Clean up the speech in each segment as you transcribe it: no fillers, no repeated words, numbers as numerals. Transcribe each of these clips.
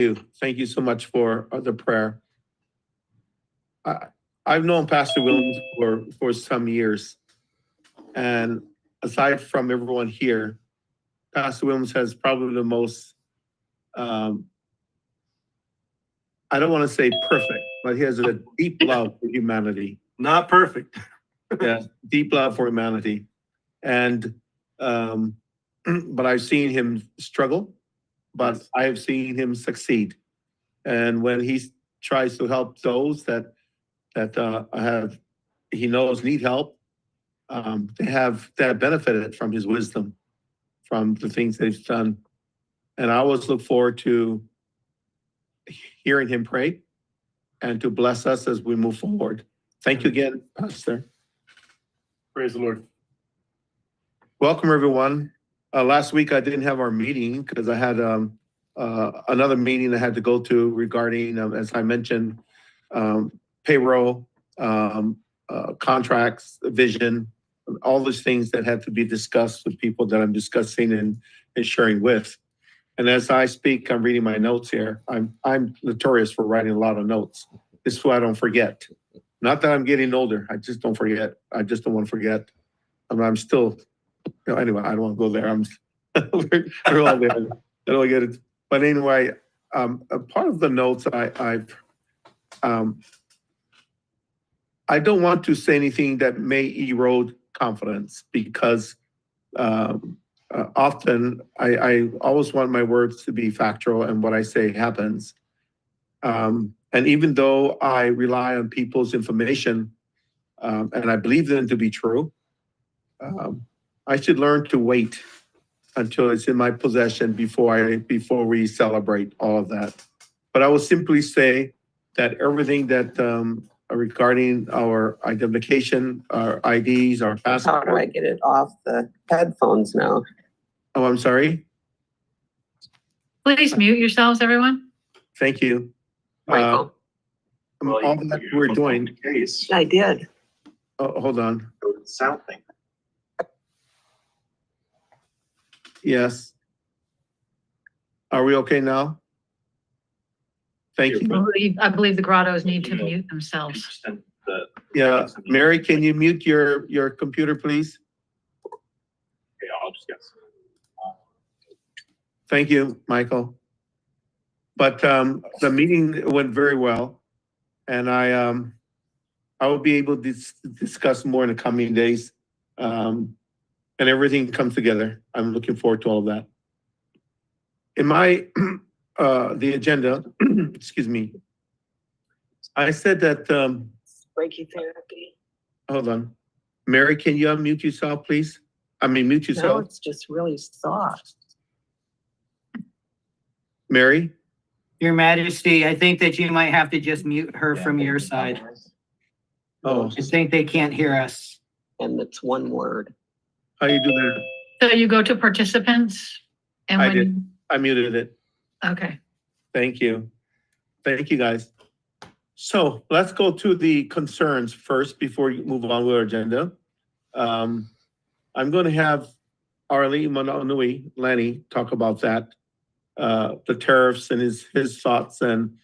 you. Thank you so much for the prayer. I've known Pastor Williams for some years. And aside from everyone here, Pastor Williams has probably the most, I don't want to say perfect, but he has a deep love for humanity. Not perfect. Yeah, deep love for humanity. And, but I've seen him struggle, but I have seen him succeed. And when he tries to help those that he knows need help, they have benefited from his wisdom, from the things that he's done. And I always look forward to hearing him pray and to bless us as we move forward. Thank you again, Pastor. Praise the Lord. Welcome, everyone. Last week I didn't have our meeting because I had another meeting I had to go to regarding, as I mentioned, payroll, contracts, vision, all those things that had to be discussed with people that I'm discussing and sharing with. And as I speak, I'm reading my notes here. I'm notorious for writing a lot of notes. This is why I don't forget. Not that I'm getting older. I just don't forget. I just don't want to forget. I'm still, anyway, I don't want to go there. We're all there. I don't get it. But anyway, a part of the notes I don't want to say anything that may erode confidence because often I always want my words to be factual and what I say happens. And even though I rely on people's information and I believe them to be true, I should learn to wait until it's in my possession before we celebrate all of that. But I will simply say that everything that regarding our identification, our IDs, our passport. How do I get it off the headphones now? Oh, I'm sorry. Please mute yourselves, everyone. Thank you. Michael, All that we're doing. I did. Oh, hold on. Go to the sound thing. Yes. Are we okay now? Thank you. I believe the grottos need to mute themselves. Yeah, Mary, can you mute your computer, please? Okay, I'll just guess. Thank you, Michael. But the meeting went very well, and I will be able to discuss more in the coming days, and everything comes together. I'm looking forward to all of that. In my the agenda, excuse me, I said that. Brachytherapy. Hold on, Mary, can you unmute yourself, please? I mean, mute No, yourself, it's just really soft. Mary. Your Majesty, I think that you might have to just mute her from your side. Oh, I think they can't hear us. And it's one word. how you do that? So you go to participants and I when, did. I muted it. okay. Thank you. Thank you, guys. So let's go to the concerns first before we move on with our agenda. I'm going to have Arlie Mananui, Lenny, talk about that, the tariffs and his thoughts and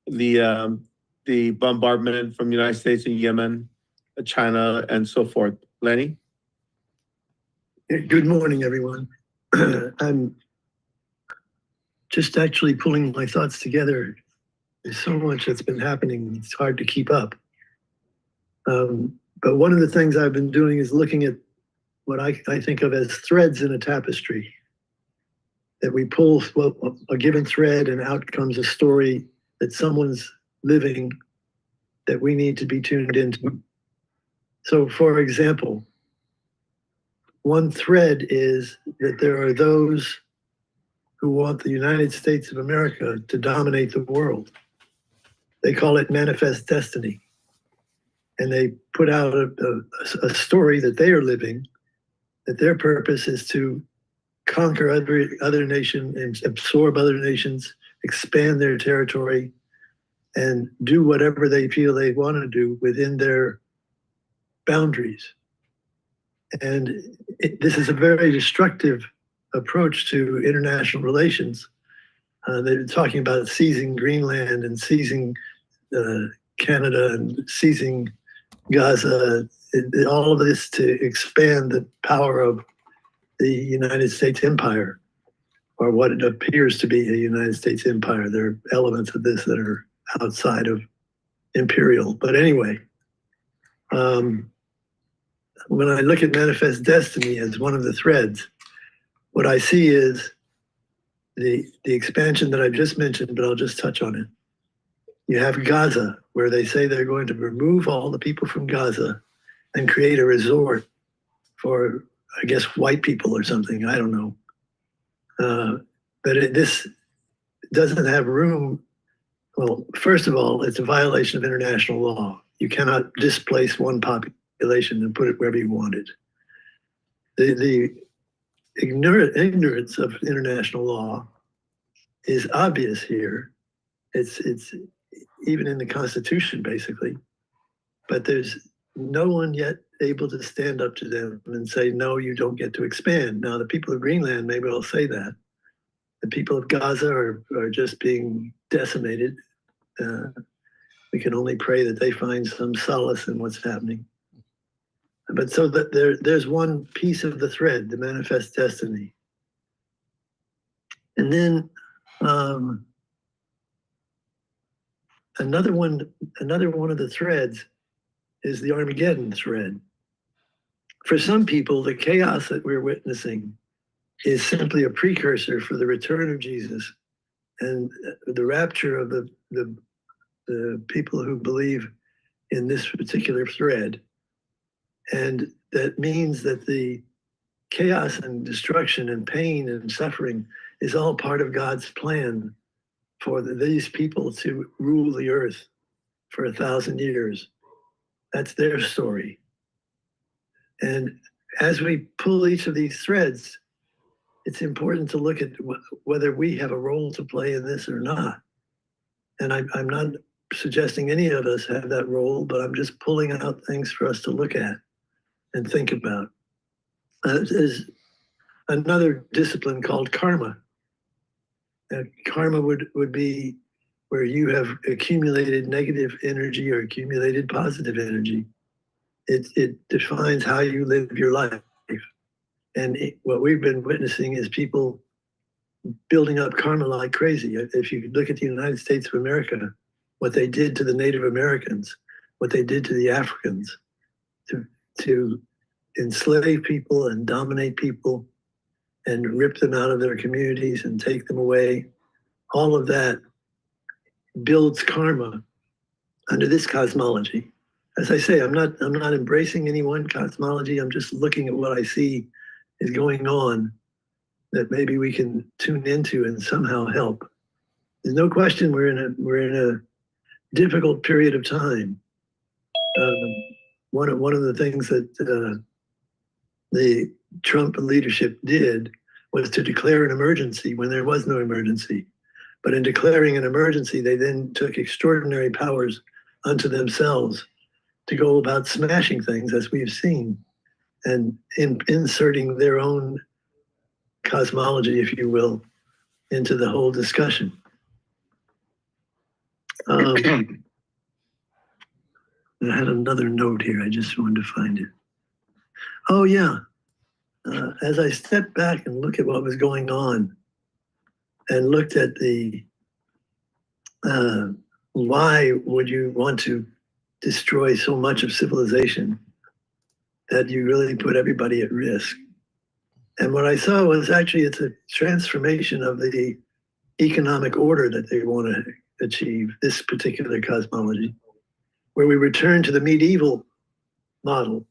the bombardment from the United States and Yemen, China, and so forth. Lenny? Good morning, everyone. I'm just actually pulling my thoughts together. There's so much that's been happening, it's hard to keep up. But one of the things I've been doing is looking at what I think of as threads in a tapestry. That we pull a given thread and out comes a story that someone's living that we need to be tuned into. So for example, one thread is that there are those who want the United States of America to dominate the world. They call it manifest destiny. And they put out a story that they are living, that their purpose is to conquer other nation and absorb other nations, expand their territory, and do whatever they feel they want to do within their boundaries. And this is a very destructive approach to international relations. They're talking about seizing Greenland and seizing Canada and seizing Gaza. All of this to expand the power of the United States empire, or what it appears to be a United States empire. There are elements of this that are outside of imperial. But anyway, when I look at Manifest Destiny as one of the threads, what I see is the expansion that I've just mentioned, but I'll just touch on it. You have Gaza, where they say they're going to remove all the people from Gaza and create a resort for, I guess, white people or something. I don't know. But this doesn't have room. Well, first of all, it's a violation of international law. You cannot displace one population and put it wherever you want it. The ignorance of international law is obvious here. It's even in the Constitution, basically. But there's no one yet able to stand up to them and say, no, you don't get to expand. Now, the people of Greenland maybe will say that. The people of Gaza are just being decimated. We can only pray that they find some solace in what's happening. But so that there's one piece of the thread, the Manifest Destiny. And then another one of the threads is the Armageddon thread. For some people, the chaos that we're witnessing is simply a precursor for the return of Jesus and the rapture of the people who believe in this particular thread. And that means that the chaos and destruction and pain and suffering is all part of God's plan for these people to rule the earth for 1,000 years. That's their story. And as we pull each of these threads, it's important to look at whether we have a role to play in this or not. And I'm not suggesting any of us have that role, but I'm just pulling out things for us to look at and think about. There's another discipline called karma. Karma would be where you have accumulated negative energy or accumulated positive energy. It defines how you live your life. And what we've been witnessing is people building up karma like crazy. If you look at the United States of America, what they did to the Native Americans, what they did to the Africans, to enslave people and dominate people and rip them out of their communities and take them away, all of that builds karma under this cosmology. As I say, I'm not embracing any one cosmology. I'm just looking at what I see is going on that maybe we can tune into and somehow help. There's no question we're in a difficult period of time. One of the things that the Trump leadership did was to declare an emergency when there was no emergency. But in declaring an emergency, they then took extraordinary powers unto themselves to go about smashing things, as we've seen, and inserting their own cosmology, if you will, into the whole discussion. I had another note here. I just wanted to find it. Oh, yeah. As I stepped back and looked at what was going on and looked at the why would you want to destroy so much of civilization that you really put everybody at risk? And what I saw was actually it's a transformation of the economic order that they want to achieve, this particular cosmology, where we return to the medieval model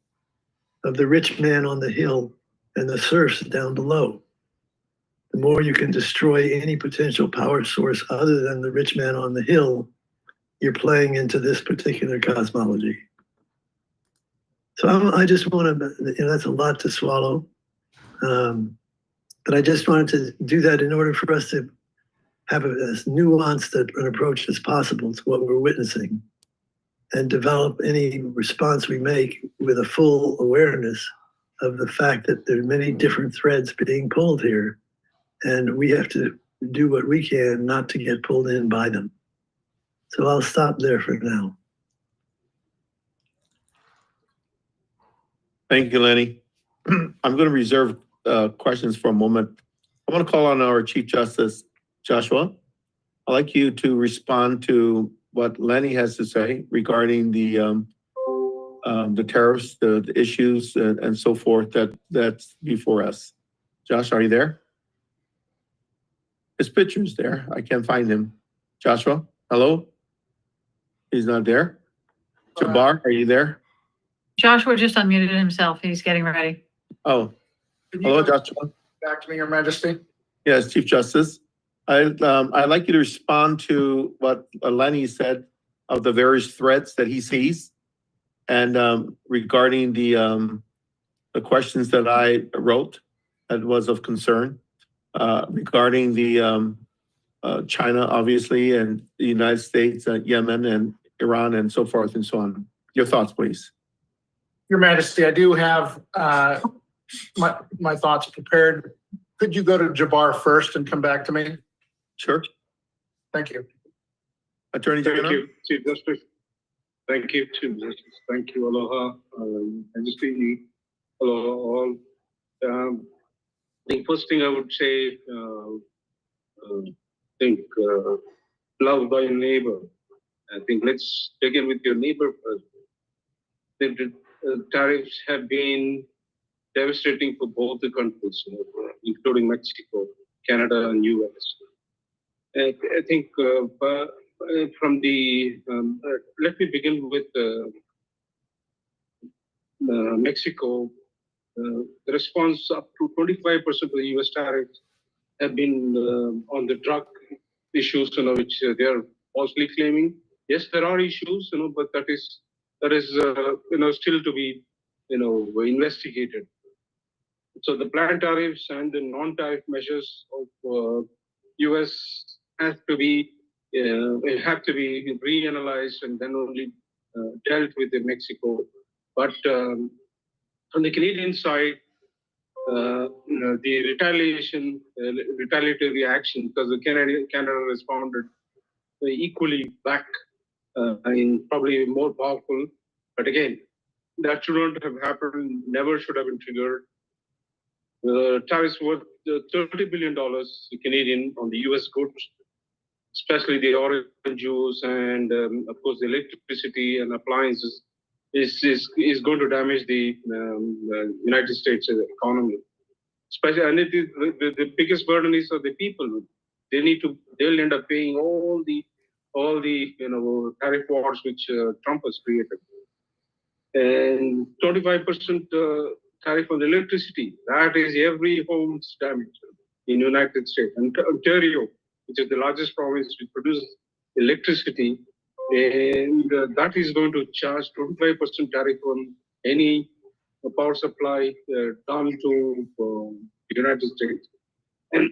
of the rich man on the hill and the serfs down below. The more you can destroy any potential power source other than the rich man on the hill, you're playing into this particular cosmology. So I just want to, that's a lot to swallow. But I just wanted to do that in order for us to have as nuanced an approach as possible to what we're witnessing and develop any response we make with a full awareness of the fact that there are many different threads being pulled here. And we have to do what we can not to get pulled in by them. So I'll stop there for now. Thank you, Lenny. I'm going to reserve questions for a moment. I want to call on our Chief Justice, Joshua. I'd like you to respond to what Lenny has to say regarding the tariffs, the issues, and so forth that's before us. Josh, are you there? His picture's there. I can't find him. Joshua, hello? He's not there. Jabbar, are you there? Joshua just unmuted himself. He's getting ready. Oh, Can you hello, go Joshua. back to me, Your Majesty? Yes, Chief Justice. I'd like you to respond to what Lenny said of the various threats that he sees, and regarding the questions that I wrote that was of concern regarding the China, obviously, and the United States, Yemen, and Iran, and so forth and so on. Your thoughts, please. Your Majesty, I do have my thoughts prepared. Could you go to Jabbar first and come back to me? Sure. Thank you. Attorney Thank General. you, Chief Justice. Thank you, Chief Justice. Thank you, aloha, Majesty, aloha all. I think first thing I would say, love thy neighbor. I think let's begin with your neighbor first. The tariffs have been devastating for both the countries, including Mexico, Canada, and US. I think from the, let me begin with Mexico. The response up to 25% of the US tariffs have been on the drug issues, which they are falsely claiming. Yes, there are issues, but that is still to be, investigated. So the planned tariffs and the non-tariff measures of US have to be reanalyzed and then only dealt with in Mexico. But on the Canadian side, the retaliatory action, because the Canada responded equally back in probably more powerful. But again, that shouldn't have happened, never should have been triggered. Tariffs worth $30 billion Canadian on the US goods, especially the orange juice and of course the electricity and appliances is going to damage the United States economy. Especially, and the biggest burden is of the people. They'll end up paying all the tariff wars which Trump has created. And 25% tariff on electricity, that is every home's damage in the United States. And Ontario, which is the largest province which produces electricity, and that is going to charge 25% tariff on any power supply down to the United States. And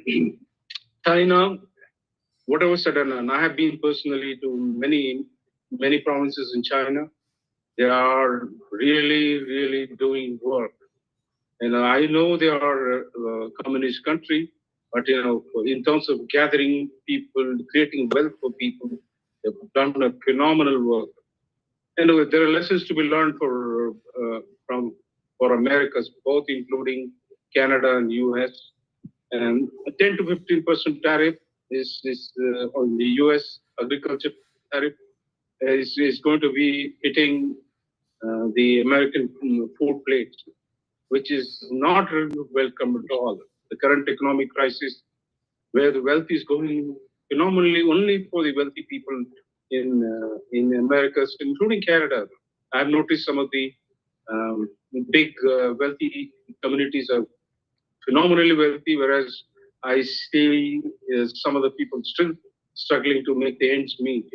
China, whatever said and done, I have been personally to many provinces in China. They are really doing work. And I know they are a communist country, but in terms of gathering people, creating wealth for people, they've done a phenomenal work. And there are lessons to be learned for Americas, both including Canada and US. And a 10 to 15% tariff is on the US agriculture tariff is going to be hitting the American food plate, which is not really welcome at all. The current economic crisis, where the wealth is going phenomenally only for the wealthy people in Americas, including Canada. I've noticed some of the big wealthy communities are phenomenally wealthy, whereas I see some of the people still struggling to make the ends meet.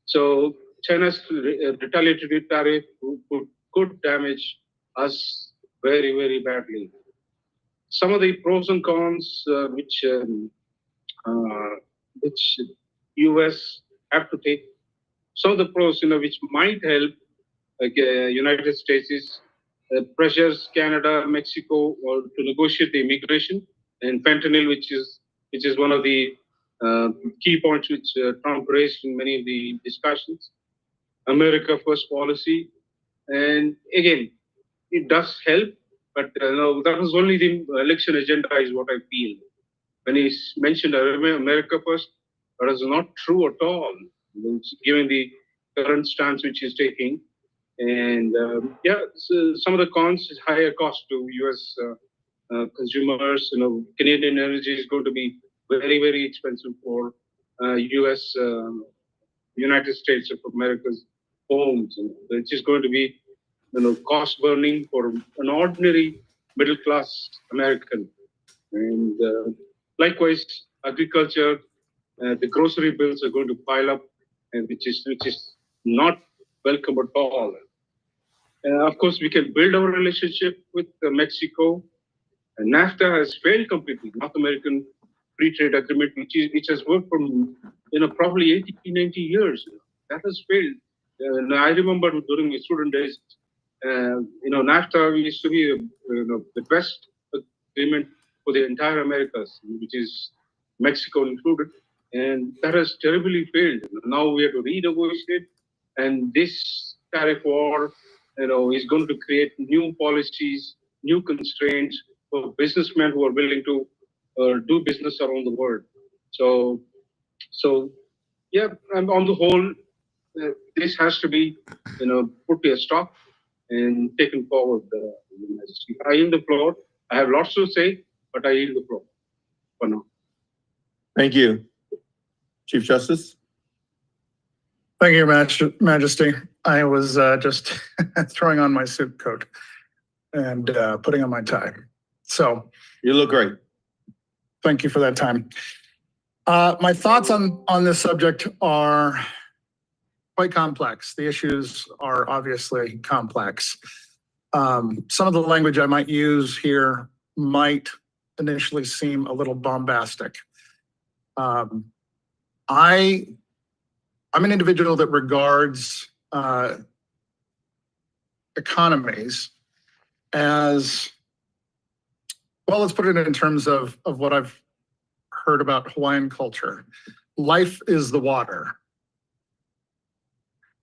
So China's retaliatory tariff could damage us very badly. Some of the pros and cons which US have to take. Some of the pros, which might help United States is pressures Canada, Mexico, or to negotiate the immigration and fentanyl, which is which is one of the key points which Trump raised in many of the discussions. America First policy, and again, it does help, but no, that was only the election agenda, is what I feel. When he mentioned America First, that is not true at all, given the current stance which he's taking. And so some of the cons is higher cost to U.S. Consumers. Canadian energy is going to be very, very expensive for U.S. United States of America's homes. It's just going to be, cost burning for an ordinary middle class American. And likewise, agriculture, the grocery bills are going to pile up, and which is not welcome at all. Of course, we can build our relationship with Mexico. And NAFTA has failed completely. North American Free Trade Agreement, which has worked for probably 80, 90 years. That has failed. And I remember during my student days, NAFTA used to be the best agreement for the entire Americas, which is Mexico included. And that has terribly failed. Now we have to renegotiate. And this tariff war, is going to create new policies, new constraints for businessmen who are willing to do business around the world. So yeah, and on the whole, this has to be, put to a stop and taken forward. I yield the floor. I have lots to say, but I yield the floor for now. Thank you. Chief Justice? Thank you, Majesty. I was just throwing on my suit coat and putting on my tie. So You look great. thank you for that time. My thoughts on this subject are quite complex. The issues are obviously complex. Some of the language I might use here might initially seem a little bombastic. I'm an individual that regards economies as, well, let's put it in terms of what I've heard about Hawaiian culture. Life is the water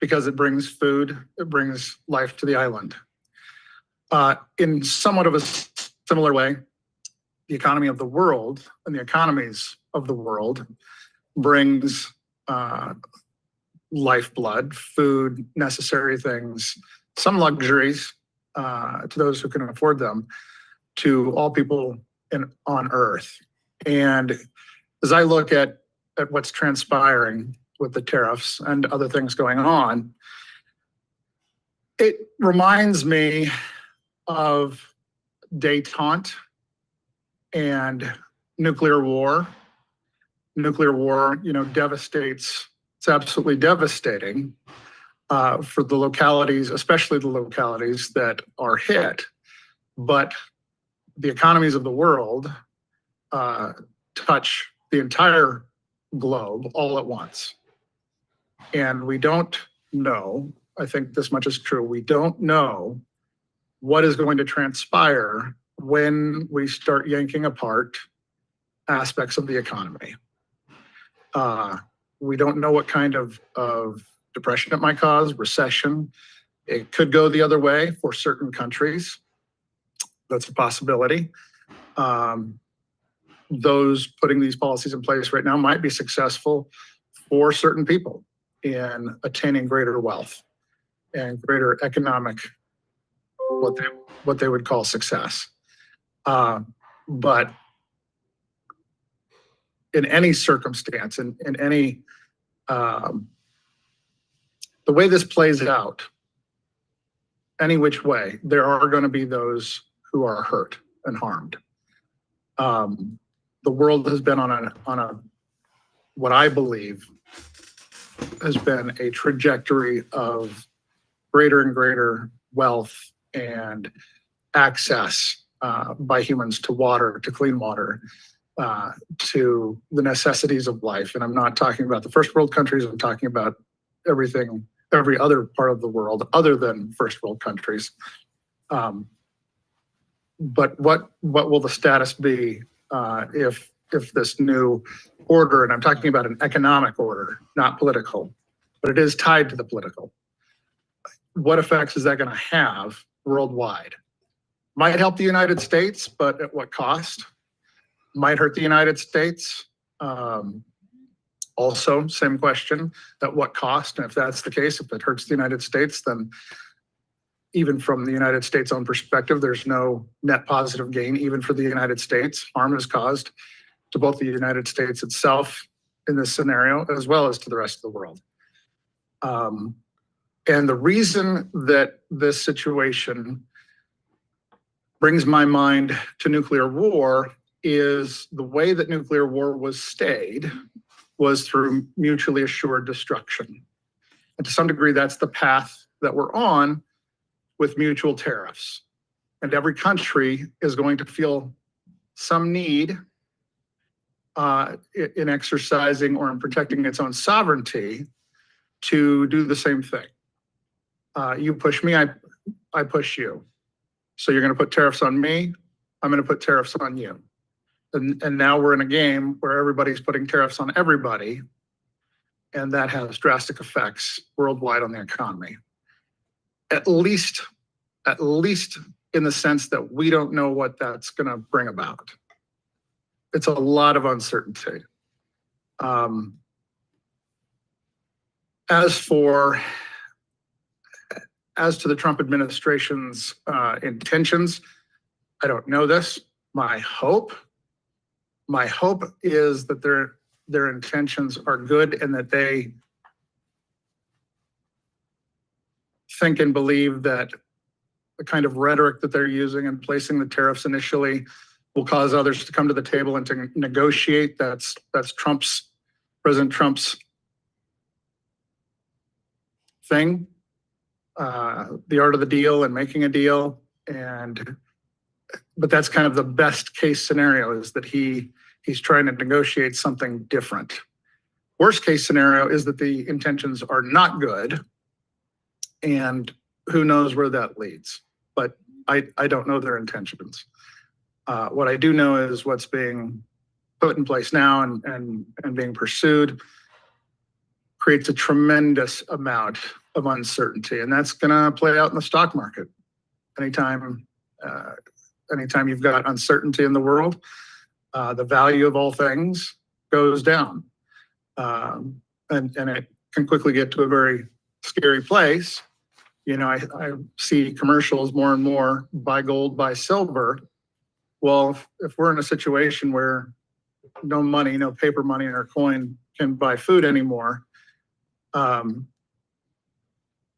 because it brings food, it brings life to the island. In somewhat of a similar way, the economy of the world and the economies of the world brings lifeblood, food, necessary things, some luxuries to those who can afford them, to all people on Earth. And as I look at what's transpiring with the tariffs and other things going on, it reminds me of détente and nuclear war. Nuclear war, devastates. It's absolutely devastating for the localities, especially the localities that are hit. But the economies of the world touch the entire globe all at once. And we don't know, I think this much is true, we don't know what is going to transpire when we start yanking apart aspects of the economy. We don't know what kind of depression it might cause, recession. It could go the other way for certain countries. That's a possibility. Those putting these policies in place right now might be successful for certain people in attaining greater wealth and greater economic, what they would call success. But in any circumstance, in any, the way this plays out, any which way, there are going to be those who are hurt and harmed. The world has been on a what I believe has been a trajectory of greater and greater wealth and access by humans to water, to clean water, to the necessities of life. And I'm not talking about the first world countries, I'm talking about every other part of the world other than first world countries. But what will the status be if if this new order, and I'm talking about an economic order, not political, but it is tied to the political. What effects is that going to have worldwide? Might help the United States, but at what cost? Might hurt the United States. Also, same question, at what cost? And if that's the case, if it hurts the United States, then even from the United States' own perspective, there's no net positive gain, even for the United States. Harm is caused to both the United States itself in this scenario, as well as to the rest of the world. And the reason that this situation brings my mind to nuclear war is the way that nuclear war was stayed was through mutually assured destruction. And to some degree, that's the path that we're on with mutual tariffs. And every country is going to feel some need in exercising or in protecting its own sovereignty to do the same thing. You push me, I push you. So you're going to put tariffs on me, I'm going to put tariffs on you. And now we're in a game where everybody's putting tariffs on everybody, and that has drastic effects worldwide on the economy. At least in the sense that we don't know what that's going to bring about. It's a lot of uncertainty. As to the Trump administration's intentions, I don't know this. My hope is that their intentions are good and that they think and believe that the kind of rhetoric that they're using and placing the tariffs initially will cause others to come to the table and to negotiate. That's President Trump's thing, the art of the deal and making a deal. But that's kind of the best case scenario, is that he's trying to negotiate something different. Worst case scenario is that the intentions are not good, and who knows where that leads. But I don't know their intentions. What I do know is what's being put in place now and being pursued creates a tremendous amount of uncertainty, and that's going to play out in the stock market. Anytime you've got uncertainty in the world, the value of all things goes down, and it can quickly get to a very scary place. You know, I see commercials more and more, buy gold, buy silver. Well, if we're in a situation where no money, no paper money or coin can buy food anymore,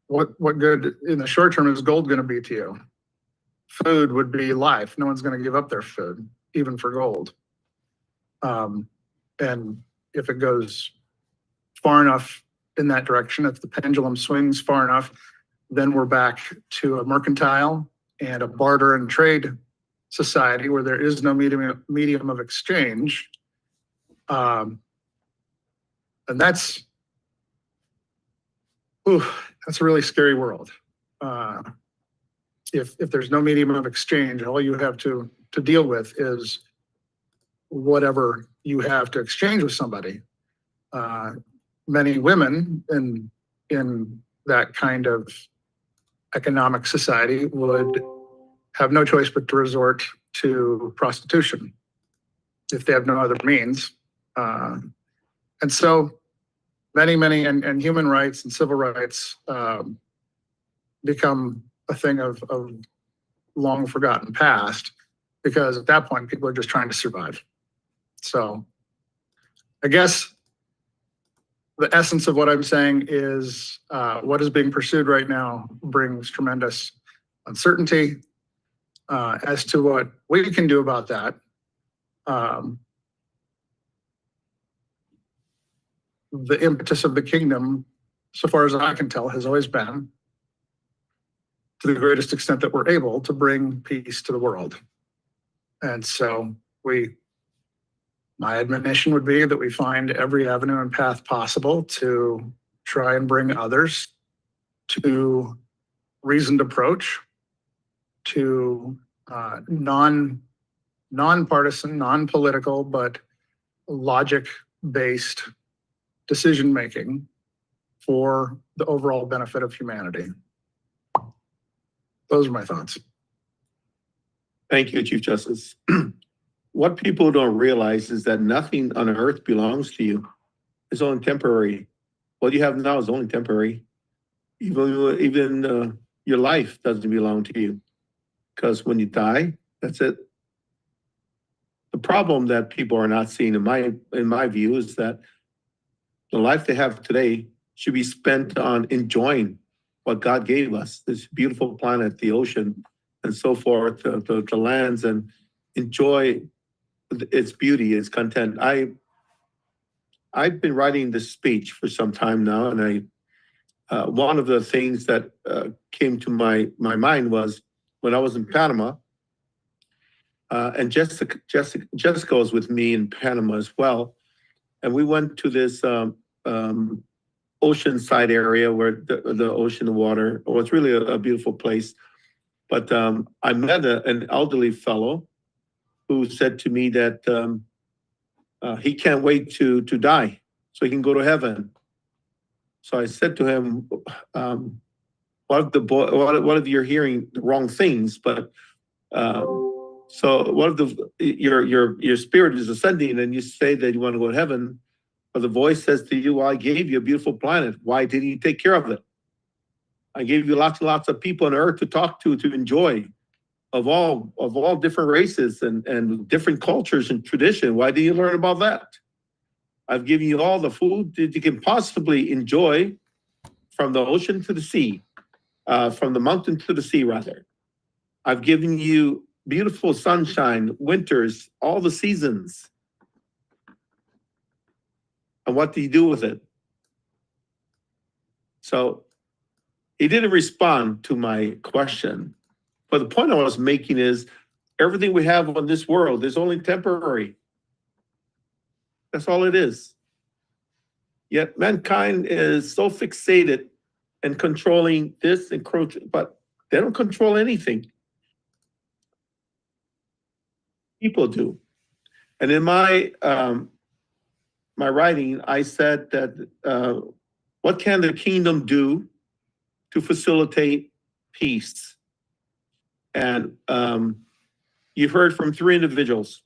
what good in the short term is gold going to be to you? Food would be life. No one's going to give up their food, even for gold. And if it goes far enough in that direction, if the pendulum swings far enough, then we're back to a mercantile and a barter and trade society where there is no medium of exchange. And that's a really scary world. If there's no medium of exchange, all you have to deal with is whatever you have to exchange with somebody. Many women in that kind of economic society would have no choice but to resort to prostitution if they have no other means. And so many, and human rights and civil rights become a thing of long forgotten past, because at that point, people are just trying to survive. So I guess the essence of what I'm saying is what is being pursued right now brings tremendous uncertainty. As to what we can do about that, the impetus of the kingdom, so far as I can tell, has always been, to the greatest extent that we're able, to bring peace to the world. And so my admonition would be that we find every avenue and path possible to try and bring others to reasoned approach, to non-partisan, non-political, but logic-based decision-making for the overall benefit of humanity. Those are my thoughts. Thank you, Chief Justice. What people don't realize is that nothing on earth belongs to you. It's only temporary. What you have now is only temporary. Even your life doesn't belong to you, because when you die, that's it. The problem that people are not seeing, in my view, is that the life they have today should be spent on enjoying what God gave us, this beautiful planet, the ocean, and so forth, the lands, and enjoy its beauty, its content. I've been writing this speech for some time now, and one of the things that came to my mind was when I was in Panama, and Jessica was with me in Panama as well, and we went to this oceanside area where the ocean, the water, well, it's really a beautiful place. But I met an elderly fellow who said to me that he can't wait to die so he can go to heaven. So I said to him, what if you're hearing the wrong things? But so what if your spirit is ascending and you say that you want to go to heaven, but the voice says to you, well, I gave you a beautiful planet. Why didn't you take care of it? I gave you lots and lots of people on earth to talk to enjoy, of all different races and different cultures and tradition. Why did you learn about that? I've given you all the food that you can possibly enjoy, from the ocean to the sea, from the mountain to the sea, rather. I've given you beautiful sunshine, winters, all the seasons. And what do you do with it? So he didn't respond to my question. But the point I was making is everything we have on this world is only temporary. That's all it is. Yet mankind is so fixated and controlling this and but they don't control anything. People do. And in my writing, I said that what can the kingdom do to facilitate peace? And you've heard from three individuals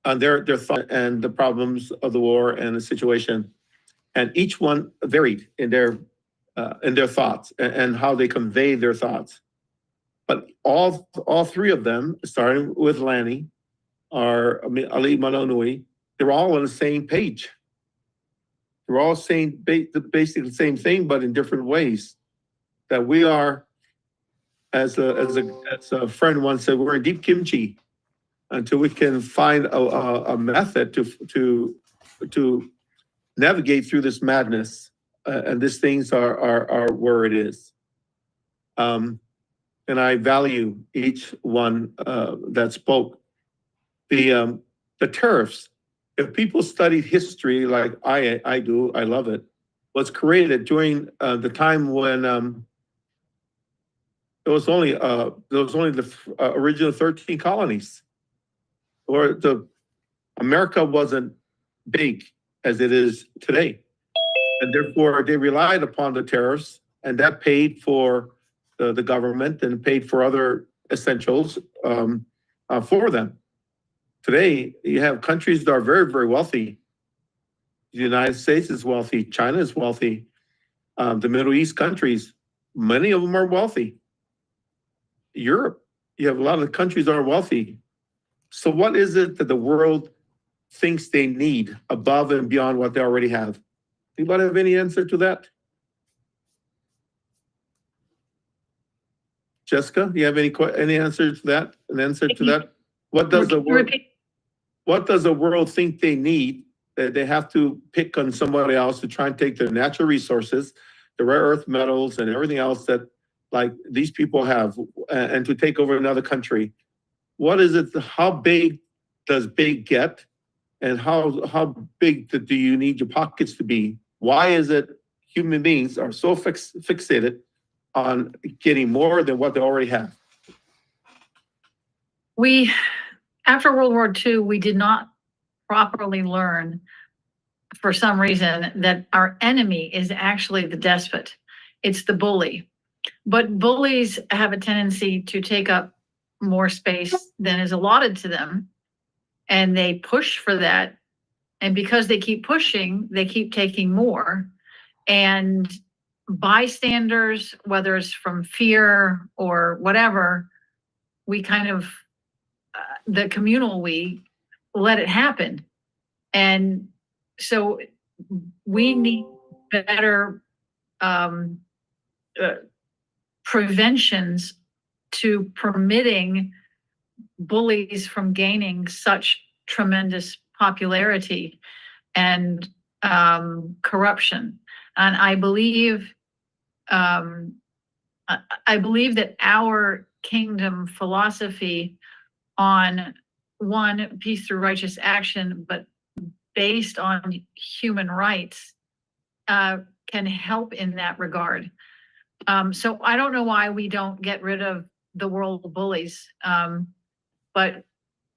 on their thought and the problems of the war and the situation, and each one varied in their thoughts and how they convey their thoughts. But all three of them, starting with Lanny or Ali Malonui, they're all on the same page. They're all saying basically the same thing, but in different ways. That we are, as a friend once said, we're in deep kimchi until we can find a method to navigate through this madness, and these things are where it is. And I value each one that spoke. The tariffs. If people studied history like I do, I love it, was created during the time when there was only the original 13 colonies, or America wasn't big as it is today, and therefore they relied upon the tariffs, and that paid for the government and paid for other essentials for them. Today, you have countries that are very, very wealthy. The United States is wealthy. China is wealthy. The Middle East countries, many of them are wealthy. Europe, you have a lot of countries that are wealthy. So what is it that the world thinks they need above and beyond what they already have? Anybody have any answer to that? Jessica, do you have any answer to that? An answer to that? What does the world think they need, that they have to pick on somebody else to try and take their natural resources, the rare earth metals and everything else that like these people have, and to take over another country? What is it? How big does big get? And how big do you need your pockets to be? Why is it human beings are so fixated on getting more than what they already have? We, after World War II, we did not properly learn, for some reason, that our enemy is actually the despot. It's the bully. But bullies have a tendency to take up more space than is allotted to them. And they push for that. And because they keep pushing, they keep taking more. And bystanders, whether it's from fear or whatever, we kind of, the communal we let it happen. And so we need better preventions to permitting bullies from gaining such tremendous popularity and corruption. And I believe that our kingdom philosophy on one, peace through righteous action, but based on human rights, can help in that regard. So I don't know why we don't get rid of the world bullies, but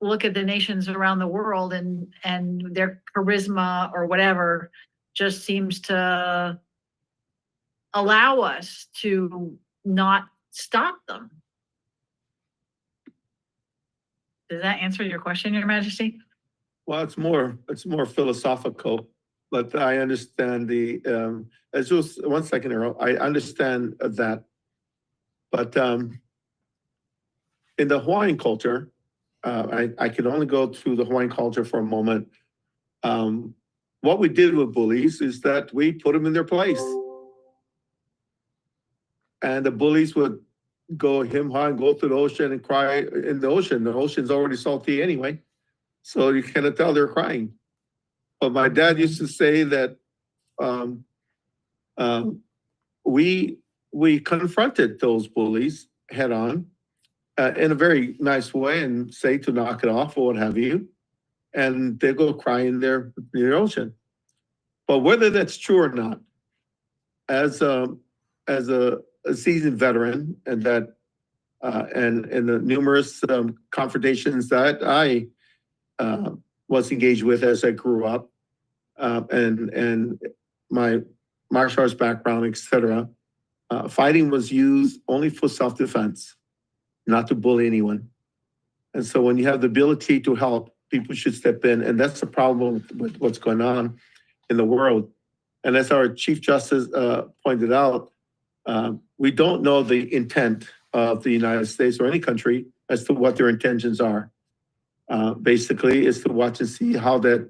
look at the nations around the world and their charisma or whatever just seems to allow us to not stop them. Does that answer your question, Your Majesty? Well, it's more philosophical, but I understand just 1 second, Earl. I understand that. But in the Hawaiian culture, I can only go through the Hawaiian culture for a moment. What we did with bullies is that we put them in their place. And the bullies would go him-ha and go to the ocean and cry in the ocean. The ocean's already salty anyway, so you cannot tell they're crying. But my dad used to say that we confronted those bullies head on in a very nice way and say to knock it off or what have you, and they go cry in their ocean. But whether that's true or not, as a seasoned veteran, and that and the numerous confrontations that I was engaged with as I grew up, and my martial arts background, etc. Fighting was used only for self-defense, not to bully anyone. And so when you have the ability to help, people should step in, and that's the problem with what's going on in the world. And as our Chief Justice pointed out, we don't know the intent of the United States or any country as to what their intentions are. Basically, is to watch and see how that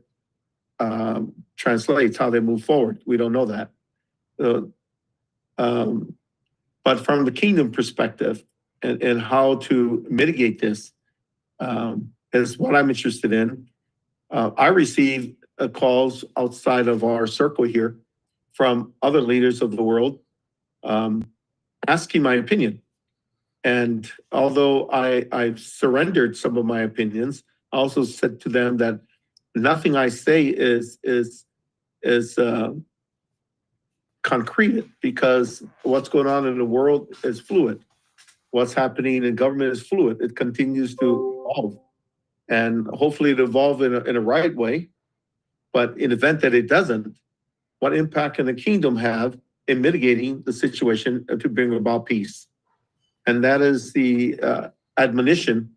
translates, how they move forward. We don't know that. But from the kingdom perspective and how to mitigate this is what I'm interested in. I receive calls outside of our circle here from other leaders of the world asking my opinion. And although I've surrendered some of my opinions, I also said to them that nothing I say is concrete, because what's going on in the world is fluid. What's happening in government is fluid. It continues to evolve, and hopefully it evolve in a right way. But in the event that it doesn't, what impact can the kingdom have in mitigating the situation to bring about peace? And that is the admonition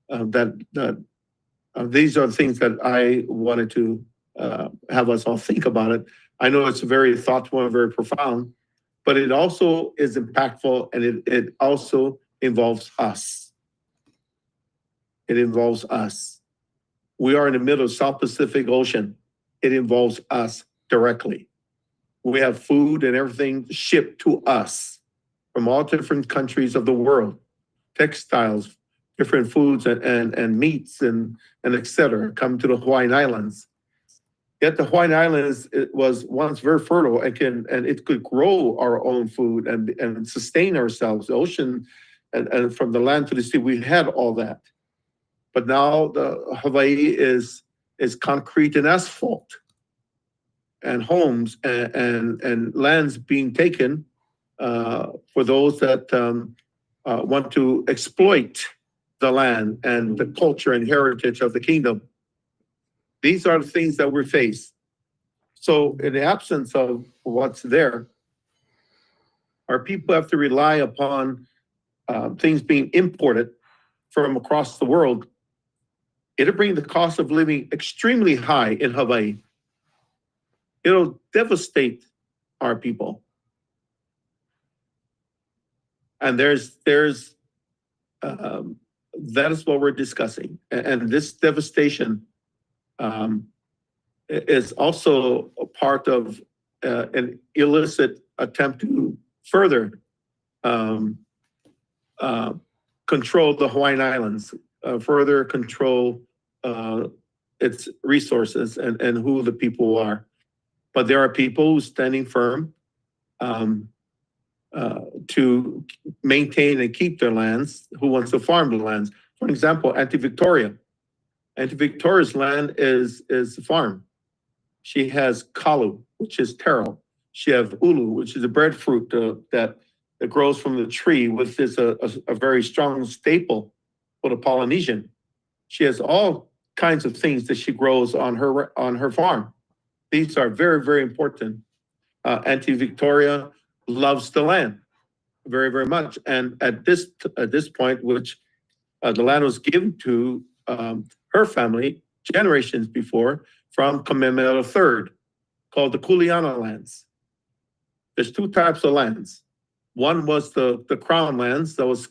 that these are the things that I wanted to have us all think about it. I know it's very thoughtful and very profound, but it also is impactful, and it also involves us. It involves us. We are in the middle of South Pacific Ocean. It involves us directly. We have food and everything shipped to us from all different countries of the world, textiles, different foods and meats and et cetera, come to the Hawaiian Islands. Yet the Hawaiian Islands, it was once very fertile and it could grow our own food and sustain ourselves. The ocean and from the land to the sea, we had all that. But now the Hawaii is concrete and asphalt, and homes and lands being taken for those that want to exploit the land and the culture and heritage of the kingdom. These are the things that we face. So in the absence of what's there, our people have to rely upon things being imported from across the world. It'll bring the cost of living extremely high in Hawaii. It'll devastate our people. And that is what we're discussing. And this devastation is also a part of an illicit attempt to further control the Hawaiian Islands, further control its resources and who the people are. But there are people who are standing firm to maintain and keep their lands, who wants to farm the lands. For example, Auntie Victoria. Auntie Victoria's land is a farm. She has kalu, which is taro. She has ulu, which is a breadfruit that grows from the tree, which is a very strong staple for the Polynesian. She has all kinds of things that she grows on her farm. These are very, very important. Auntie Victoria loves the land very, very much. And at this point, which the land was given to her family generations before from Kamehameha III, called the Kuleana lands. There's two types of lands. One was the crown lands that was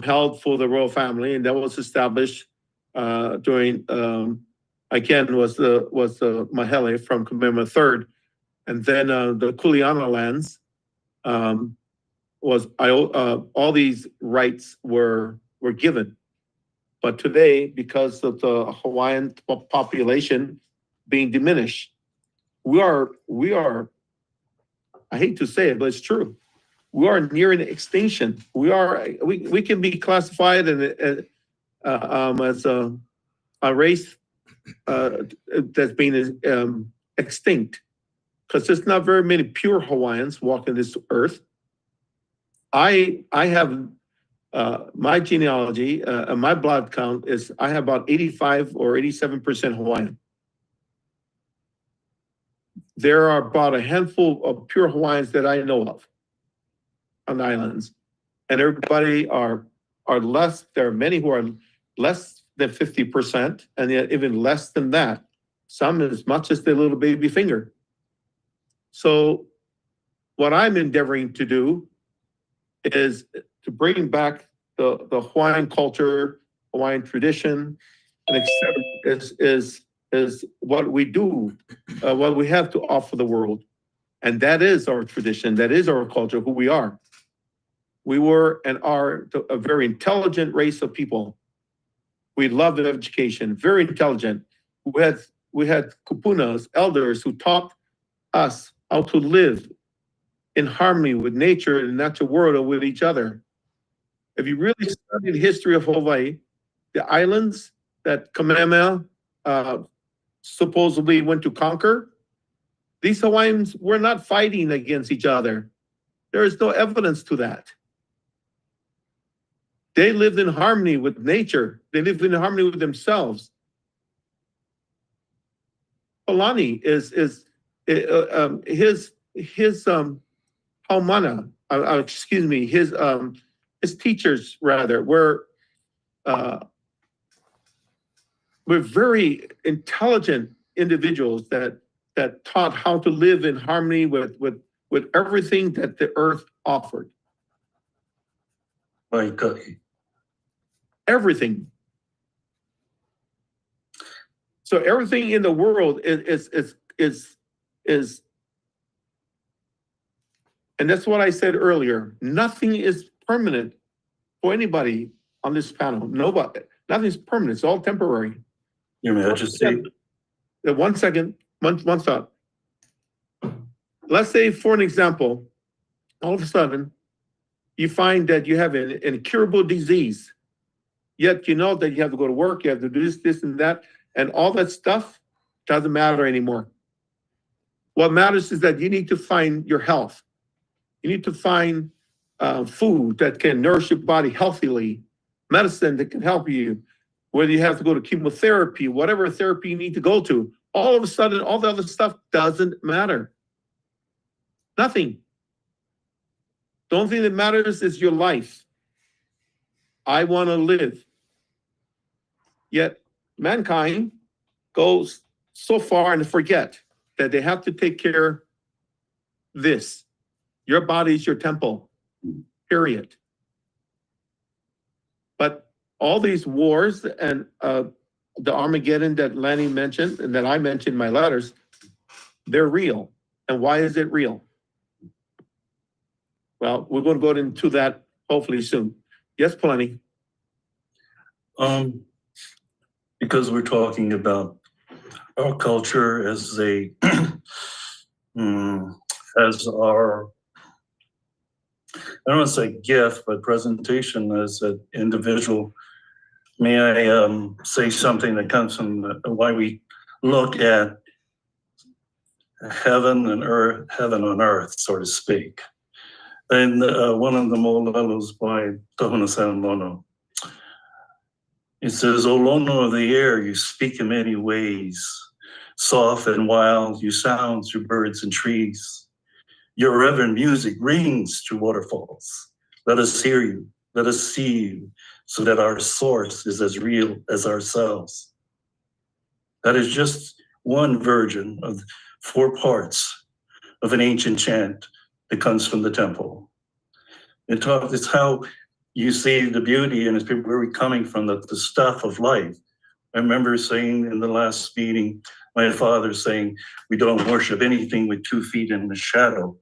held for the royal family, and that was established during again was the Mahele from Kamehameha III, and then the Kuleana lands was all these rights were given, but today, because of the Hawaiian population being diminished, we are I hate to say it, but it's true. We are nearing extinction. We can be classified as a race that's been extinct, because there's not very many pure Hawaiians walking this earth. I have my genealogy, my blood count is I have about 85 or 87% Hawaiian. There are about a handful of pure Hawaiians that I know of on the islands, and everybody are less. There are many who are less than 50%, and yet even less than that. Some as much as their little baby finger. So what I'm endeavoring to do is to bring back the Hawaiian culture, Hawaiian tradition, and is what we do, what we have to offer the world. And that is our tradition, that is our culture, who we are. We were and are a very intelligent race of people. We loved education, very intelligent. We had kupunas, elders, who taught us how to live in harmony with nature and the natural world and with each other. If you really study the history of Hawaii, the islands that Kamehameha supposedly went to conquer, these Hawaiians were not fighting against each other. There is no evidence to that. They lived in harmony with nature. They lived in harmony with themselves. Polani is his haumana, excuse me, his teachers rather were very intelligent individuals that taught how to live in harmony with everything that the earth offered. Everything. So everything in the world is, and that's what I said earlier. Nothing is permanent for anybody on this panel. Nobody, nothing's permanent. It's all temporary. Your Majesty. One second, one thought. Let's say, for an example, all of a sudden, you find that you have an incurable disease, yet you know that you have to go to work, you have to do this, and that, and all that stuff doesn't matter anymore. What matters is that you need to find your health. You need to find food that can nourish your body healthily, medicine that can help you, whether you have to go to chemotherapy, whatever therapy you need to go to, all of a sudden, all the other stuff doesn't matter. Nothing. The only thing that matters is your life. I want to live. Yet mankind goes so far and forget that they have to take care of this. Your body is your temple, period. But all these wars and the Armageddon that Lanny mentioned and that I mentioned in my letters, they're real. And why is it real? Well, we're going to go into that hopefully soon. Yes, Plenty. Because we're talking about our culture as a as our, I don't want to say gift, but presentation as an individual. May I say something that comes from why we look at heaven and earth, heaven on earth, so to speak. And one of the molelos by Tohono Lono. It says, O Lono of the air, you speak in many ways. Soft and wild, you sound through birds and trees. Your reverent music rings through waterfalls. Let us hear you, let us see you, so that our source is as real as ourselves. That is just one version of 4 parts of an ancient chant that comes from the temple. It's how you see the beauty and it's where we're coming from, the stuff of life. I remember saying in the last meeting, my father saying, we don't worship anything with 2 feet in the shadow.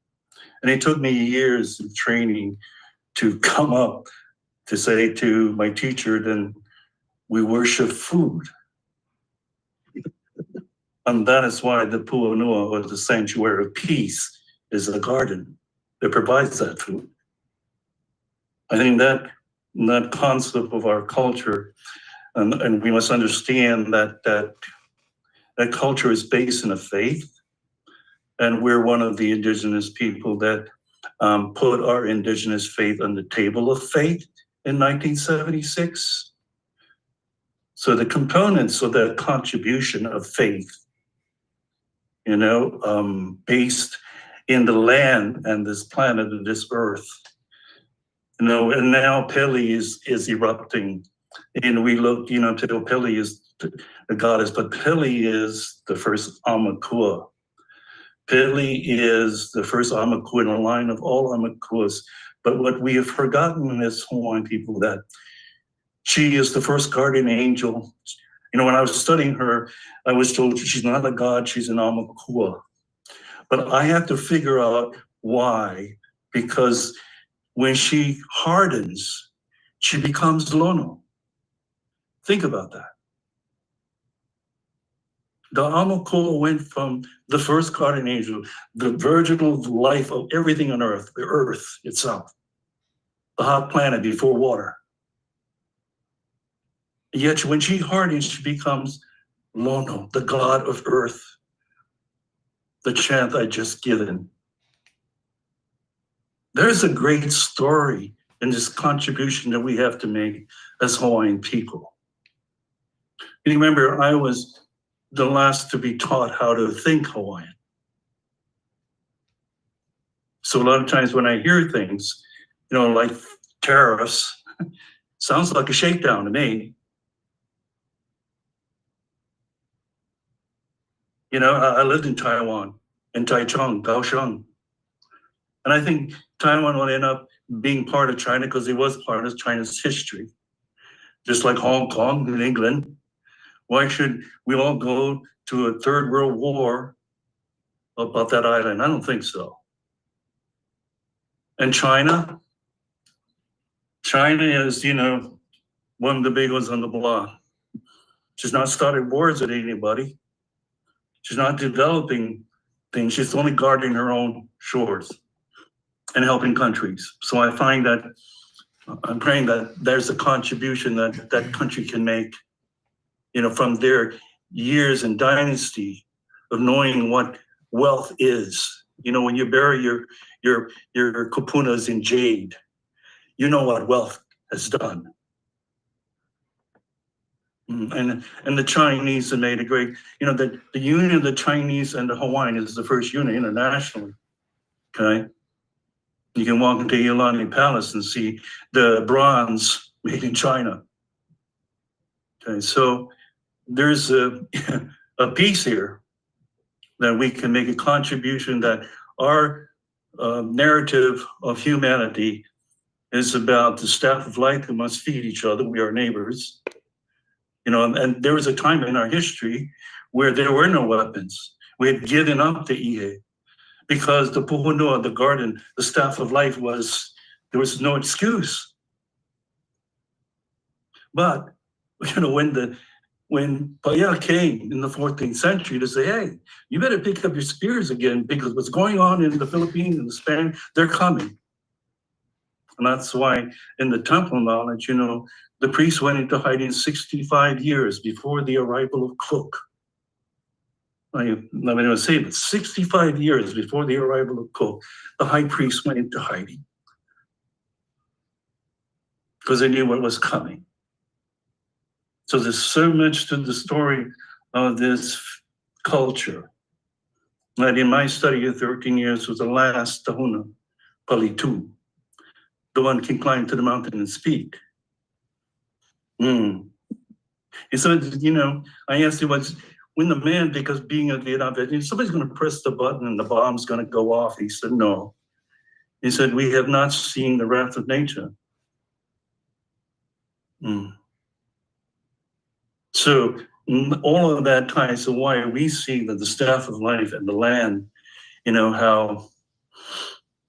And it took me years of training to come up to say to my teacher, then we worship food. And that is why the Pu'unua, or the sanctuary of peace, is a garden that provides that food. I think that concept of our culture, and we must understand that culture is based in a faith, and we're one of the indigenous people that put our indigenous faith on the table of faith in 1976. So the components of that contribution of faith, based in the land and this planet and this earth, and now Pele is erupting, and we look, till Pele is the goddess, but Pele is the first Aumakua. Pele is the first Aumakua in a line of all Aumakuas. But what we have forgotten as Hawaiian people, that she is the first guardian angel. When I was studying her, I was told she's not a god, she's an Aumakua. But I had to figure out why, because when she hardens, she becomes Lono. Think about that. The Aumakua went from the first guardian angel, the virginal life of everything on earth, the earth itself, the hot planet before water. Yet when she hardens, she becomes Lono, the god of earth. The chant I just given. There's a great story in this contribution that we have to make as Hawaiian people. You remember, I was the last to be taught how to think Hawaiian. So a lot of times when I hear things, like tariffs, sounds like a shakedown to me. I lived in Taiwan, in Taichung, Kaohsiung. And I think Taiwan will end up being part of China because it was part of China's history. Just like Hong Kong and England. Why should we all go to a third world war about that island? I don't think so. And China is, one of the big ones on the block. She's not started wars with anybody. She's not developing things. She's only guarding her own shores and helping countries. So I find that I'm praying that there's a contribution that that country can make, from their years and dynasty of knowing what wealth is. When you bury your kupunas in jade, you know what wealth has done. And the Chinese have made a great, the union of the Chinese and the Hawaiian is the first union internationally. Okay. You can walk into Iolani Palace and see the bronze made in China. Okay, so there's a piece here that we can make a contribution, that our narrative of humanity is about the staff of life who must feed each other. We are neighbors. And there was a time in our history where there were no weapons. We had given up the Ihe because the puhunua, the garden, the staff of life there was no excuse. But, when Paya came in the 14th century to say, hey, you better pick up your spears again, because what's going on in the Philippines and the Spanish, they're coming. And that's why in the temple knowledge, the priests went into hiding 65 years before the arrival of Cook. I'm not going to say it, but 65 years before the arrival of Cook, the high priest went into hiding because they knew what was coming. So there's so much to the story of this culture that in my study of 13 years was the last Tahuna, Palitu, the one can climb to the mountain and speak. And so, I asked him when the man, because being a Vietnam veteran, somebody's going to press the button and the bomb's going to go off. He said, no. He said, we have not seen the wrath of nature. So all of that ties to why we see that the staff of life and the land, how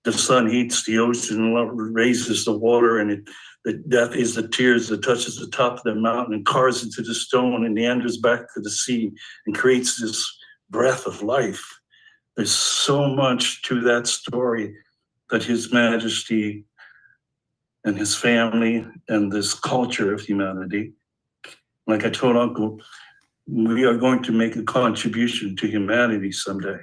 the sun heats the ocean, raises the water, and the death is the tears that touches the top of the mountain and carves into the stone and meanders back to the sea and creates this breath of life. There's so much to that story that His Majesty and his family and this culture of humanity, like I told Uncle, we are going to make a contribution to humanity someday.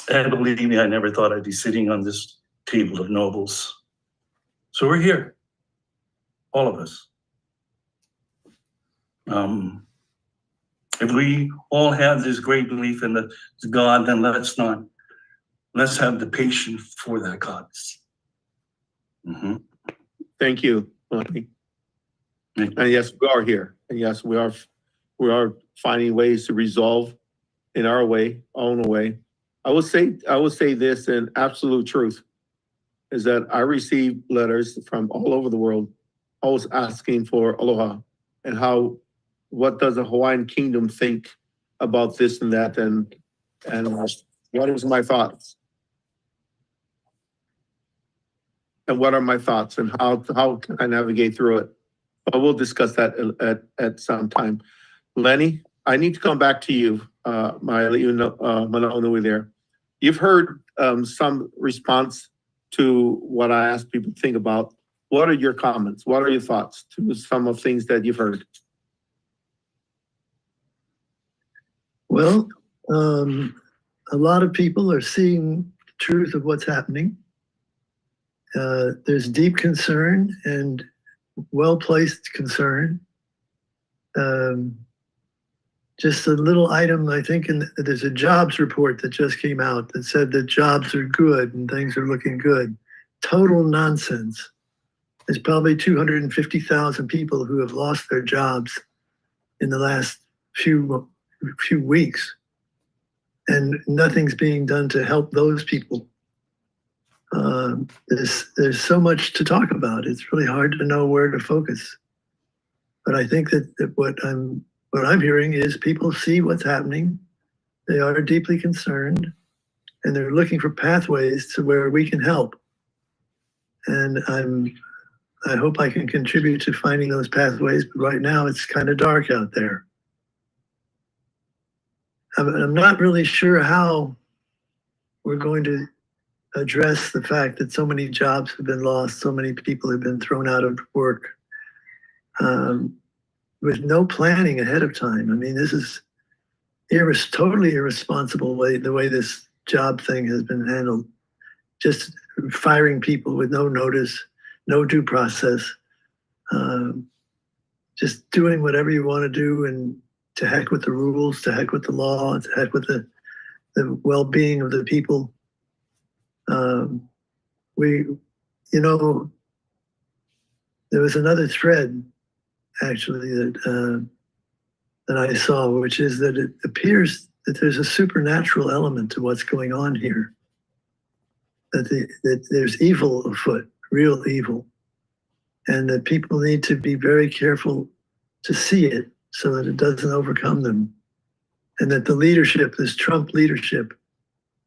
And believe me, I never thought I'd be sitting on this table of nobles. So we're here, all of us. If we all have this great belief in the God, then let's have the patience for that God. Thank you, Lonnie. And yes, we are here. And yes, we are finding ways to resolve in our own way. I will say this in absolute truth, is that I receive letters from all over the world, always asking for aloha and what does the Hawaiian kingdom think about this and that, and what is my thoughts? And what are my thoughts, and how can I navigate through it? But we'll discuss that at some time. Lenny, I need to come back to you, Manaonui there. You've heard some response to what I asked people to think about. What are your comments? What are your thoughts to some of things that you've heard? Well, a lot of people are seeing the truth of what's happening. There's deep concern and well-placed concern. Just a little item, I think, there's a jobs report that just came out that said that jobs are good and things are looking good. Total nonsense. There's probably 250,000 people who have lost their jobs in the last few weeks, and nothing's being done to help those people. There's so much to talk about. It's really hard to know where to focus. But I think that what I'm hearing is people see what's happening. They are deeply concerned, and they're looking for pathways to where we can help. And I hope I can contribute to finding those pathways, but right now it's kind of dark out there. I'm not really sure how we're going to address the fact that so many jobs have been lost, so many people have been thrown out of work with no planning ahead of time. I mean, this is totally irresponsible the way this job thing has been handled. Just firing people with no notice, no due process. just doing whatever you want to do, and to heck with the rules, to heck with the law, to heck with the well-being of the people. There was another thread actually that I saw, which is that it appears that there's a supernatural element to what's going on here. That there's evil afoot, real evil, and that people need to be very careful to see it so that it doesn't overcome them. And that the leadership, this Trump leadership,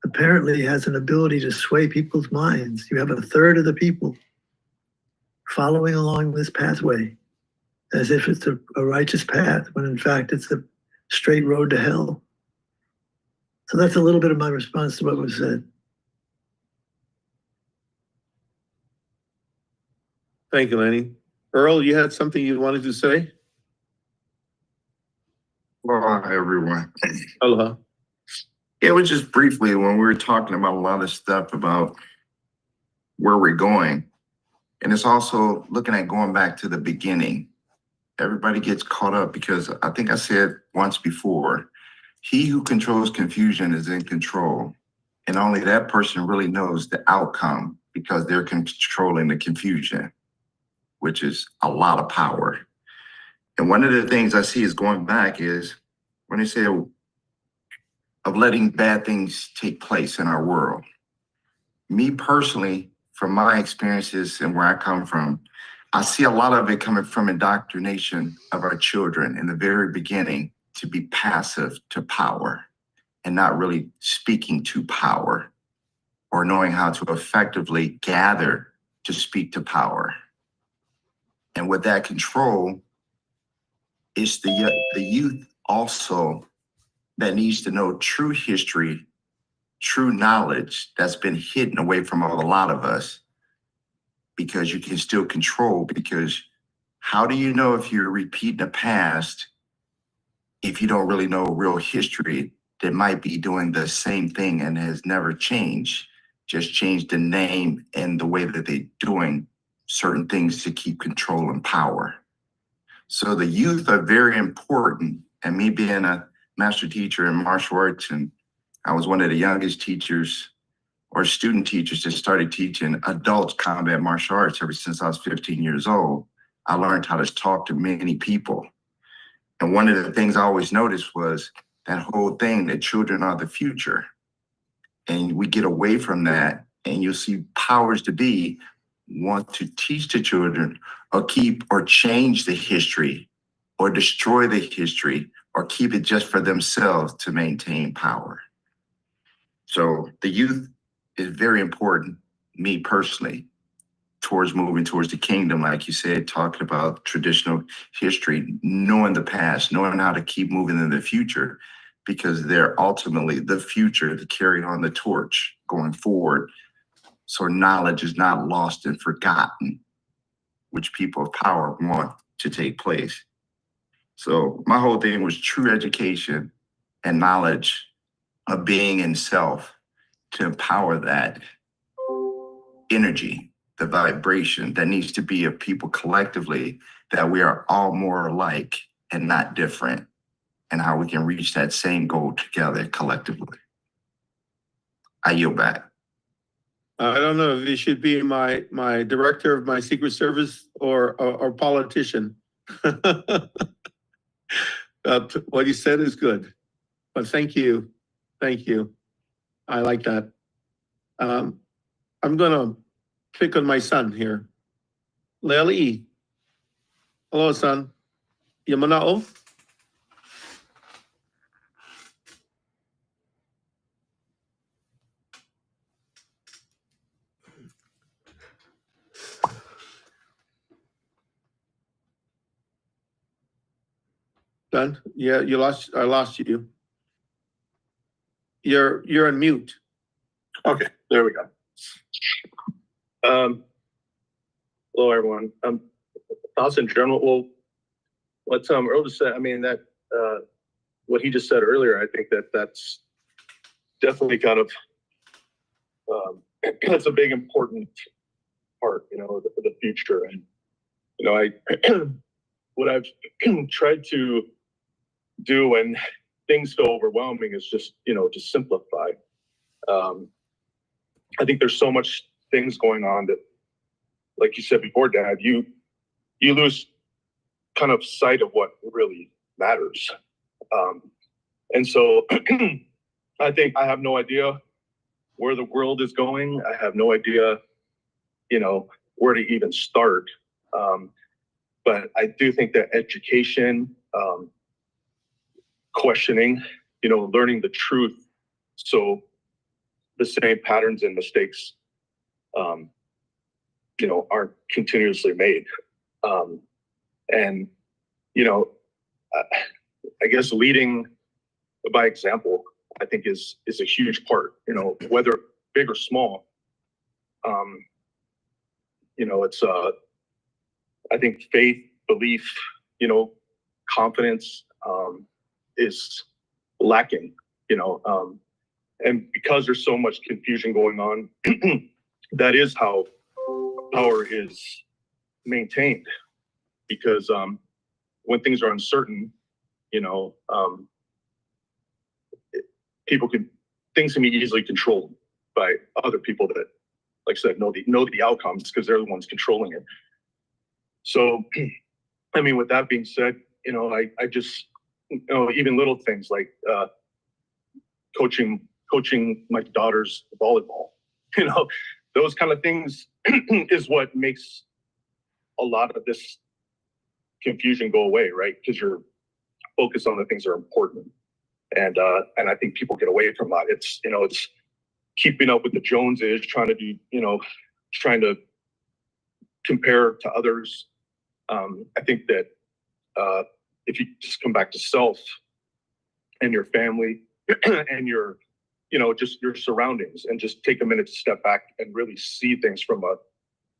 apparently has an ability to sway people's minds. You have a third of the people following along this pathway as if it's a righteous path, when in fact it's a straight road to hell. So that's a little bit of my response to what was said. Thank you, Lenny. Earl, you had something you wanted to say? Well, hi, everyone. Aloha. It was just briefly when we were talking about a lot of stuff about where we're going. And it's also looking at going back to the beginning. Everybody gets caught up because I think I said once before, he who controls confusion is in control. And only that person really knows the outcome because they're controlling the confusion, which is a lot of power. And one of the things I see is going back is when they say of letting bad things take place in our world. Me personally, from my experiences and where I come from, I see a lot of it coming from indoctrination of our children in the very beginning to be passive to power and not really speaking to power or knowing how to effectively gather to speak to power. And with that control, it's the youth also that needs to know true history, true knowledge that's been hidden away from a lot of us, because you can still control. Because how do you know if you're repeating the past if you don't really know real history that might be doing the same thing and has never changed, just changed the name and the way that they're doing certain things to keep control and power. So the youth are very important. And me being a master teacher in martial arts, and I was one of the youngest teachers or student teachers that started teaching adults combat martial arts ever since I was 15 years old. I learned how to talk to many people. And one of the things I always noticed was that whole thing that children are the future. And we get away from that, and you'll see powers to be want to teach the children or keep or change the history or destroy the history or keep it just for themselves to maintain power. So the youth is very important, me personally, towards moving towards the kingdom, like you said, talking about traditional history, knowing the past, knowing how to keep moving in the future, because they're ultimately the future to carry on the torch going forward. So knowledge is not lost and forgotten, which people of power want to take place. So my whole thing was true education and knowledge of being in self to empower that energy, the vibration that needs to be of people collectively, that we are all more alike and not different, and how we can reach that same goal together collectively. I yield back. I don't know if he should be my director of my Secret Service or politician. What you said is good, but thank you. Thank you. I like that. I'm gonna pick on my son here. Lely. Hello, son. Yamanao? Done? Yeah, I lost you. You're on mute. Okay, there we go. Hello, everyone. Thoughts in general. Well, what Earl just said, I mean, that what he just said earlier, I think that's definitely kind of that's a big important part, for the future. And I what I've tried to do when things feel overwhelming is just, to simplify. I think there's so much things going on that, like you said before, Dad, you lose kind of sight of what really matters. And so I think I have no idea where the world is going. I have no idea, where to even start. But I do think that education, questioning, learning the truth, so the same patterns and mistakes, aren't continuously made. And, I guess leading by example, I think is a huge part, whether big or small. It's, I think faith, belief, confidence, is lacking, and because there's so much confusion going on, that is how power is maintained. Because when things are uncertain, things can be easily controlled by other people that, like I said, know the outcomes because they're the ones controlling it. So, I mean, with that being said, I just, even little things like coaching my daughter's volleyball, those kind of things is what makes a lot of this confusion go away, right? Because you're focused on the things that are important. And I think people get away from that. It's, it's keeping up with the Joneses, trying to do, trying to compare to others. I think that if you just come back to self and your family and your, just your surroundings, and just take a minute to step back and really see things from a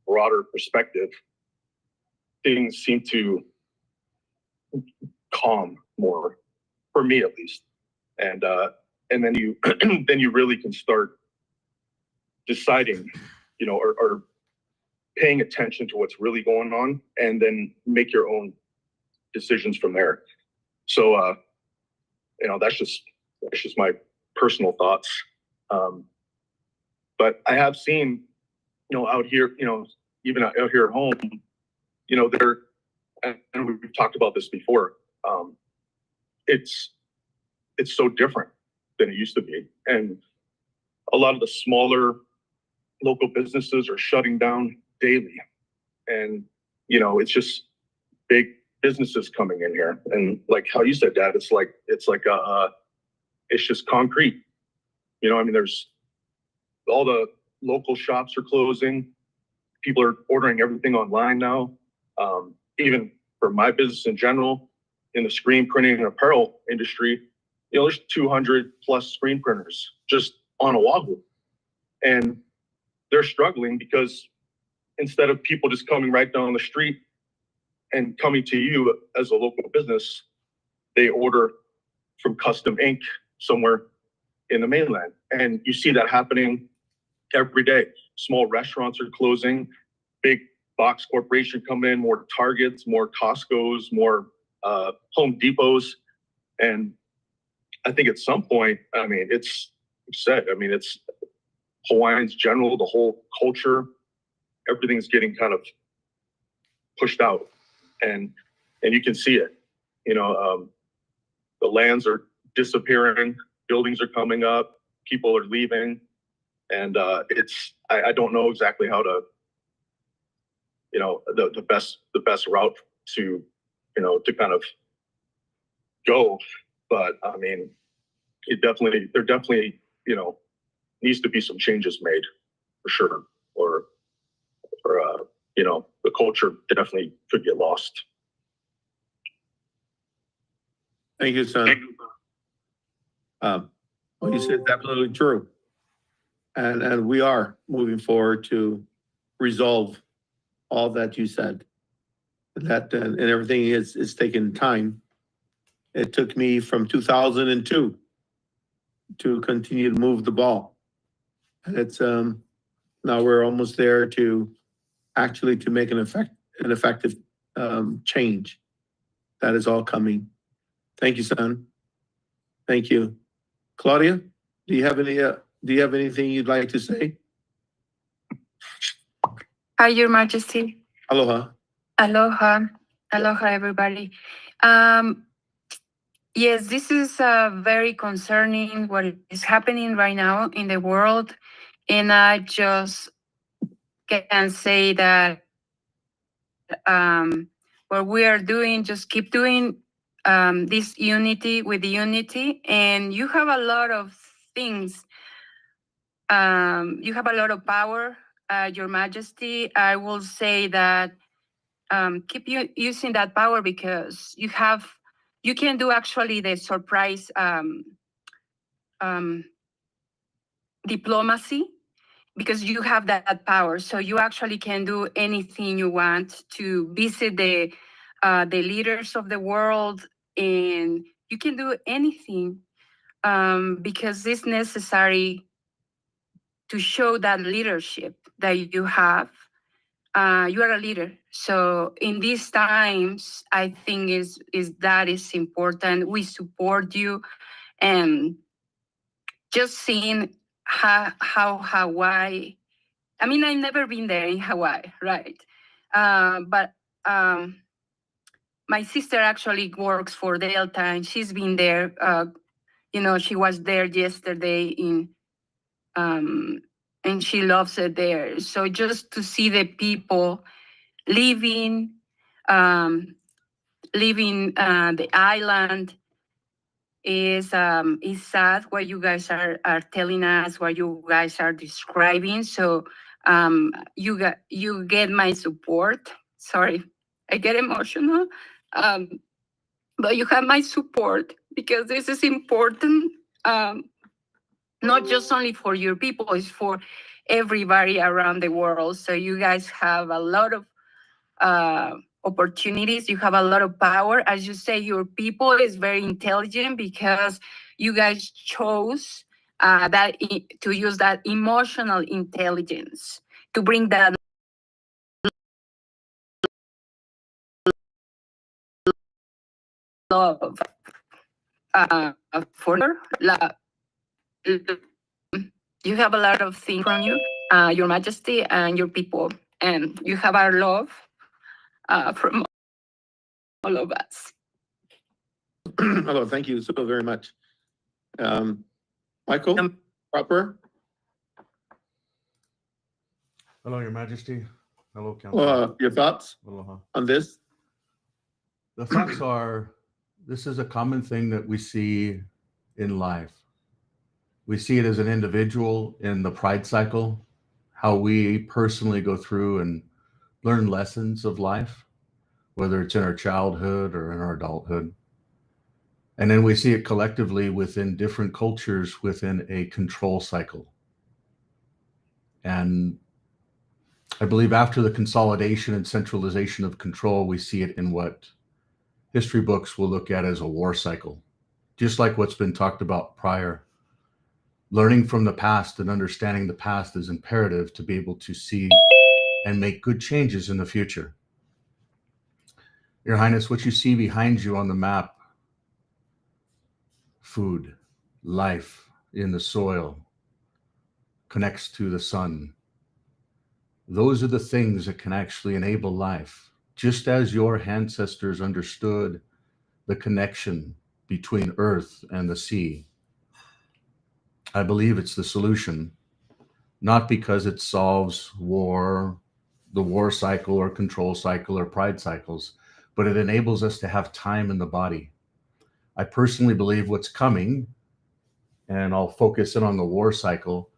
broader perspective, things seem to calm more, for me at least. And then you then you really can start deciding, or paying attention to what's really going on, and then make your own decisions from there. So that's just my personal thoughts. But I have seen, out here, even out here at home, there, and we've talked about this before, it's so different than it used to be. And a lot of the smaller local businesses are shutting down daily. And, it's just big businesses coming in here. And like how you said, Dad, it's just concrete. There's all the local shops are closing. People are ordering everything online now. Even for my business in general, in the screen printing and apparel industry, there's 200 plus screen printers just on Oahu. And they're struggling because instead of people just coming right down the street and coming to you as a local business, they order from Custom Ink somewhere in the mainland. And you see that happening every day. Small restaurants are closing, big box corporation coming in, more Targets, more Costco's, more Home Depots. And I think at some point, it's Hawaiians general, the whole culture, everything's getting kind of pushed out, and you can see it. The lands are disappearing, buildings are coming up, people are leaving, and I don't know exactly how to, the best route to, to kind of go. But there definitely, needs to be some changes made for sure, or the culture definitely could get lost. Thank you, son. What you said is absolutely true. And we are moving forward to resolve all that you said. That and everything is taking time. It took me from 2002 to continue to move the ball. And it's now we're almost there to actually to make an effective change. that is all coming. Thank you, son. Thank you. Claudia, do you have anything you'd like to say? Hi, Your Majesty. Aloha. Aloha. Aloha, everybody. Yes, this is very concerning what is happening right now in the world. And I just can say that what we are doing, just keep doing this unity with the unity. And you have a lot of things. You have a lot of power, Your Majesty. I will say that keep using that power because you can do actually the surprise diplomacy because you have that power. So you actually can do anything you want to visit the leaders of the world, and you can do anything because it's necessary to show that leadership that you have. You are a leader. So in these times, I think is important. We support you, and just seeing how Hawaii. I mean, I've never been there in Hawaii, right? But my sister actually works for Delta, and she's been there. She was there yesterday and she loves it there. So just to see the people leaving the island is sad what you guys are telling us, what you guys are describing. So you get my support. Sorry, I get emotional. But you have my support because this is important. Not just only for your people, it's for everybody around the world. So you guys have a lot of opportunities. You have a lot of power. As you say, your people is very intelligent because you guys chose to use that emotional intelligence to bring that love for love. You have a lot of things from you, Your Majesty, and your people, and you have our love from all of us. Hello, thank you so very much. Michael, proper? Hello, Your Majesty. Hello, Council. Your thoughts Aloha. on this? The thoughts are, this is a common thing that we see in life. We see it as an individual in the pride cycle, how we personally go through and learn lessons of life, whether it's in our childhood or in our adulthood. And then we see it collectively within different cultures within a control cycle. And I believe after the consolidation and centralization of control, we see it in what history books will look at as a war cycle, just like what's been talked about prior. Learning from the past and understanding the past is imperative to be able to see and make good changes in the future. Your Highness, what you see behind you on the map, food, life in the soil, connects to the sun. Those are the things that can actually enable life. Just as your ancestors understood the connection between earth and the sea, I believe it's the solution, not because it solves war, the war cycle or control cycle or pride cycles, but it enables us to have time in the body. I personally believe what's coming, and I'll focus in on the war cycle,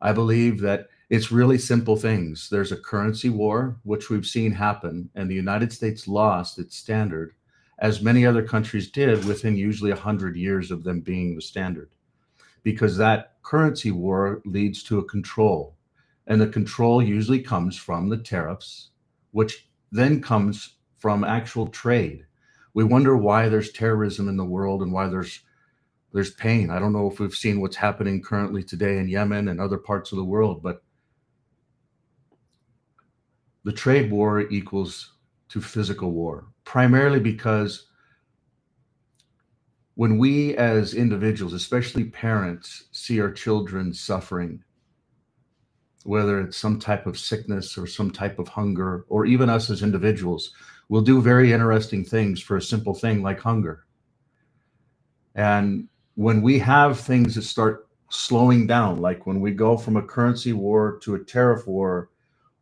I believe that it's really simple things. There's a currency war, which we've seen happen, and the United States lost its standard, as many other countries did within usually 100 years of them being the standard. Because that currency war leads to a control. And the control usually comes from the tariffs, which then comes from actual trade. We wonder why there's terrorism in the world and why there's pain. I don't know if we've seen what's happening currently today in Yemen and other parts of the world, but the trade war equals to physical war, primarily because When we as individuals, especially parents, see our children suffering, whether it's some type of sickness or some type of hunger, or even us as individuals, we'll do very interesting things for a simple thing like hunger. And when we have things that start slowing down, like when we go from a currency war to a tariff war,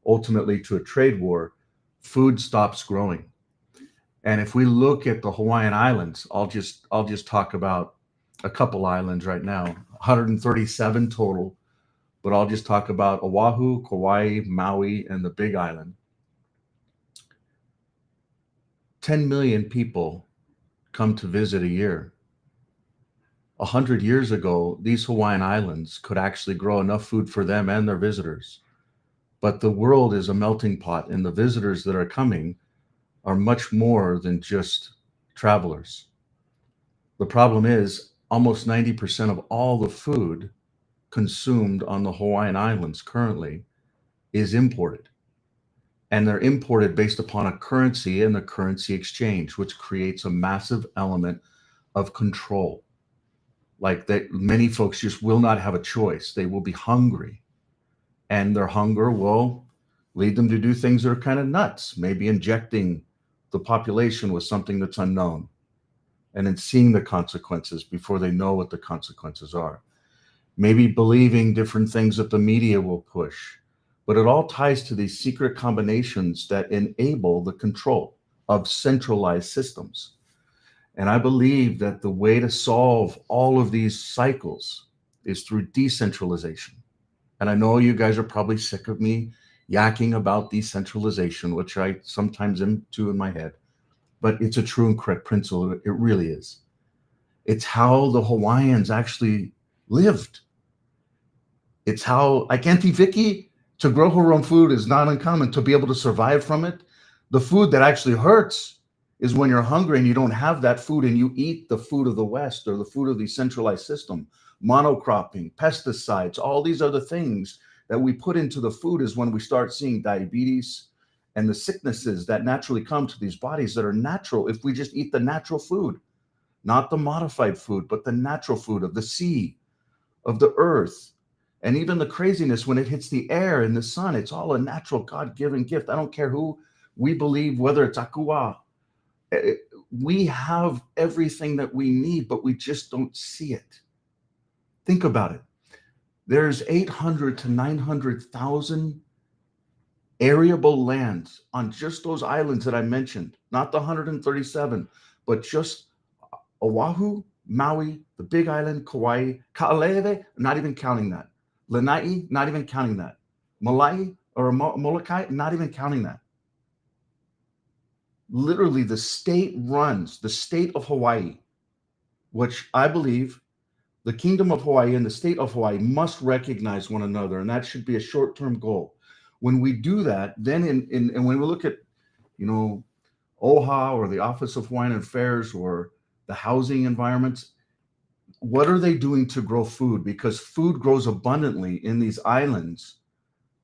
ultimately to a trade war, food stops growing. And if we look at the Hawaiian Islands, I'll just talk about a couple islands right now, 137 total, but I'll just talk about Oahu, Kauai, Maui, and the Big Island. 10 million people come to visit a year. 100 years ago, these Hawaiian Islands could actually grow enough food for them and their visitors. But the world is a melting pot, and the visitors that are coming are much more than just travelers. The problem is almost 90% of all the food consumed on the Hawaiian Islands currently is imported. And they're imported based upon a currency and the currency exchange, which creates a massive element of control. Like that, many folks just will not have a choice. They will be hungry, and their hunger will lead them to do things that are kind of nuts, maybe injecting the population with something that's unknown, and then seeing the consequences before they know what the consequences are. Maybe believing different things that the media will push, but it all ties to these secret combinations that enable the control of centralized systems. And I believe that the way to solve all of these cycles is through decentralization. And I know you guys are probably sick of me yakking about decentralization, which I sometimes am too in my head, but it's a true and correct principle. It really is. It's how the Hawaiians actually lived. It's how, like Auntie Vicky, to grow her own food is not uncommon. To be able to survive from it, the food that actually hurts is when you're hungry and you don't have that food and you eat the food of the West or the food of the centralized system. Monocropping, pesticides, all these other things that we put into the food is when we start seeing diabetes and the sicknesses that naturally come to these bodies that are natural if we just eat the natural food, not the modified food, but the natural food of the sea, of the earth. And even the craziness when it hits the air and the sun, it's all a natural God-given gift. I don't care who we believe, whether it's Akua. We have everything that we need, but we just don't see it. Think about it. There's 800 to 900,000 arable lands on just those islands that I mentioned, not the 137, but just Oahu, Maui, the Big Island, Kauai, Ka'alele, not even counting that. Lanai, not even counting that. Malai or Molokai, not even counting that. Literally, the state of Hawaii, which I believe the Kingdom of Hawaii and the state of Hawaii must recognize one another, and that should be a short-term goal. When we do that, then and when we look at, OHA or the Office of Hawaiian Affairs or the housing environments, what are they doing to grow food? Because food grows abundantly in these islands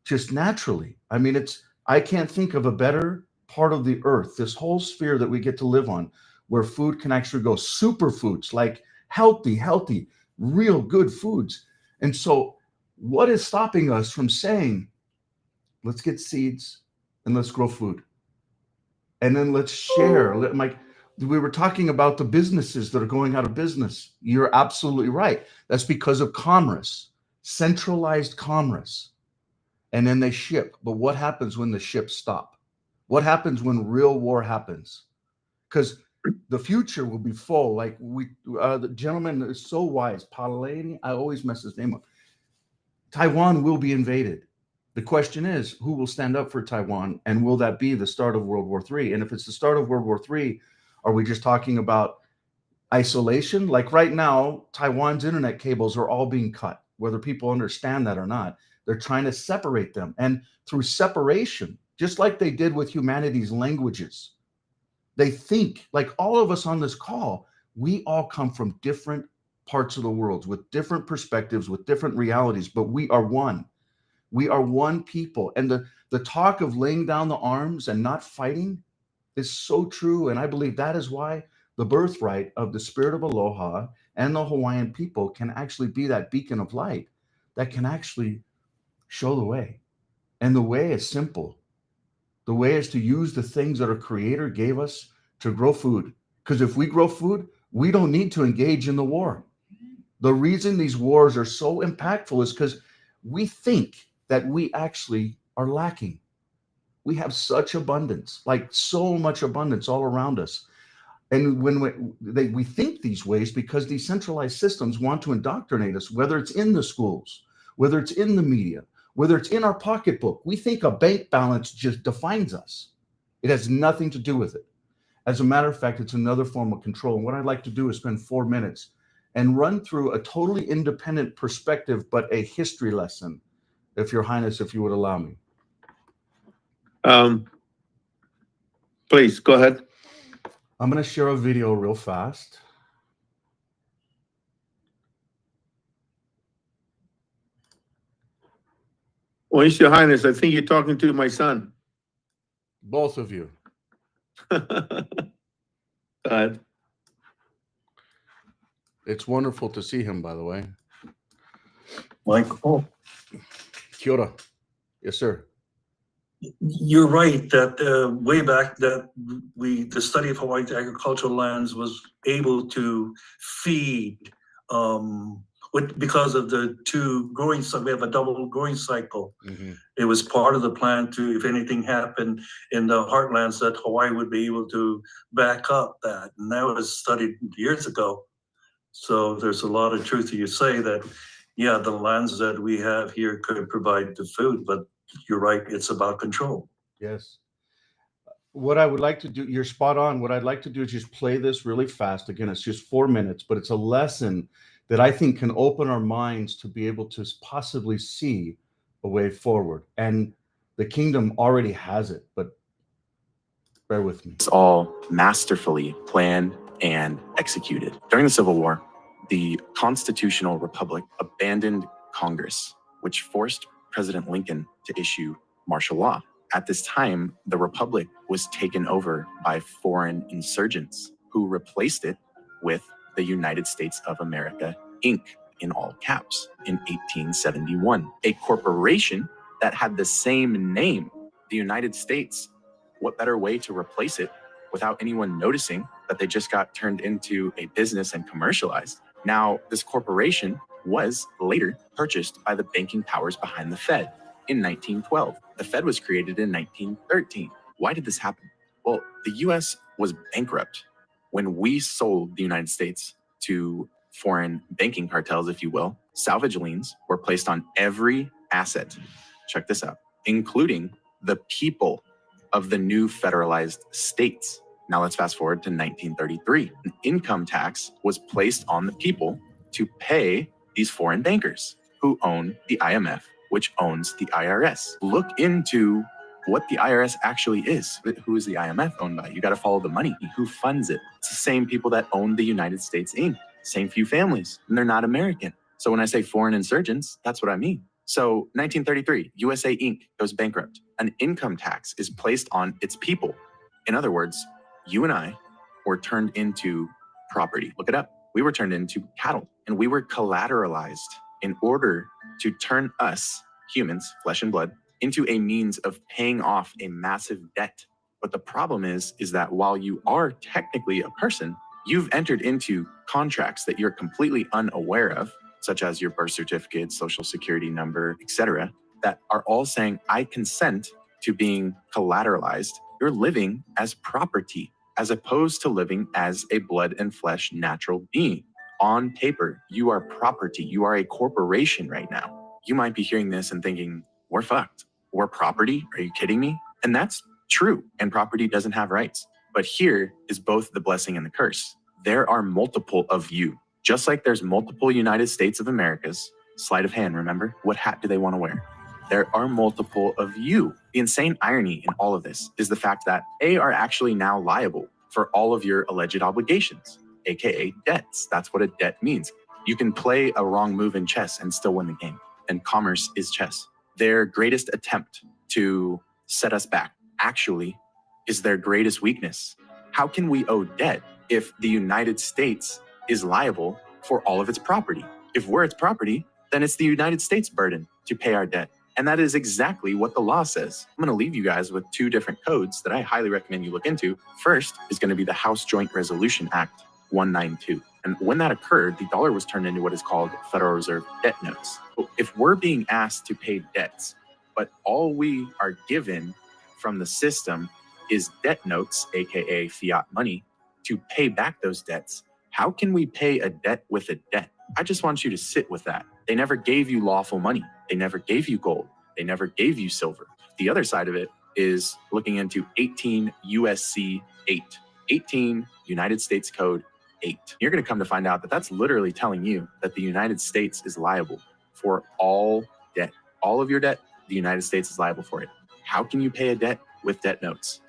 just naturally. I mean, I can't think of a better part of the earth, this whole sphere that we get to live on, where food can actually go. Superfoods, like healthy, real good foods. And so what is stopping us from saying, let's get seeds and let's grow food? And then let's share. We were talking about the businesses that are going out of business. You're absolutely right. That's because of commerce, centralized commerce. And then they ship. But what happens when the ships stop? What happens when real war happens? Because the future will be full. Like the gentleman is so wise, Palani, I always mess his name up. Taiwan will be invaded. The question is, who will stand up for Taiwan? And will that be the start of World War III? And if it's the start of World War III, are we just talking about isolation? Like right now, Taiwan's internet cables are all being cut, whether people understand that or not. They're trying to separate them. And through separation, just like they did with humanity's languages, they think, like all of us on this call, we all come from different parts of the world with different perspectives, with different realities, but we are one. We are one people. And the talk of laying down the arms and not fighting is so true. And I believe that is why the birthright of the spirit of aloha and the Hawaiian people can actually be that beacon of light that can actually show the way. And the way is simple. The way is to use the things that our Creator gave us to grow food. Because if we grow food, we don't need to engage in the war. The reason these wars are so impactful is because we think that we actually are lacking. We have such abundance, like so much abundance all around us. And when we think these ways because these centralized systems want to indoctrinate us, whether it's in the schools, whether it's in the media, whether it's in our pocketbook. We think a bank balance just defines us. It has nothing to do with it. As a matter of fact, it's another form of control. And what I'd like to do is spend 4 minutes and run through a totally independent perspective, but a history lesson, if Your Highness, if you would allow me. Please, go ahead. I'm going to share a video real fast. Well, Your Highness, I think you're talking to my son. Both of you. Go ahead. It's wonderful to see him, by the way. Michael, Kia ora. Yes, sir. you're right that way back that the study of Hawaii agricultural lands was able to feed because of the two growing cycle. We have a double growing cycle. Mm-hmm. It was part of the plan to, if anything happened in the heartlands, that Hawaii would be able to back up that. And that was studied years ago. So there's a lot of truth to you say that, yeah, the lands that we have here could provide the food, but you're right, it's about control. Yes. What I would like to do, you're spot on. What I'd like to do is just play this really fast. Again, it's just 4 minutes, but it's a lesson that I think can open our minds to be able to possibly see a way forward. And the kingdom already has it, but bear with me. It's all masterfully planned and executed. During the Civil War, the Constitutional Republic abandoned Congress, which forced President Lincoln to issue martial law. At this time, the Republic was taken over by foreign insurgents who replaced it with the United States of America, Inc., in all caps, in 1871. A corporation that had the same name, the United States. What better way to replace it without anyone noticing that they just got turned into a business and commercialized? Now, this corporation was later purchased by the banking powers behind the Fed in 1912. The Fed was created in 1913. Why did this happen? Well, the US was bankrupt when we sold the United States to foreign banking cartels, if you will. Salvage liens were placed on every asset. Check this out, including the people of the new federalized states. Now let's fast forward to 1933. An income tax was placed on the people to pay these foreign bankers who own the IMF, which owns the IRS. Look into what the IRS actually is. Who is the IMF owned by? You got to follow the money. Who funds it? It's the same people that own the United States Inc. Same few families, and they're not American. So when I say foreign insurgents, that's what I mean. So 1933, USA Inc. goes bankrupt. An income tax is placed on its people. In other words, you and I were turned into property. Look it up. We were turned into cattle, and we were collateralized in order to turn us, humans, flesh and blood, into a means of paying off a massive debt. But the problem is that while you are technically a person, you've entered into contracts that you're completely unaware of, such as your birth certificate, social security number, etc., that are all saying, I consent to being collateralized. You're living as property, as opposed to living as a blood and flesh natural being. On paper, you are property. You are a corporation right now. You might be hearing this and thinking, we're fucked. We're property? Are you kidding me? And that's true. And property doesn't have rights. But here is both the blessing and the curse. There are multiple of you. Just like there's multiple United States of Americas. Sleight of hand, remember? What hat do they want to wear? There are multiple of you. The insane irony in all of this is the fact that they are actually now liable for all of your alleged obligations, aka debts. That's what a debt means. You can play a wrong move in chess and still win the game. And commerce is chess. Their greatest attempt to set us back actually is their greatest weakness. How can we owe debt if the United States is liable for all of its property. If we're its property, then it's the United States' burden to pay our debt. And that is exactly what the law says. I'm going to leave you guys with two different codes that I highly recommend you look into. First is going to be the House Joint Resolution Act 192. And when that occurred, the dollar was turned into what is called Federal Reserve debt notes. If we're being asked to pay debts, but all we are given from the system is debt notes, aka fiat money, to pay back those debts, how can we pay a debt with a debt? I just want you to sit with that. They never gave you lawful money. They never gave you gold. They never gave you silver. The other side of it is looking into 18 USC 8, 18 United States Code 8. You're going to come to find out that that's literally telling you that the United States is liable for all debt. All of your debt, the United States is liable for it. How can you pay a debt with debt notes?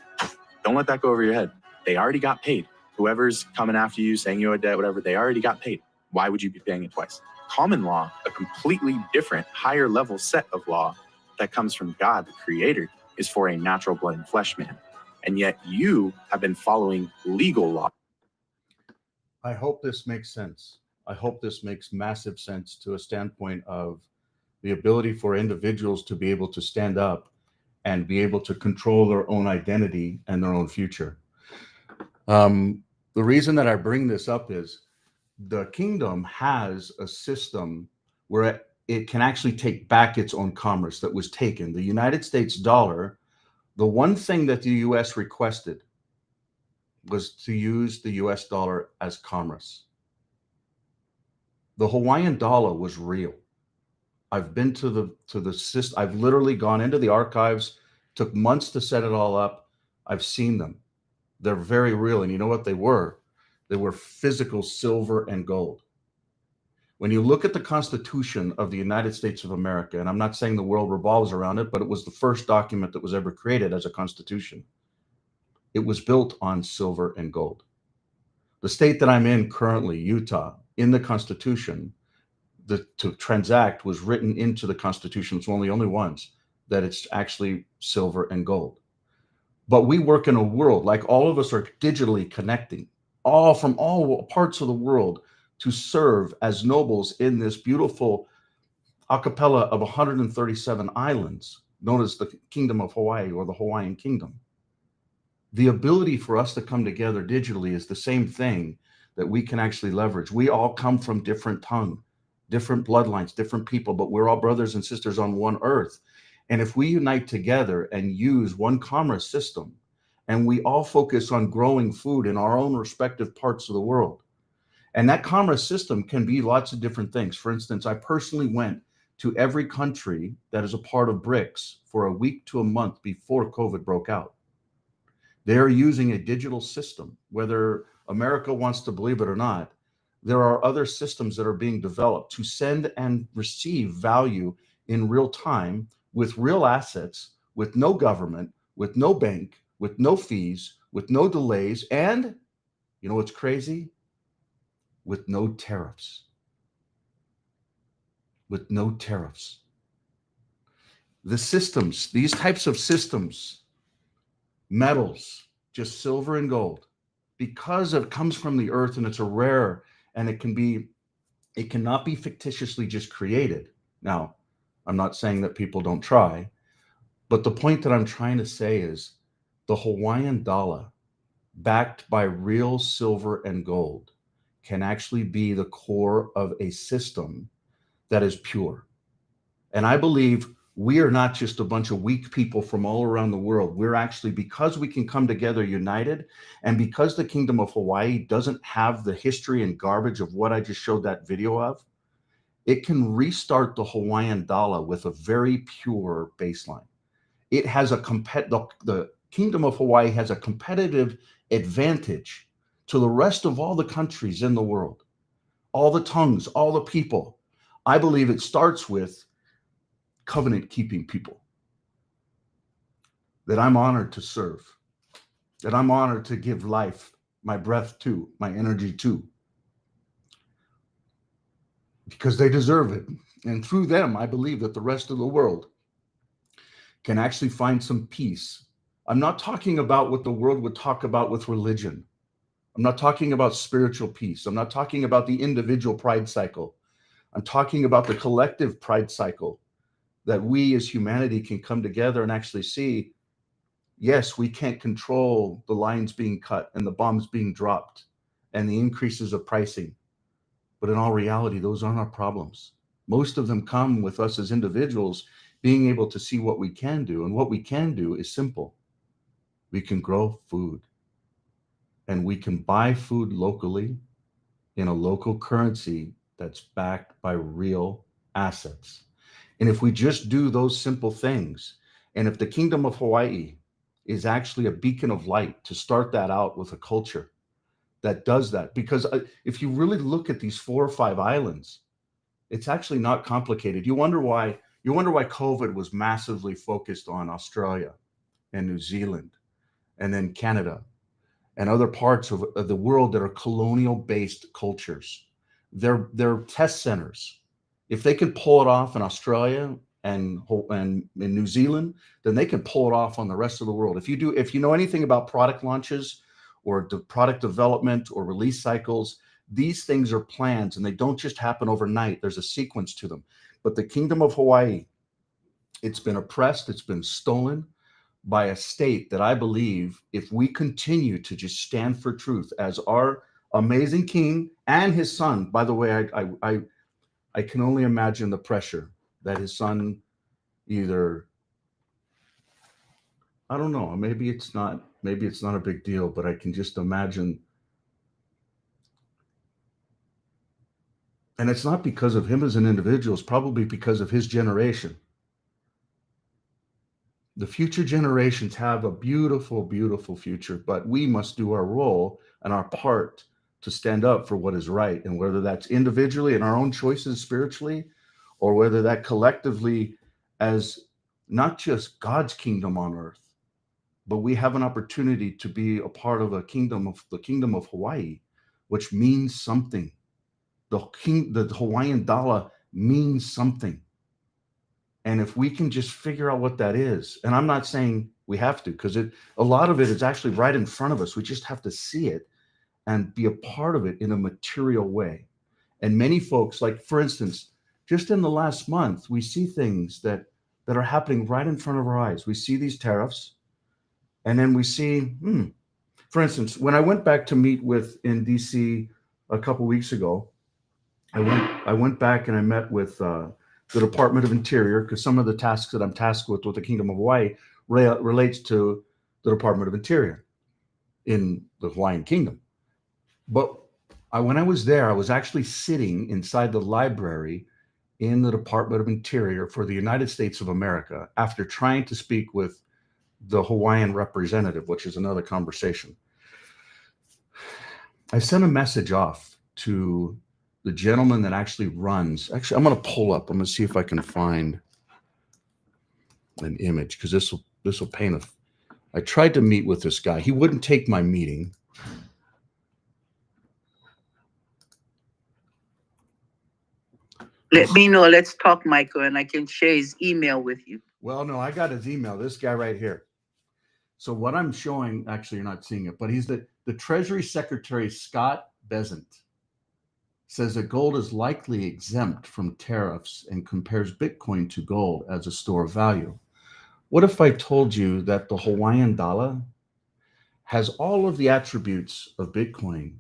Don't let that go over your head. They already got paid. Whoever's coming after you, saying you owe a debt, whatever, they already got paid. Why would you be paying it twice? Common law, a completely different, higher level set of law that comes from God, the creator, is for a natural blood and flesh man. And yet you have been following legal law. I hope this makes sense. I hope this makes massive sense to a standpoint of the ability for individuals to be able to stand up and be able to control their own identity and their own future. The reason that I bring this up is the kingdom has a system where it can actually take back its own commerce that was taken. The United States dollar, the one thing that the US requested was to use the US dollar as commerce. The Hawaiian dollar was real. I've been to the system. I've literally gone into the archives, took months to set it all up. I've seen them. They're very real. And you know what they were? They were physical silver and gold. When you look at the Constitution of the United States of America, and I'm not saying the world revolves around it, but it was the first document that was ever created as a constitution. It was built on silver and gold. The state that I'm in currently, Utah, in the Constitution, to transact was written into the Constitution. It's one of the only ones that it's actually silver and gold. But we work in a world, like all of us are digitally connecting, all from all parts of the world to serve as nobles in this beautiful archipelago of 137 islands, known as the Kingdom of Hawaii or the Hawaiian Kingdom. The ability for us to come together digitally is the same thing that we can actually leverage. We all come from different tongue, different bloodlines, different people, but we're all brothers and sisters on one earth. And if we unite together and use one commerce system, and we all focus on growing food in our own respective parts of the world, and that commerce system can be lots of different things. For instance, I personally went to every country that is a part of BRICS for a week to a month before COVID broke out. They're using a digital system, whether America wants to believe it or not. There are other systems that are being developed to send and receive value in real time with real assets, with no government, with no bank, with no fees, with no delays, and you know what's crazy? With no tariffs. With no tariffs. The systems, these types of systems, metals, just silver and gold, because it comes from the earth and it's a rare, and it cannot be fictitiously just created. Now, I'm not saying that people don't try, but the point that I'm trying to say is the Hawaiian dollar, backed by real silver and gold, can actually be the core of a system that is pure. And I believe we are not just a bunch of weak people from all around the world. We're actually, because we can come together united, and because the Kingdom of Hawaii doesn't have the history and garbage of what I just showed that video of, it can restart the Hawaiian dollar with a very pure baseline. It has the Kingdom of Hawaii has a competitive advantage to the rest of all the countries in the world, all the tongues, all the people. I believe it starts with covenant-keeping people that I'm honored to serve, that I'm honored to give life, my breath to, my energy to, because they deserve it. And through them, I believe that the rest of the world can actually find some peace. I'm not talking about what the world would talk about with religion. I'm not talking about spiritual peace. I'm not talking about the individual pride cycle. I'm talking about the collective pride cycle that we as humanity can come together and actually see, yes, we can't control the lines being cut and the bombs being dropped and the increases of pricing. But in all reality, those aren't our problems. Most of them come with us as individuals being able to see what we can do. And what we can do is simple. We can grow food and we can buy food locally in a local currency that's backed by real assets. And if we just do those simple things, and if the Kingdom of Hawaii is actually a beacon of light to start that out with a culture that does that, because if you really look at these 4 or 5 islands, it's actually not complicated. You wonder why COVID was massively focused on Australia and New Zealand and then Canada and other parts of the world that are colonial-based cultures. They're test centers. If they can pull it off in Australia and in New Zealand, then they can pull it off on the rest of the world. If you know anything about product launches or product development or release cycles, these things are plans and they don't just happen overnight. There's a sequence to them. But the Kingdom of Hawaii, it's been oppressed, it's been stolen by a state that I believe, if we continue to just stand for truth as our amazing king and his son, by the way, I can only imagine the pressure that his son either, I don't know, maybe it's not a big deal, but I can just imagine. And it's not because of him as an individual, it's probably because of his generation. The future generations have a beautiful, beautiful future, but we must do our role and our part to stand up for what is right. And whether that's individually in our own choices spiritually, or whether that collectively as not just God's kingdom on earth, but we have an opportunity to be a part of the kingdom of Hawaii, which means something. The Hawaiian dollar means something. And if we can just figure out what that is, and I'm not saying we have to, because a lot of it is actually right in front of us. We just have to see it and be a part of it in a material way. And many folks, like for instance, just in the last month, we see things that are happening right in front of our eyes. We see these tariffs, and then we see, for instance, when I went back to meet in DC a couple weeks ago, I went back and I met with the Department of Interior, because some of the tasks that I'm tasked with the Kingdom of Hawaii relates to the Department of Interior in the Hawaiian Kingdom. But when I was there, I was actually sitting inside the library in the Department of Interior for the United States of America after trying to speak with the Hawaiian representative, which is another conversation. I sent a message off to the gentleman that actually runs. Actually, I'm going to pull up. I'm going to see if I can find an image, because this will paint I tried to meet with this guy. He wouldn't take my meeting. Let me know. Let's talk, Michael, and I can share his email with you. Well, no, I got his email. This guy right here. So what I'm showing, actually, you're not seeing it, but he's the Treasury Secretary, Scott Bessent, says that gold is likely exempt from tariffs and compares Bitcoin to gold as a store of value. What if I told you that the Hawaiian dollar has all of the attributes of Bitcoin,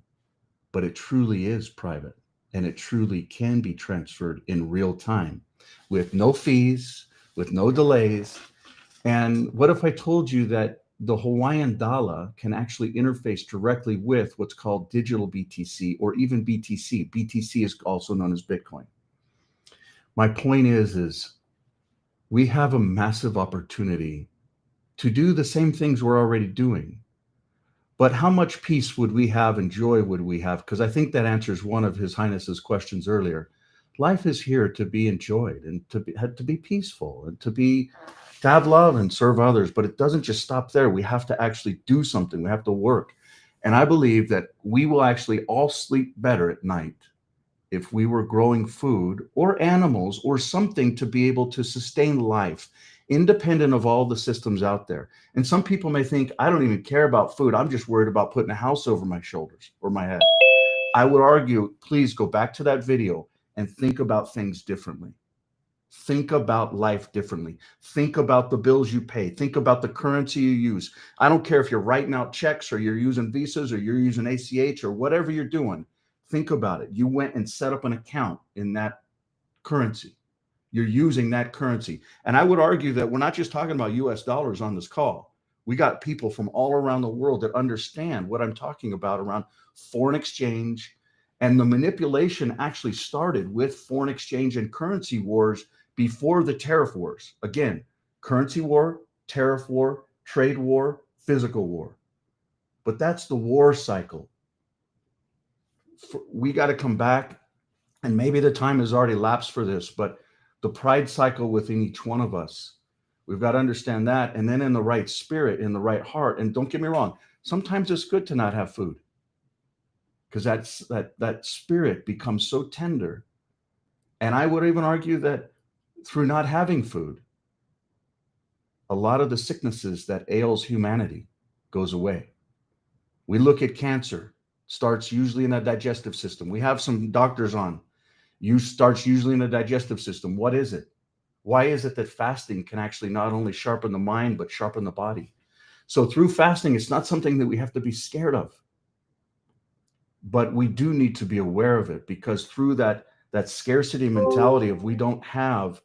but it truly is private and it truly can be transferred in real time with no fees, with no delays? And what if I told you that the Hawaiian dollar can actually interface directly with what's called digital BTC or even BTC. BTC is also known as Bitcoin. My point is we have a massive opportunity to do the same things we're already doing. But how much peace would we have and joy would we have? Because I think that answers one of His Highness's questions earlier. Life is here to be enjoyed and to be peaceful and to have love and serve others, but it doesn't just stop there. We have to actually do something. We have to work. And I believe that we will actually all sleep better at night if we were growing food or animals or something to be able to sustain life independent of all the systems out there. And some people may think, I don't even care about food. I'm just worried about putting a house over my shoulders or my head. I would argue, please go back to that video and think about things differently. Think about life differently. Think about the bills you pay. Think about the currency you use. I don't care if you're writing out checks or you're using visas or you're using ACH or whatever you're doing. Think about it. You went and set up an account in that currency. You're using that currency. And I would argue that we're not just talking about US dollars on this call. We got people from all around the world that understand what I'm talking about around foreign exchange. And the manipulation actually started with foreign exchange and currency wars before the tariff wars. Again, currency war, tariff war, trade war, physical war. But that's the war cycle. We got to come back, and maybe the time has already lapsed for this, but the pride cycle within each one of us, we've got to understand that. And then in the right spirit, in the right heart, and don't get me wrong, sometimes it's good to not have food, because that spirit becomes so tender. And I would even argue that through not having food, a lot of the sicknesses that ails humanity goes away. We look at cancer, starts usually in the digestive system. We have some doctors on. Starts usually in the digestive system. What is it? Why is it that fasting can actually not only sharpen the mind, but sharpen the body? So through fasting, it's not something that we have to be scared of. But we do need to be aware of it, because through that scarcity mentality of we don't have,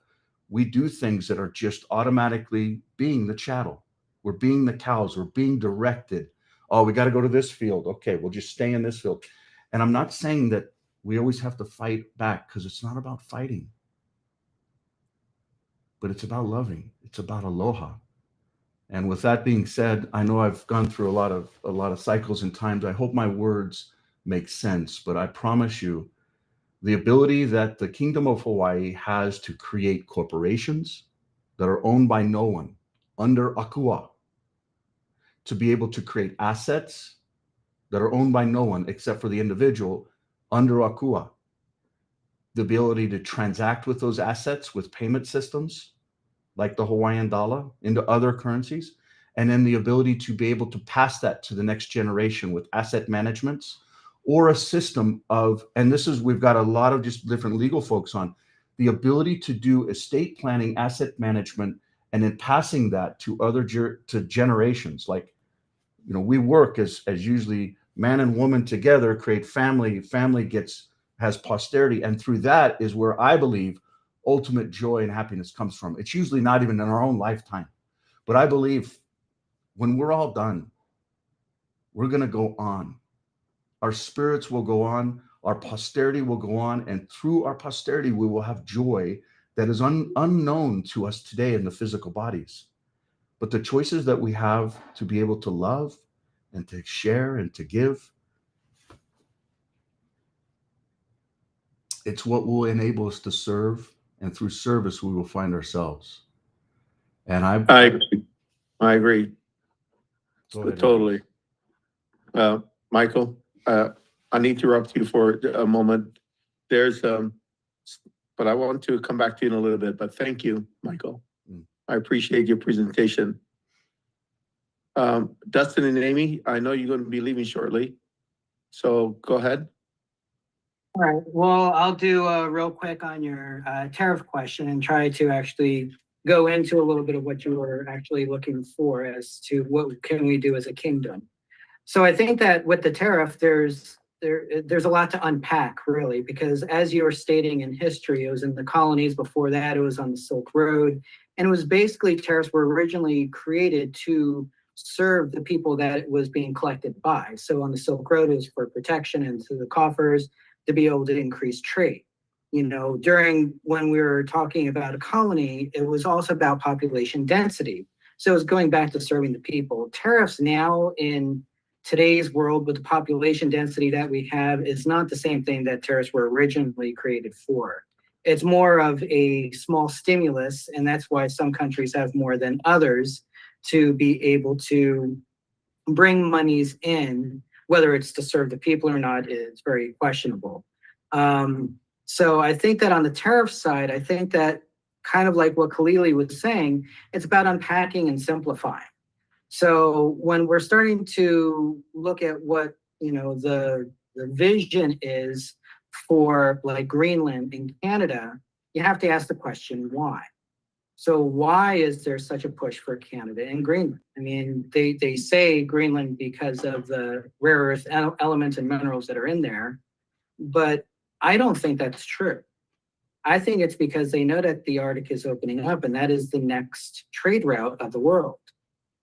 we do things that are just automatically being the chattel. We're being the cows. We're being directed. Oh, we got to go to this field. Okay, we'll just stay in this field. And I'm not saying that we always have to fight back, because it's not about fighting, but it's about loving. It's about aloha. And with that being said, I know I've gone through a lot of cycles and times. I hope my words make sense, but I promise you, the ability that the Kingdom of Hawaii has to create corporations that are owned by no one under Akua, to be able to create assets that are owned by no one except for the individual under Akua, the ability to transact with those assets with payment systems like the Hawaiian dollar into other currencies, and then the ability to be able to pass that to the next generation with asset managements, or a system of, and this is, we've got a lot of just different legal folks on, the ability to do estate planning, asset management, and then passing that to other to generations. Like, we work as usually man and woman together, create family has posterity. And through that is where I believe ultimate joy and happiness comes from. It's usually not even in our own lifetime, but I believe when we're all done, we're going to go on. Our spirits will go on, our posterity will go on, and through our posterity, we will have joy that is unknown to us today in the physical bodies. But the choices that we have to be able to love and to share and to give, it's what will enable us to serve, and through service, we will find ourselves. And I agree. Go ahead. Totally. Michael, I need to interrupt you for a moment. But I want to come back to you in a little bit, but thank you, Michael. I appreciate your presentation. Dustin and Amy, I know you're going to be leaving shortly, so go ahead. All right, well, I'll do real quick on your tariff question and try to actually go into a little bit of what you were actually looking for as to what can we do as a kingdom. So I think that with the tariff, there's a lot to unpack, really, because as you were stating in history, it was in the colonies. Before that, it was on the Silk Road. And it was basically, tariffs were originally created to serve the people that it was being collected by. So on the Silk Road, it was for protection and to the coffers to be able to increase trade. During when we were talking about a colony, it was also about population density. So it's going back to serving the people. Tariffs now in today's world with the population density that we have is not the same thing that tariffs were originally created for. It's more of a small stimulus, and that's why some countries have more than others to be able to bring monies in. Whether it's to serve the people or not is very questionable. So I think that on the tariff side, I think that kind of like what Khalili was saying, it's about unpacking and simplifying. So when we're starting to look at what, the vision is for like Greenland and Canada, you have to ask the question, why? So why is there such a push for Canada and Greenland? I mean, they say Greenland because of the rare earth elements and minerals that are in there, but I don't think that's true. I think it's because they know that the Arctic is opening up, and that is the next trade route of the world.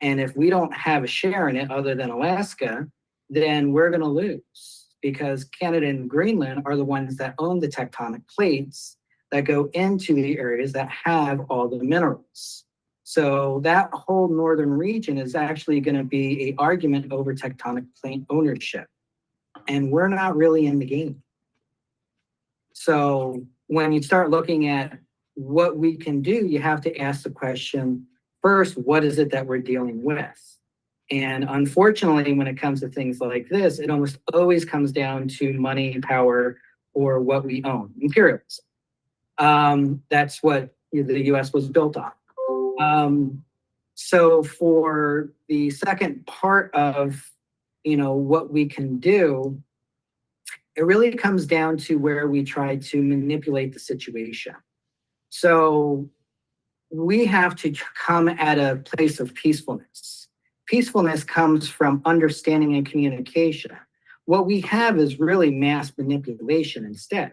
And if we don't have a share in it other than Alaska, then we're going to lose, because Canada and Greenland are the ones that own the tectonic plates that go into the areas that have all the minerals. So that whole northern region is actually going to be an argument over tectonic plate ownership. And we're not really in the game. So when you start looking at what we can do, you have to ask the question, first, what is it that we're dealing with? And unfortunately, when it comes to things like this, it almost always comes down to money, power, or what we own, imperialism. That's what the US was built on. So for the second part of, what we can do, it really comes down to where we try to manipulate the situation. So we have to come at a place of peacefulness. Peacefulness comes from understanding and communication. What we have is really mass manipulation instead.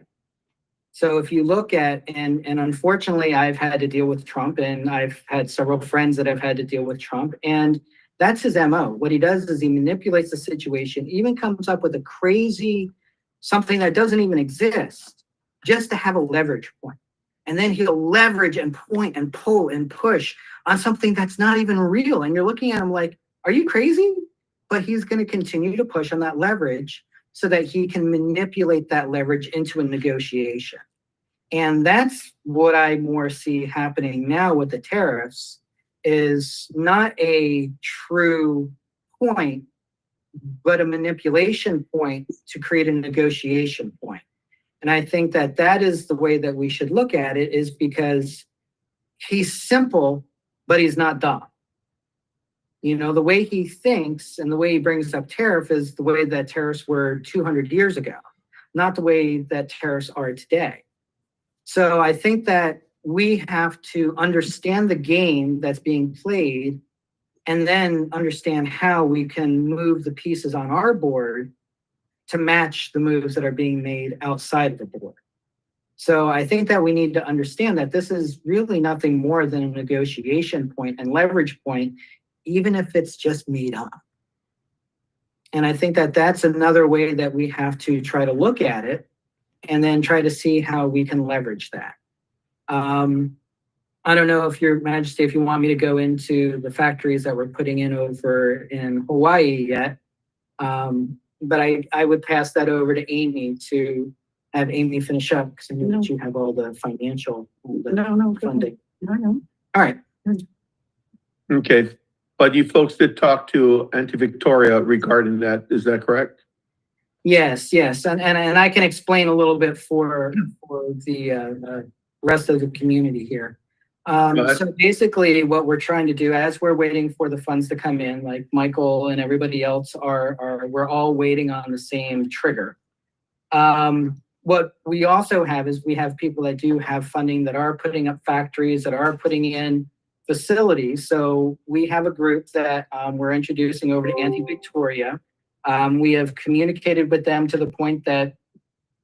So if you look at, and unfortunately, I've had to deal with Trump, and I've had several friends that have had to deal with Trump, and that's his MO. What he does is he manipulates the situation, even comes up with a crazy, something that doesn't even exist, just to have a leverage point. And then he'll leverage and point and pull and push on something that's not even real. And you're looking at him like, are you crazy? But he's going to continue to push on that leverage so that he can manipulate that leverage into a negotiation. And that's what I more see happening now with the tariffs, is not a true point, but a manipulation point to create a negotiation point. And I think that that is the way that we should look at it, is because he's simple, but he's not dumb. The way he thinks and the way he brings up tariff is the way that tariffs were 200 years ago, not the way that tariffs are today. So I think that we have to understand the game that's being played, and then understand how we can move the pieces on our board to match the moves that are being made outside of the board. So I think that we need to understand that this is really nothing more than a negotiation point and leverage point, even if it's just made up. And I think that that's another way that we have to try to look at it, and then try to see how we can leverage that. I don't know if Your Majesty, if you want me to go into the factories that we're putting in over in Hawaii yet, but I would pass that over to Amy to have Amy finish up, because I know that you have all the financial funding. No. All right. Okay, but you folks did talk to Auntie Victoria regarding that, is that correct? Yes, and I can explain a little bit for the rest of the community here. So basically, what we're trying to do, as we're waiting for the funds to come in, like Michael and everybody else we're all waiting on the same trigger. What we also have is we have people that do have funding, that are putting up factories, that are putting in facilities. So we have a group that we're introducing over to Auntie Victoria. We have communicated with them to the point that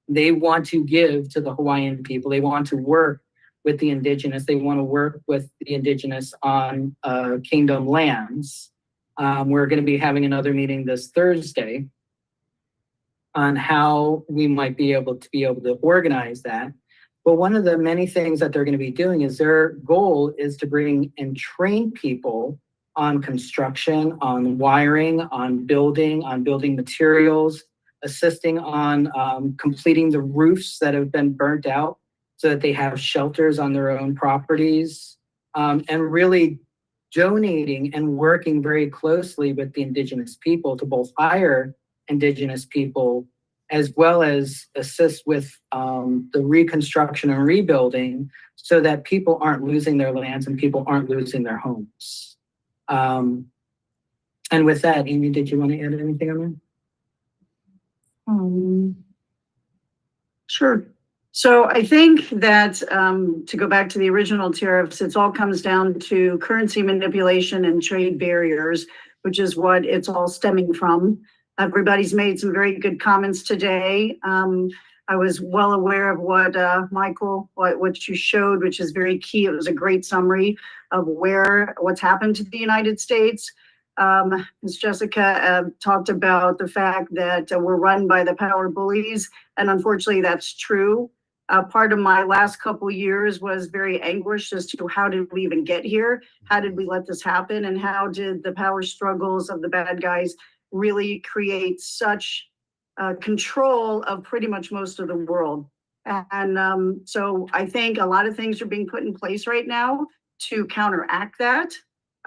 they want to give to the Hawaiian people. They want to work with the indigenous. They want to work with the indigenous on kingdom lands. We're going to be having another meeting this Thursday on how we might be able to organize that. But one of the many things that they're going to be doing is their goal is to bring and train people on construction, on wiring, on building materials, assisting on completing the roofs that have been burnt out so that they have shelters on their own properties, and really donating and working very closely with the indigenous people to both hire indigenous people as well as assist with the reconstruction and rebuilding so that people aren't losing their lands and people aren't losing their homes. And with that, Amy, did you want to add anything on that? Sure. So I think that to go back to the original tariffs, it all comes down to currency manipulation and trade barriers, which is what it's all stemming from. Everybody's made some very good comments today. I was well aware of what Michael, what you showed, which is very key. It was a great summary of what's happened to the United States. Ms. Jessica talked about the fact that we're run by the power bullies, and unfortunately that's true. Part of my last couple years was very anguished as to how did we even get here? How did we let this happen? And how did the power struggles of the bad guys really create such control of pretty much most of the world? And so I think a lot of things are being put in place right now to counteract that.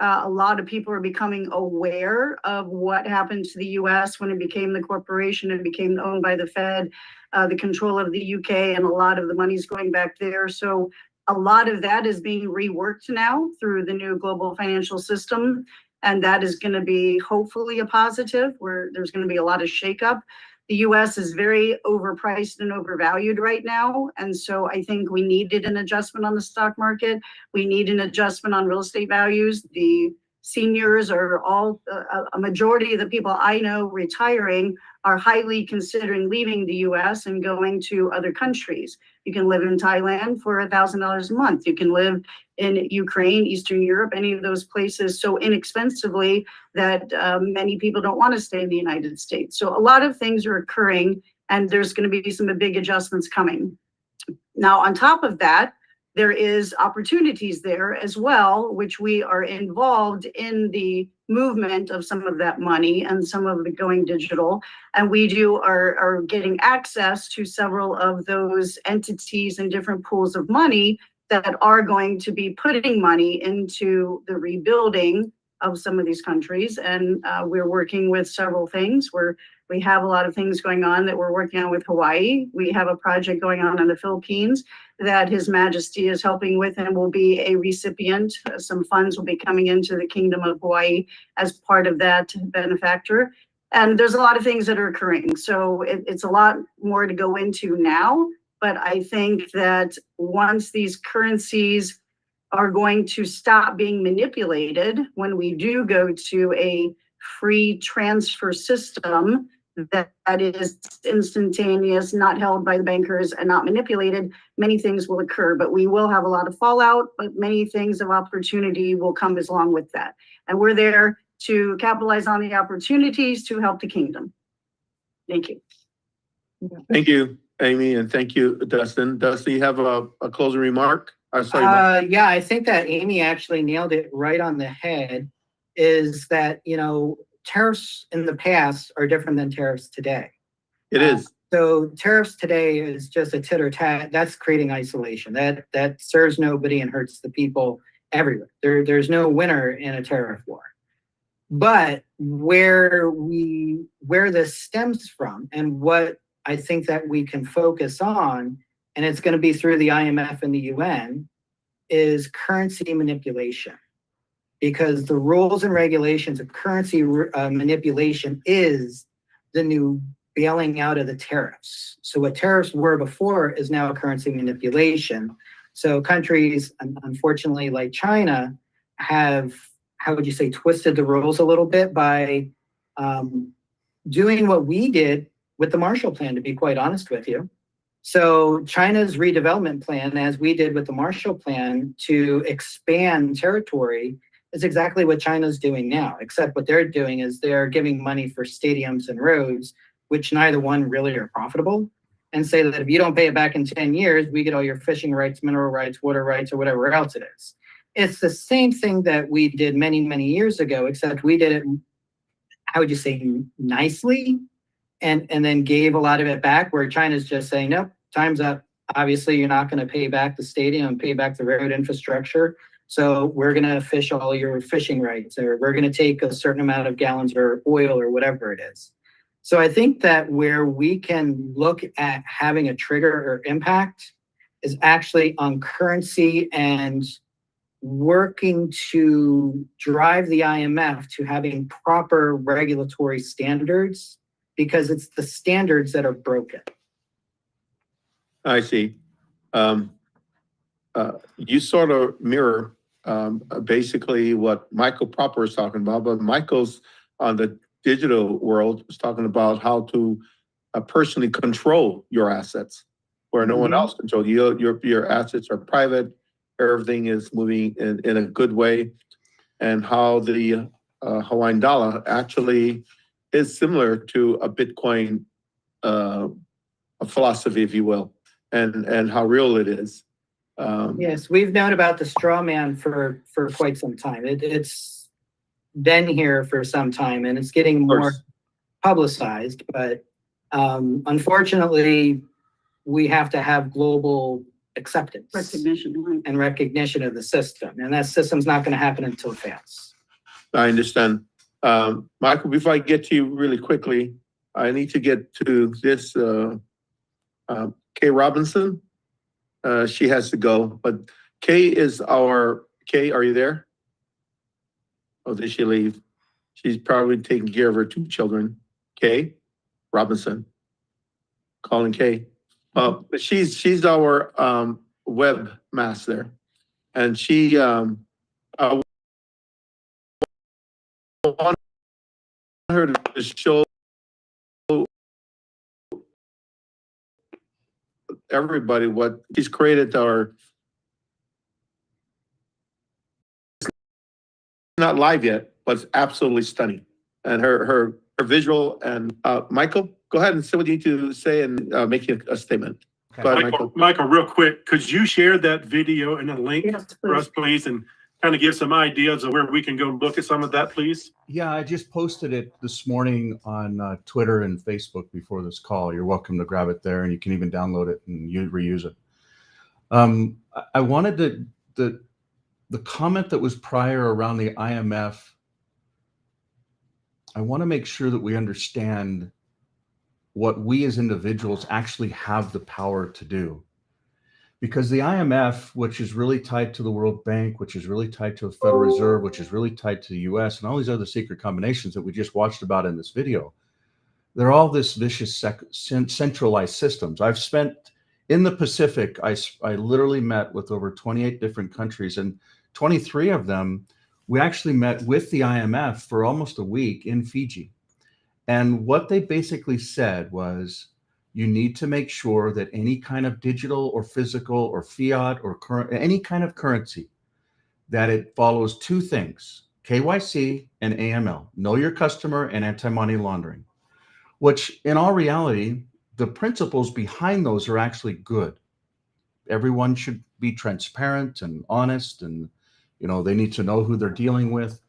A lot of people are becoming aware of what happened to the US when it became the corporation and became owned by the Fed, the control of the UK, and a lot of the money's going back there. So a lot of that is being reworked now through the new global financial system. And that is going to be hopefully a positive, where there's going to be a lot of shakeup. The US is very overpriced and overvalued right now. And so I think we needed an adjustment on the stock market. We need an adjustment on real estate values. The seniors are all, a majority of the people I know retiring are highly considering leaving the US and going to other countries. You can live in Thailand for $1,000 a month. You can live in Ukraine, Eastern Europe, any of those places so inexpensively that many people don't want to stay in the United States. So a lot of things are occurring, and there's going to be some big adjustments coming. Now, on top of that, there is opportunities there as well, which we are involved in the movement of some of that money and some of it going digital. And we are getting access to several of those entities and different pools of money that are going to be putting money into the rebuilding of some of these countries. And we're working with several things where we have a lot of things going on that we're working on with Hawaii. We have a project going on in the Philippines that His Majesty is helping with and will be a recipient. Some funds will be coming into the Kingdom of Hawaii as part of that benefactor. And there's a lot of things that are occurring. So it's a lot more to go into now. But I think that once these currencies are going to stop being manipulated, when we do go to a free transfer system that is instantaneous, not held by the bankers and not manipulated, many things will occur. But we will have a lot of fallout, but many things of opportunity will come along with that. And we're there to capitalize on the opportunities to help the kingdom. Thank you. Thank you, Amy, and thank you, Dustin. Dustin, you have a closing remark? Sorry, Yeah, I think that Amy actually nailed it right on the head, is that, you know, tariffs in the past are different than tariffs today. It is. So tariffs today is just a tit or tat. That's creating isolation. That serves nobody and hurts the people everywhere. There's no winner in a tariff war. But where this stems from, and what I think that we can focus on, and it's going to be through the IMF and the UN, is currency manipulation. Because the rules and regulations of currency manipulation is the new bailing out of the tariffs. So what tariffs were before is now currency manipulation. So countries, unfortunately, like China, have, how would you say, twisted the rules a little bit by doing what we did with the Marshall Plan, to be quite honest with you. So China's redevelopment plan, as we did with the Marshall Plan to expand territory, is exactly what China's doing now, except what they're doing is they're giving money for stadiums and roads, which neither one really are profitable, and say that if you don't pay it back in 10 years, we get all your fishing rights, mineral rights, water rights, or whatever else it is. It's the same thing that we did many, many years ago, except we did it, how would you say, nicely, and then gave a lot of it back, where China's just saying, nope, time's up. Obviously, you're not going to pay back the stadium, pay back the road infrastructure. So we're going to fish all your fishing rights, or we're going to take a certain amount of gallons of oil or whatever it is. So I think that where we can look at having a trigger or impact is actually on currency and working to drive the IMF to having proper regulatory standards, because it's the standards that are broken. I see. You sort of mirror basically what Michael Proper is talking about, but Michael's on the digital world is talking about how to personally control your assets where no one else controls you. Your assets are private. Everything is moving in a good way, and how the Hawaiian dollar actually is similar to a Bitcoin a philosophy, if you will, and how real it is. Yes, we've known about the straw man for quite some time. It's been here for some time, and it's getting more publicized, but unfortunately, we have to have global acceptance and recognition of the system, and that system's not going to happen until it fails. I understand. Michael, before I get to you really quickly, I need to get to this Kay Robinson. She has to go, but Kay is our, Kay, are you there? Oh, did she leave? She's probably taking care of her 2 children. Kay Robinson, calling Kay. But she's our web master, and she I want her to show everybody what she's created. Our not live yet, but it's absolutely stunning, and her visual. And Michael, go ahead and say what you need to say and make a statement. Okay. Go ahead, Michael. Michael, real quick, could you share that video and a link Yes, for us, please, and kind of give some ideas of where we can go look at some of that, please? Yeah, I just posted it this morning on Twitter and Facebook before this call. You're welcome to grab it there, and you can even download it and reuse it. I wanted the comment that was prior around the IMF. I want to make sure that we understand what we as individuals actually have the power to do. Because the IMF, which is really tied to the World Bank, which is really tied to the Federal Reserve, which is really tied to the US, and all these other secret combinations that we just watched about in this video, they're all this vicious centralized systems. I've spent in the Pacific, I literally met with over 28 different countries, and 23 of them, we actually met with the IMF for almost a week in Fiji. And what they basically said was, you need to make sure that any kind of digital or physical or fiat or current, any kind of currency, that it follows 2 things, KYC and AML, know your customer and anti-money laundering, which in all reality, the principles behind those are actually good. Everyone should be transparent and honest, and they need to know who they're dealing with.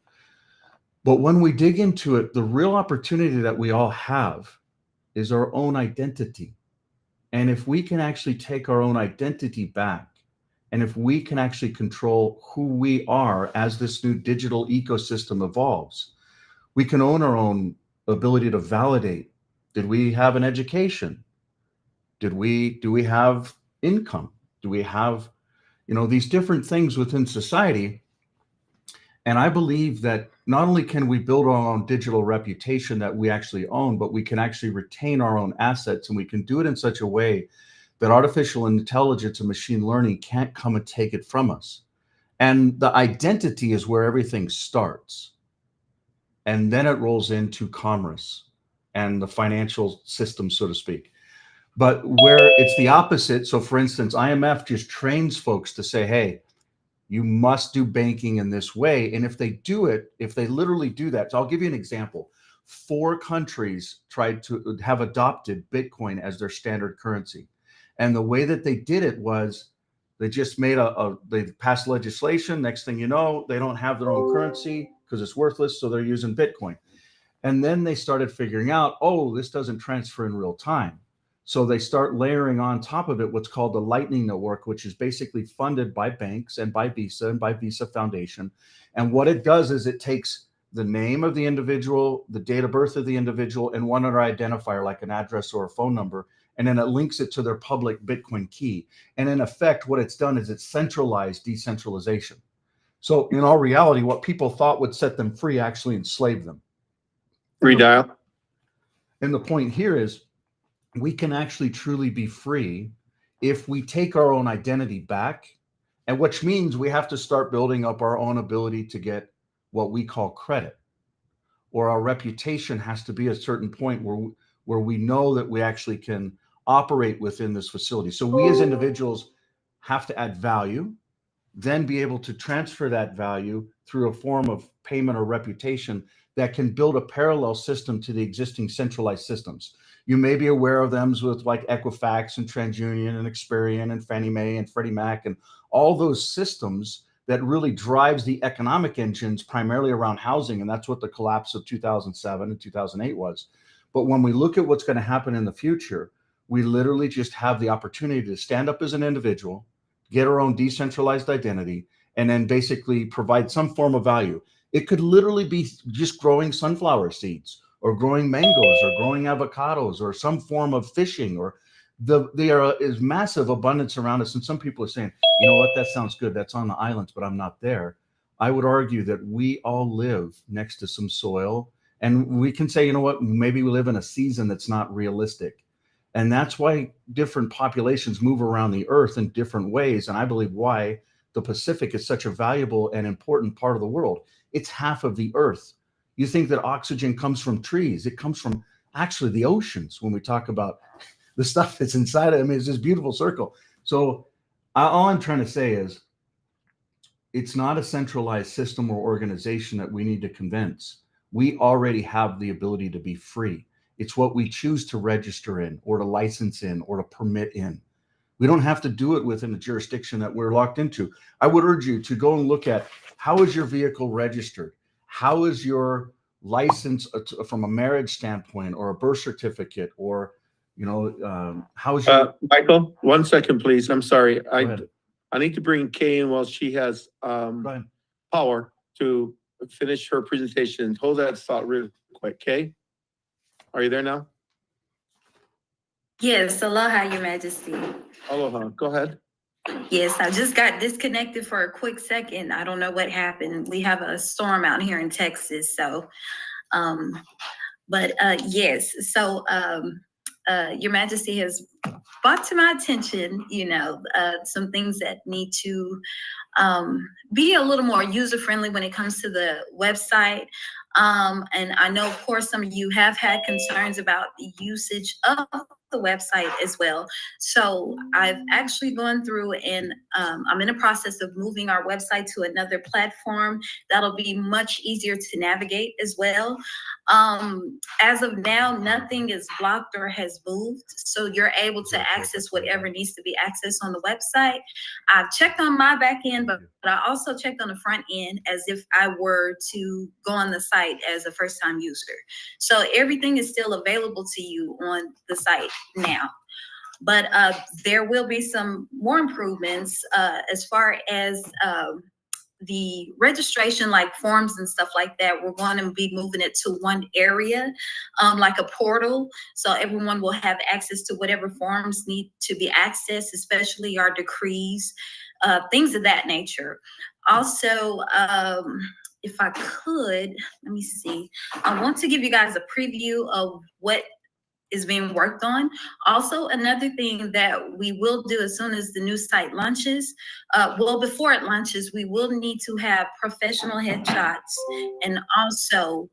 But when we dig into it, the real opportunity that we all have is our own identity. And if we can actually take our own identity back, and if we can actually control who we are as this new digital ecosystem evolves, we can own our own ability to validate. Did we have an education? Do we have income? Do we have, these different things within society? And I believe that not only can we build our own digital reputation that we actually own, but we can actually retain our own assets, and we can do it in such a way that artificial intelligence and machine learning can't come and take it from us. And the identity is where everything starts. And then it rolls into commerce and the financial system, so to speak. But where it's the opposite. So for instance, IMF just trains folks to say, hey, you must do banking in this way. And if they do it, if they literally do that, so I'll give you an example. 4 countries tried to have adopted Bitcoin as their standard currency. And the way that they did it was they just made they passed legislation. Next thing you know, they don't have their own currency because it's worthless. So they're using Bitcoin. And then they started figuring out, oh, this doesn't transfer in real time. So they start layering on top of it what's called the Lightning Network, which is basically funded by banks and by Visa and by Visa Foundation. And what it does is it takes the name of the individual, the date of birth of the individual, and one other identifier like an address or a phone number. And then it links it to their public Bitcoin key. And in effect, what it's done is it's centralized decentralization. So in all reality, what people thought would set them free actually enslaved them. Redial. And the point here is we can actually truly be free if we take our own identity back, and which means we have to start building up our own ability to get what we call credit, or our reputation has to be a certain point where we know that we actually can operate within this facility. So we as individuals have to add value, then be able to transfer that value through a form of payment or reputation that can build a parallel system to the existing centralized systems. You may be aware of them with like Equifax and TransUnion and Experian and Fannie Mae and Freddie Mac and all those systems that really drives the economic engines primarily around housing. And that's what the collapse of 2007 and 2008 was. But when we look at what's going to happen in the future, we literally just have the opportunity to stand up as an individual, get our own decentralized identity, and then basically provide some form of value. It could literally be just growing sunflower seeds or growing mangoes or growing avocados or some form of fishing, or there is massive abundance around us. And some people are saying, you know what, that sounds good. That's on the islands, but I'm not there. I would argue that we all live next to some soil, and we can say, you know what, maybe we live in a season that's not realistic. And that's why different populations move around the earth in different ways. And I believe why the Pacific is such a valuable and important part of the world. It's half of the earth. You think that oxygen comes from trees. It comes from actually the oceans when we talk about the stuff that's inside of them. Is this beautiful circle. So all I'm trying to say is it's not a centralized system or organization that we need to convince. We already have the ability to be free. It's what we choose to register in or to license in or to permit in. We don't have to do it within a jurisdiction that we're locked into. I would urge you to go and look at how is your vehicle registered? How is your license from a marriage standpoint or a birth certificate, or, you know, how is your... Michael, 1 second, please. I'm sorry. Go ahead. I need to bring Kay in while she has power to finish her presentation. Hold that thought real quick. Kay, are you there now? Yes, aloha, Your Majesty. Aloha, go ahead. Yes, I just got disconnected for a quick second. I don't know what happened. We have a storm out here in Texas, so, yes. So, Your Majesty has brought to my attention, you know, some things that need to be a little more user-friendly when it comes to the website. And I know, of course, some of you have had concerns about the usage of the website as well. So I've actually gone through and I'm in the process of moving our website to another platform that'll be much easier to navigate as well. As of now, nothing is blocked or has moved, so you're able to access whatever needs to be accessed on the website. I've checked on my back end, but I also checked on the front end as if I were to go on the site as a first-time user. So everything is still available to you on the site now. But there will be some more improvements as far as the registration, like forms and stuff like that. We're going to be moving it to one area, like a portal. So everyone will have access to whatever forms need to be accessed, especially our decrees, things of that nature. Also, if I could, let me see. I want to give you guys a preview of what is being worked on. Also, another thing that we will do as soon as the new site launches, well, before it launches, we will need to have professional headshots and also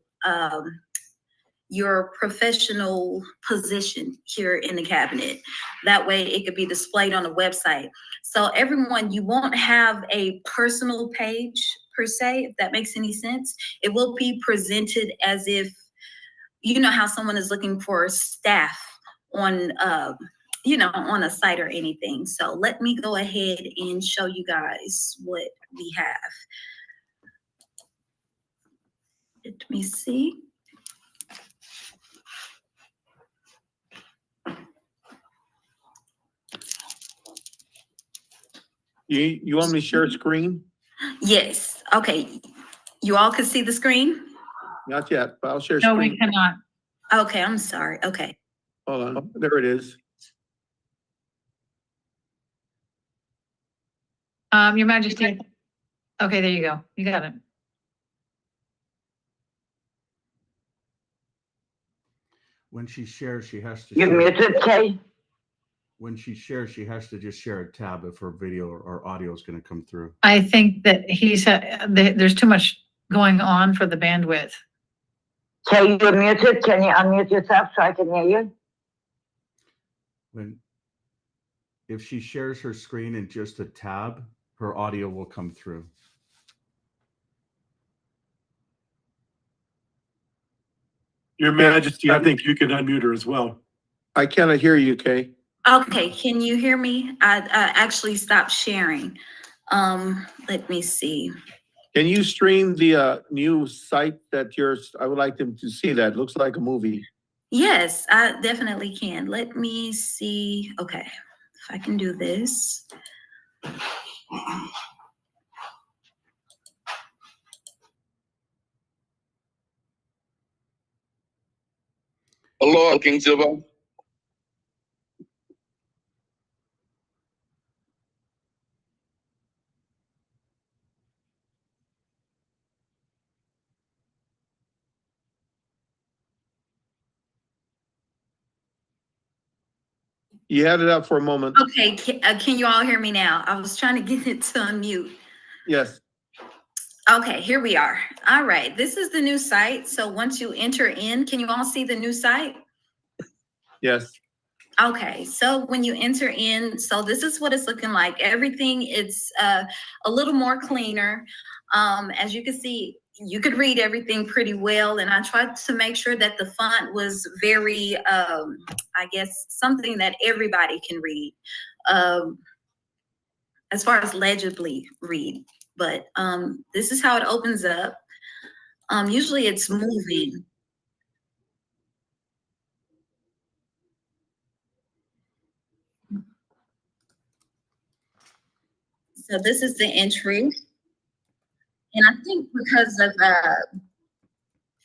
your professional position here in the cabinet. That way it could be displayed on the website. So everyone, you won't have a personal page per se, if that makes any sense. It will be presented as if, you know how someone is looking for staff on, you know, on a site or anything. So let me go ahead and show you guys what we have. Let me see. You want me to share a screen? Yes. Okay. You all can see the screen? Not yet, but I'll share No, we screen. cannot. Okay, I'm sorry. Okay. Hold on, there it is. Your Majesty. Okay, there you go. You got it. When she shares, she has to. You're share- muted, Kay. When she shares, she has to just share a tab if her video or audio is going to come through. I think that there's too much going on for the bandwidth. Kay, you're muted. Can you unmute yourself so I can hear you? If she shares her screen in just a tab, her audio will come through. Your Majesty, I think you can unmute her as well. I cannot hear you, Kay. Okay, can you hear me? I actually stopped sharing. Let me see. Can you stream the new site that I would like them to see that. Looks like a movie. Yes, I definitely can. Let me see. Okay, if I can do this. Aloha, King Silva. You had it up for a moment. Okay, can you all hear me now? I was trying to get it to unmute. Yes. Okay, here we are. All right, this is the new site. So once you enter in, can you all see the new site? Yes. Okay, so when you enter in, so this is what it's looking like. Everything is a little more cleaner. As you can see, you could read everything pretty well, and I tried to make sure that the font was very, I guess, something that everybody can read, as far as legibly read. But this is how it opens up. Usually it's moving. So this is the entry. And I think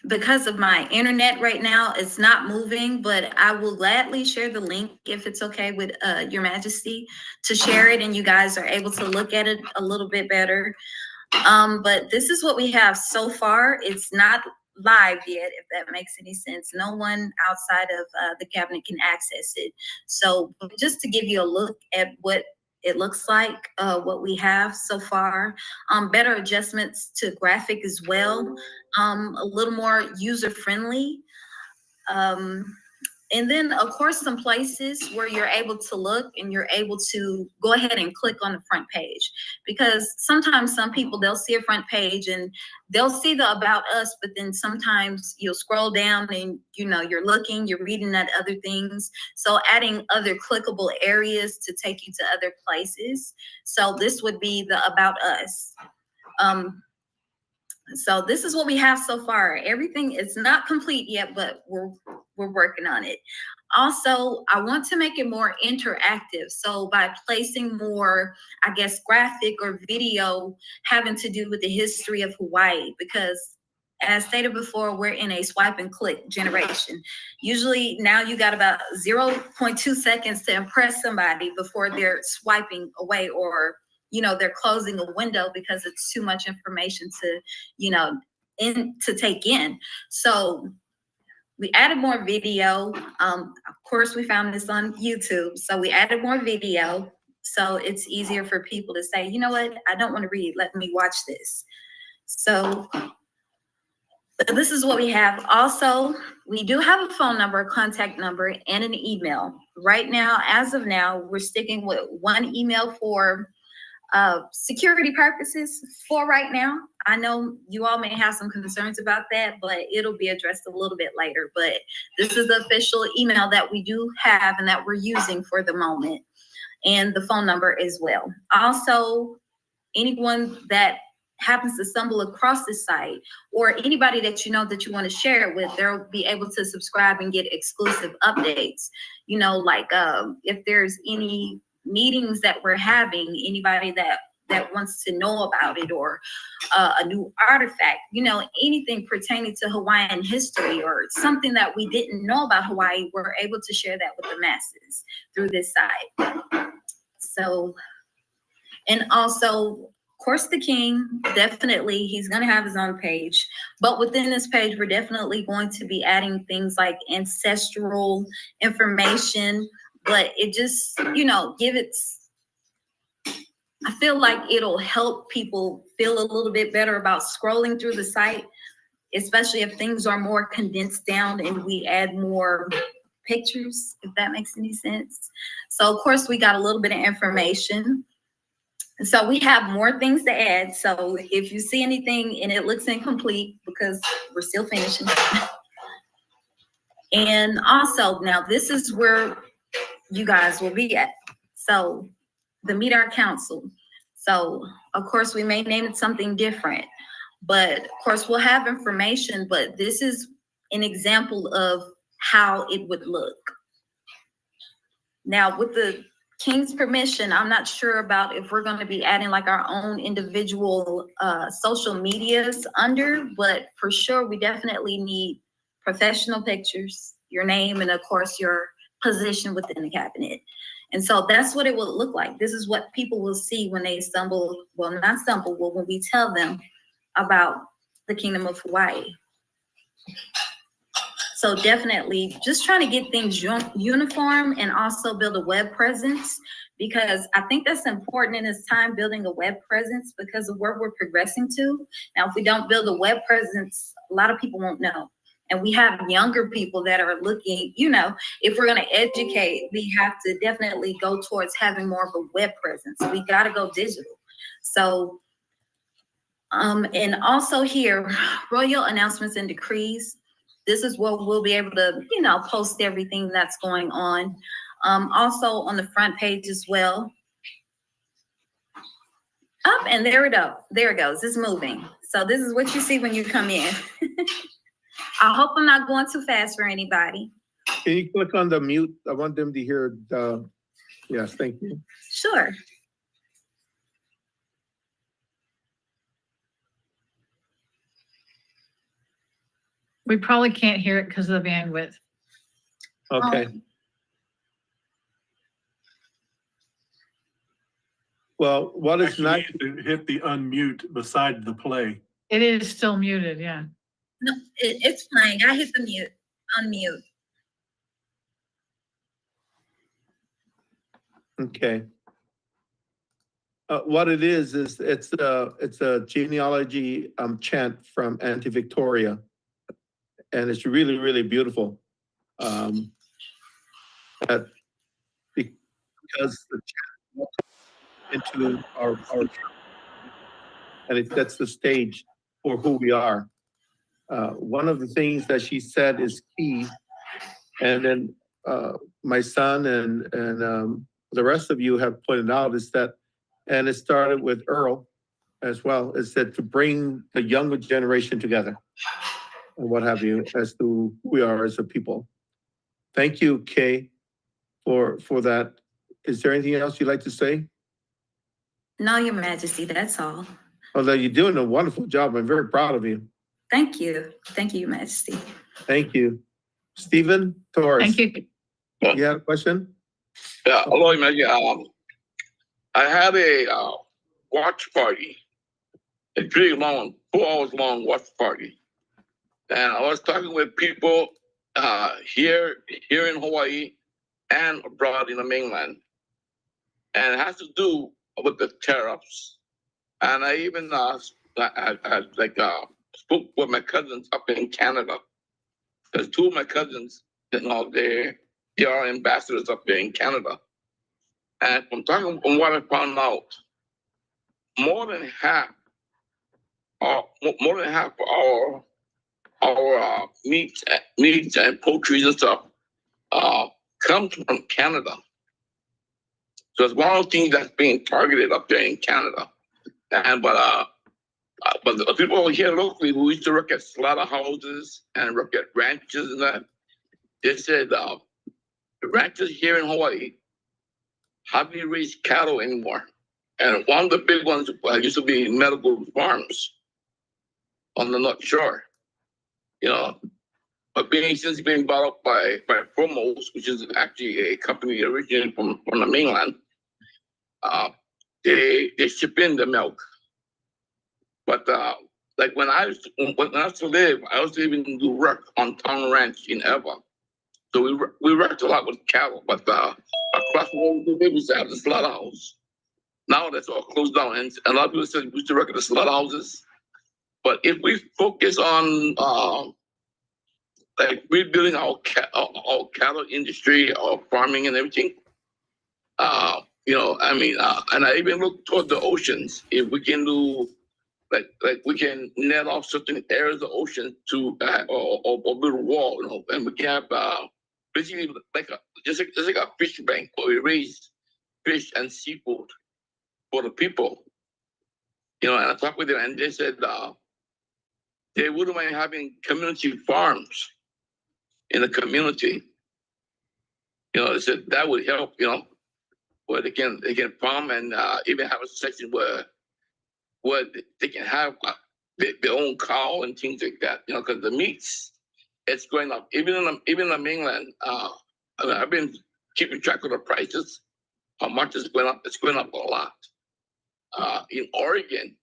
because of my internet right now, it's not moving, but I will gladly share the link if it's okay with Your Majesty to share it and you guys are able to look at it a little bit better. But this is what we have so far. It's not live yet, if that makes any sense. No one outside of the cabinet can access it. So just to give you a look at what it looks like, what we have so far, better adjustments to graphic as well, a little more user-friendly. And then, of course, some places where you're able to look and you're able to go ahead and click on the front page. Because sometimes some people, they'll see a front page and they'll see the About Us, but then sometimes you'll scroll down and, you know, you're looking, you're reading at other things. So adding other clickable areas to take you to other places. So this would be the About Us. So this is what we have so far. Everything is not complete yet, but we're working on it. Also, I want to make it more interactive. So by placing more, I guess, graphic or video having to do with the history of Hawaii, because as stated before, we're in a swipe and click generation. Usually now you got about 0.2 seconds to impress somebody before they're swiping away, or you know, they're closing a window because it's too much information to, you know, to take in. So we added more video. Of course, we found this on YouTube. So we added more video. So it's easier for people to say, you know what, I don't want to read. Let me watch this. So this is what we have. Also, we do have a phone number, a contact number, and an email. Right now, as of now, we're sticking with one email for security purposes for right now. I know you all may have some concerns about that, but it'll be addressed a little bit later. But this is the official email that we do have and that we're using for the moment, and the phone number as well. Also, anyone that happens to stumble across this site, or anybody that you know that you want to share it with, they'll be able to subscribe and get exclusive updates. You know, like if there's any meetings that we're having, anybody that that wants to know about it, or a new artifact, anything pertaining to Hawaiian history or something that we didn't know about Hawaii, we're able to share that with the masses through this site. So, and also, of course, the king, definitely, he's going to have his own page. But within this page, we're definitely going to be adding things like ancestral information, but it just, I feel like it'll help people feel a little bit better about scrolling through the site, especially if things are more condensed down and we add more pictures, if that makes any sense. So of course we got a little bit of information. So we have more things to add. So if you see anything and it looks incomplete, because we're still finishing. And also, now this is where you guys will be at. So the Meet Our Council. So of course we may name it something different, but of course we'll have information, but this is an example of how it would look. Now with the King's permission, I'm not sure about if we're going to be adding like our own individual social medias under, but for sure we definitely need professional pictures, your name, and of course your position within the cabinet. And so that's what it will look like. This is what people will see when they stumble, well, not stumble, well, when we tell them about the Kingdom of Hawaii. So definitely just trying to get things uniform and also build a web presence, because I think that's important in this time, building a web presence because of where we're progressing to. Now, if we don't build a web presence, a lot of people won't know. And we have younger people that are looking, if we're going to educate, we have to definitely go towards having more of a web presence. We got to go digital. So, and also here, royal announcements and decrees. This is what we'll be able to, post everything that's going on. Also on the front page as well. Up, and there it goes. It's moving. So this is what you see when you come in. I hope I'm not going too fast for anybody. Can you click on the mute? I want them to hear the, yes, thank you. Sure. We probably can't hear it because of the bandwidth. Okay. Well, what is Actually, nice, you need to hit the unmute beside the play. It is still muted, yeah. No, it's fine. I hit the mute, unmute. okay. What it is it's a genealogy chant from Auntie Victoria. And it's really, really beautiful. Because the chant into our and it sets the stage for who we are. One of the things that she said is key, and then my son and the rest of you have pointed out is that, and it started with Earl as well, is that to bring the younger generation together and what have you as to who we are as a people. Thank you, Kay, for that. Is there anything else you'd like to say? No, Your Majesty, that's all. Although you're doing a wonderful job. I'm very proud of you. Thank you. Thank you, Your Majesty. Thank you. Stephen Torres. Thank you. You have a question? Yeah, hello, Imagine. I had a watch party, a pretty long, 4 hours long watch party. And I was talking with people here in Hawaii and abroad in the mainland. And it has to do with the tariffs. And I even spoke with my cousins up in Canada. There's 2 of my cousins, they are ambassadors up there in Canada. And from what I found out, more than half of our meats and poultry and stuff comes from Canada. So it's one of the things that's being targeted up there in Canada. And but the people here locally who used to work at slaughterhouses and work at ranches and that, they said the ranchers here in Hawaii hardly raise cattle anymore. And one of the big ones used to be Medical Farms on the North Shore. You know, but since being bought up by Promos, which is actually a company originated from the mainland, they ship in the milk. But like when I used to live, I used to even do work on Town Ranch in Eva. So we worked a lot with cattle, but across the road we used to have the slaughterhouse. Now that's all closed down, and a lot of people said we used to work at the slaughterhouses. But if we focus on like rebuilding our cattle industry, our farming and everything, you know, I mean, and I even look toward the oceans. If we can do like we can net off certain areas of the ocean to or build a wall, you know, and we can have basically like just like a fish bank where we raise fish and seafood for the people. You know, and I talked with them, and they said they wouldn't mind having community farms in the community. You know, they said that would help. You know, where they can farm and even have a section where they can have their own cow and things like that. You know, because the meats, it's going up. Even in the mainland, I mean, I've been keeping track of the prices, how much it's going up. It's going up a lot. In Oregon,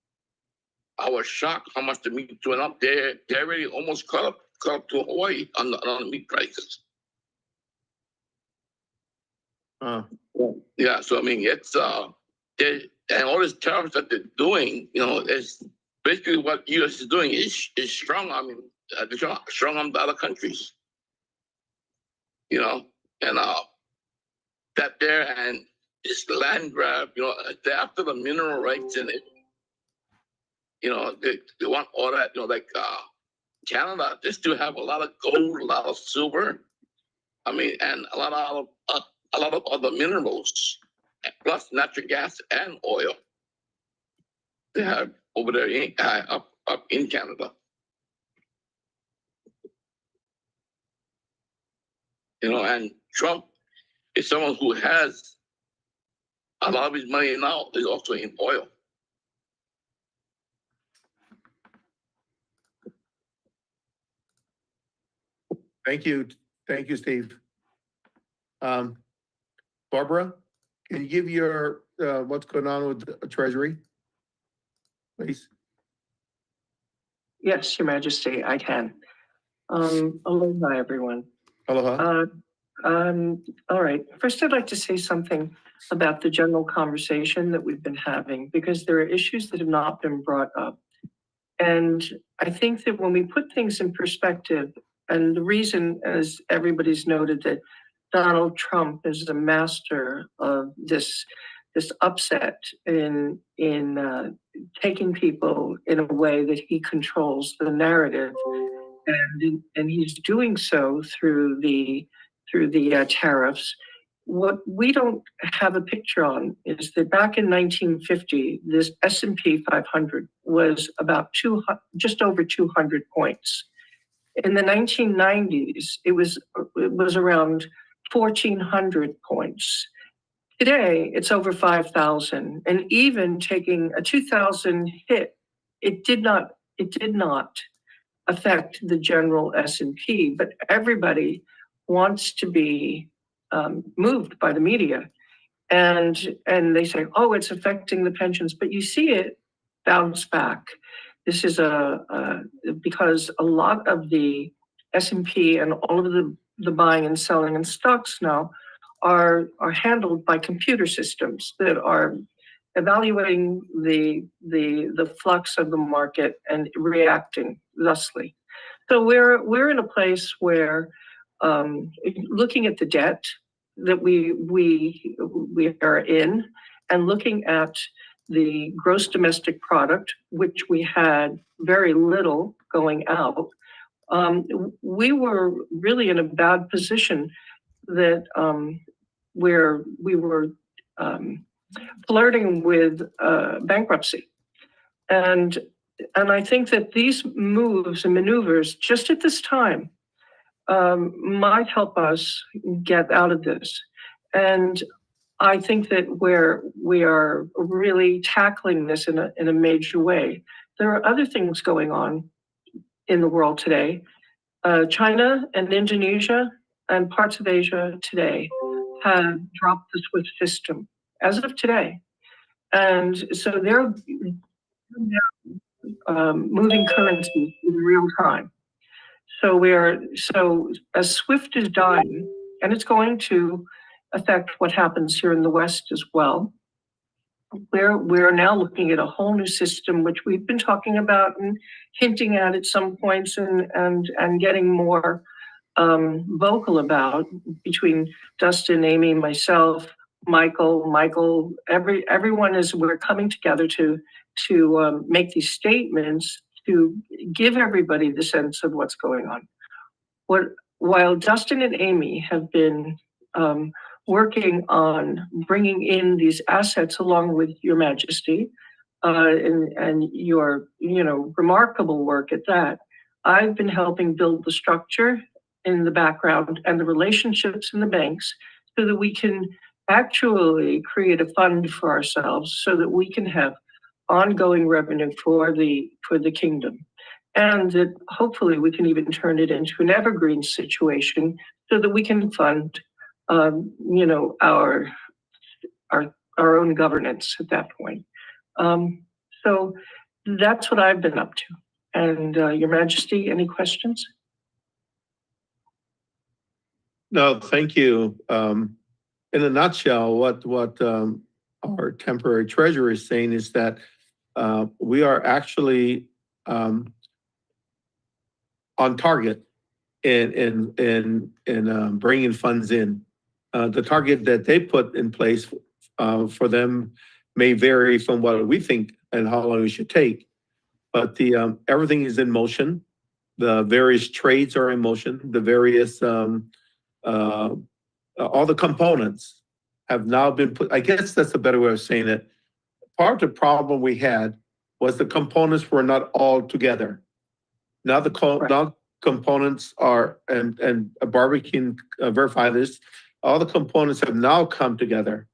I was shocked how much the meat went up. They're already almost caught up to Hawaii on the meat prices. Yeah, so I mean, it's and all this tariffs that they're doing, you know, is basically what U.S. is doing is strong. I mean, they're strong on the other countries, you know, and that there and this land grab, you know, they're after the mineral rights in it. You know, they want all that, you know, like Canada, they still have a lot of gold, a lot of silver. I mean, and a lot of other minerals, plus natural gas and oil. They have over there up in Canada. You know, and Trump is someone who has a lot of his money now is also in oil. Thank you, Steve. Barbara, can you give your what's going on with the Treasury, please? Yes, Your Majesty, I can. Aloha, everyone. Aloha. All right. First, I'd like to say something about the general conversation that we've been having, because there are issues that have not been brought up. And I think that when we put things in perspective, and the reason, as everybody's noted, that Donald Trump is the master of this upset in taking people in a way that he controls the narrative, and he's doing so through the tariffs. What we don't have a picture on is that back in 1950, this S&P 500 was about just over 200 points. In the 1990s, it was around 1,400 points. Today, it's over 5,000, and even taking a 2,000 hit, it did not affect the general S&P, but everybody wants to be moved by the media, and they say, oh, it's affecting the pensions, but you see it bounce back. This is because a lot of the S&P and all of the buying and selling in stocks now are handled by computer systems that are evaluating the flux of the market and reacting thusly. So we're in a place where looking at the debt that we are in, and looking at the gross domestic product, which we had very little going out, we were really in a bad position that where we were flirting with bankruptcy. And I think that these moves and maneuvers just at this time might help us get out of this. And I think that we are really tackling this in a major way. There are other things going on in the world today. China and Indonesia and parts of Asia today have dropped the SWIFT system as of today. And so they're moving currency in real time. So as SWIFT is dying, and it's going to affect what happens here in the West as well, we're now looking at a whole new system, which we've been talking about and hinting at some points and getting more vocal about between Dustin, Amy, myself, Michael, everyone we're coming together to make these statements to give everybody the sense of what's going on. While Dustin and Amy have been working on bringing in these assets along with Your Majesty and your remarkable work at that, I've been helping build the structure in the background and the relationships in the banks so that we can actually create a fund for ourselves so that we can have ongoing revenue for the kingdom. And that hopefully we can even turn it into an evergreen situation so that we can fund our own governance at that point. So that's what I've been up to. And Your Majesty, any questions? No, thank you. In a nutshell, what our temporary treasurer is saying is that we are actually on target in bringing funds in. The target that they put in place for them may vary from what we think and how long it should take. But everything is in motion. The various trades are in motion. The various all the components have now been put. I guess that's a better way of saying it. Part of the problem we had was the components were not all together. Now now components are, and Barbara can verify this, all the components have now come together.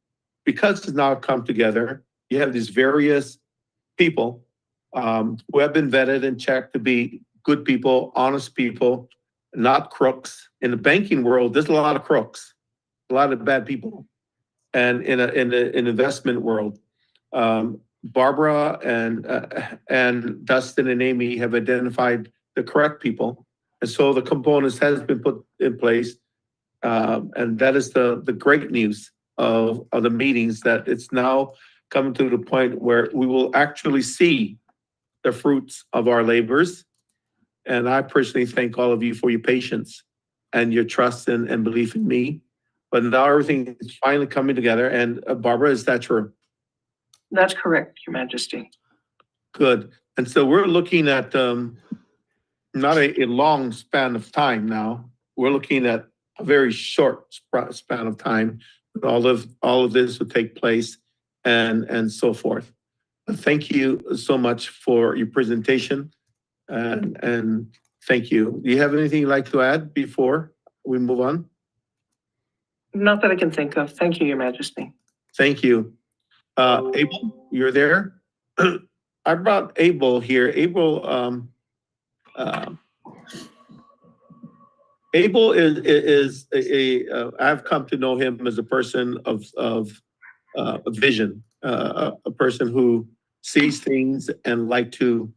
Because it's now come together, you have these various people who have been vetted and checked to be good people, honest people, not crooks. In the banking world, there's a lot of crooks, a lot of bad people. And in an investment world, Barbara and Dustin and Amy have identified the correct people. And so the components has been put in place. And that is the great news of the meetings, that it's now coming to the point where we will actually see the fruits of our labors. And I personally thank all of you for your patience and your trust and belief in me. But now everything is finally coming together. And Barbara, is that true? That's correct, Your Majesty. Good. And so we're looking at not a long span of time now. We're looking at a very short span of time. All of this will take place and so forth. Thank you so much for your presentation. And thank you. Do you have anything you'd like to add before we move on? Not that I can think of. Thank you, Your Majesty. Thank you. Abel, you're there? I brought Abel here. Abel is I've come to know him as a person of vision, a person who sees things and like to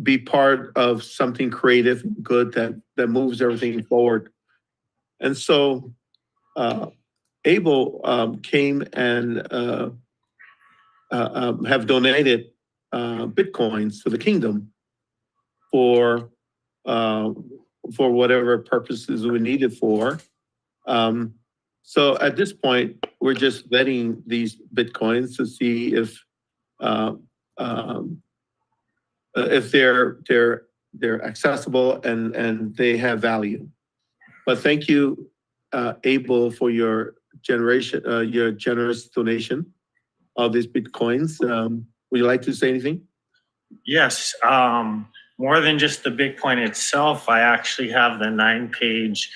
be part of something creative, good, that moves everything forward. And so Abel came and have donated Bitcoins to the kingdom for whatever purposes we need it for. So at this point, we're just vetting these Bitcoins to see if they're accessible and they have value. But thank you, Abel, for your generous donation of these Bitcoins. Would you like to say anything? Yes, more than just the Bitcoin itself, I actually have the 9-page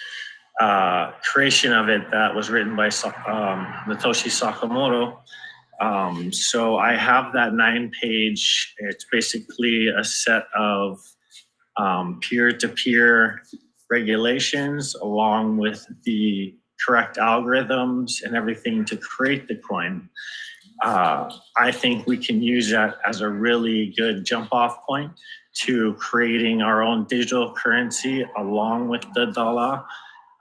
creation of it that was written by Satoshi Sakamoto. So I have that 9-page, it's basically a set of peer-to-peer regulations along with the correct algorithms and everything to create the coin. I think we can use that as a really good jump off point to creating our own digital currency along with the dollar.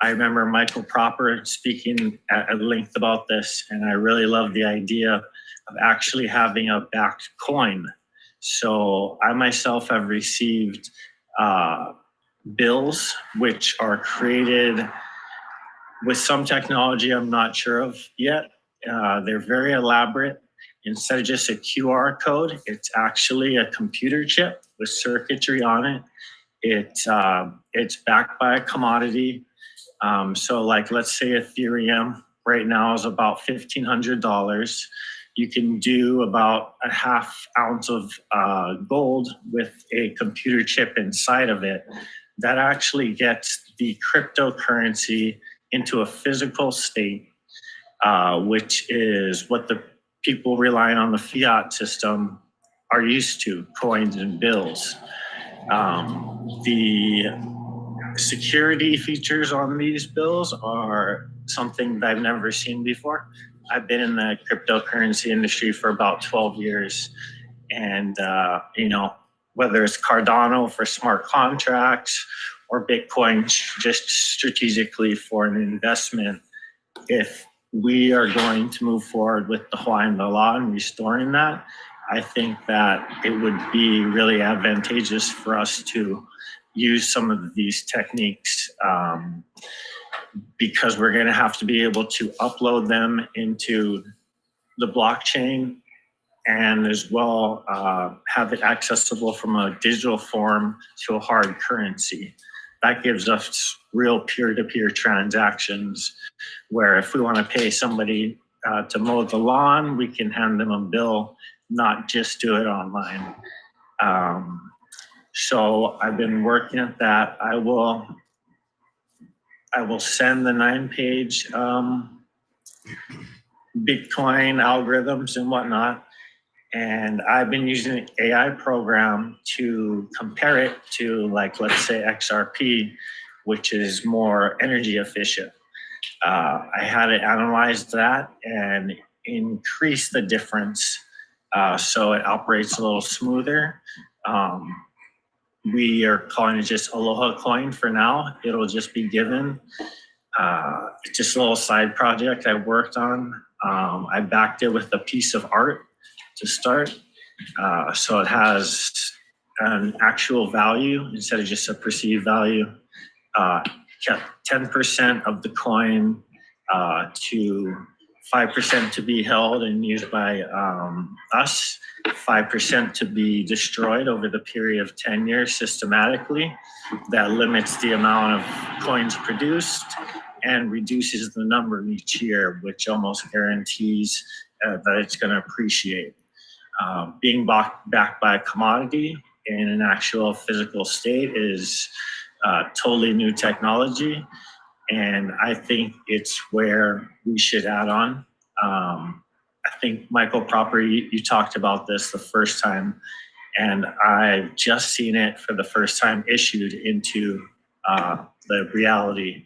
I remember Michael Proper speaking at length about this, and I really love the idea of actually having a backed coin. So I myself have received bills which are created with some technology I'm not sure of yet. They're very elaborate. Instead of just a QR code, it's actually a computer chip with circuitry on it. It's backed by a commodity. So like, let's say Ethereum right now is about $1,500. You can do about a half ounce of gold with a computer chip inside of it. That actually gets the cryptocurrency into a physical state, which is what the people relying on the fiat system are used to, coins and bills. The security features on these bills are something that I've never seen before. I've been in the cryptocurrency industry for about 12 years. And, you know, whether it's Cardano for smart contracts or Bitcoin just strategically for an investment, if we are going to move forward with the Hawaiian law and restoring that, I think that it would be really advantageous for us to use some of these techniques because we're going to have to be able to upload them into the blockchain and as well have it accessible from a digital form to a hard currency. That gives us real peer-to-peer transactions where if we want to pay somebody to mow the lawn, we can hand them a bill, not just do it online. So I've been working at that. I will send the 9-page Bitcoin algorithms and whatnot. And I've been using an AI program to compare it to, like, let's say XRP, which is more energy efficient. I had it analyze that and increase the difference so it operates a little smoother. We are calling it just Aloha Coin for now. It'll just be given. It's just a little side project I worked on. I backed it with a piece of art to start. So it has an actual value instead of just a perceived value. Kept 10% of the coin to 5% to be held and used by us, 5% to be destroyed over the period of 10 years systematically. That limits the amount of coins produced and reduces the number each year, which almost guarantees that it's going to appreciate. Being backed by a commodity in an actual physical state is totally new technology. And I think it's where we should add on. I think Michael Proper, you talked about this the first time, and I've just seen it for the first time issued into the reality.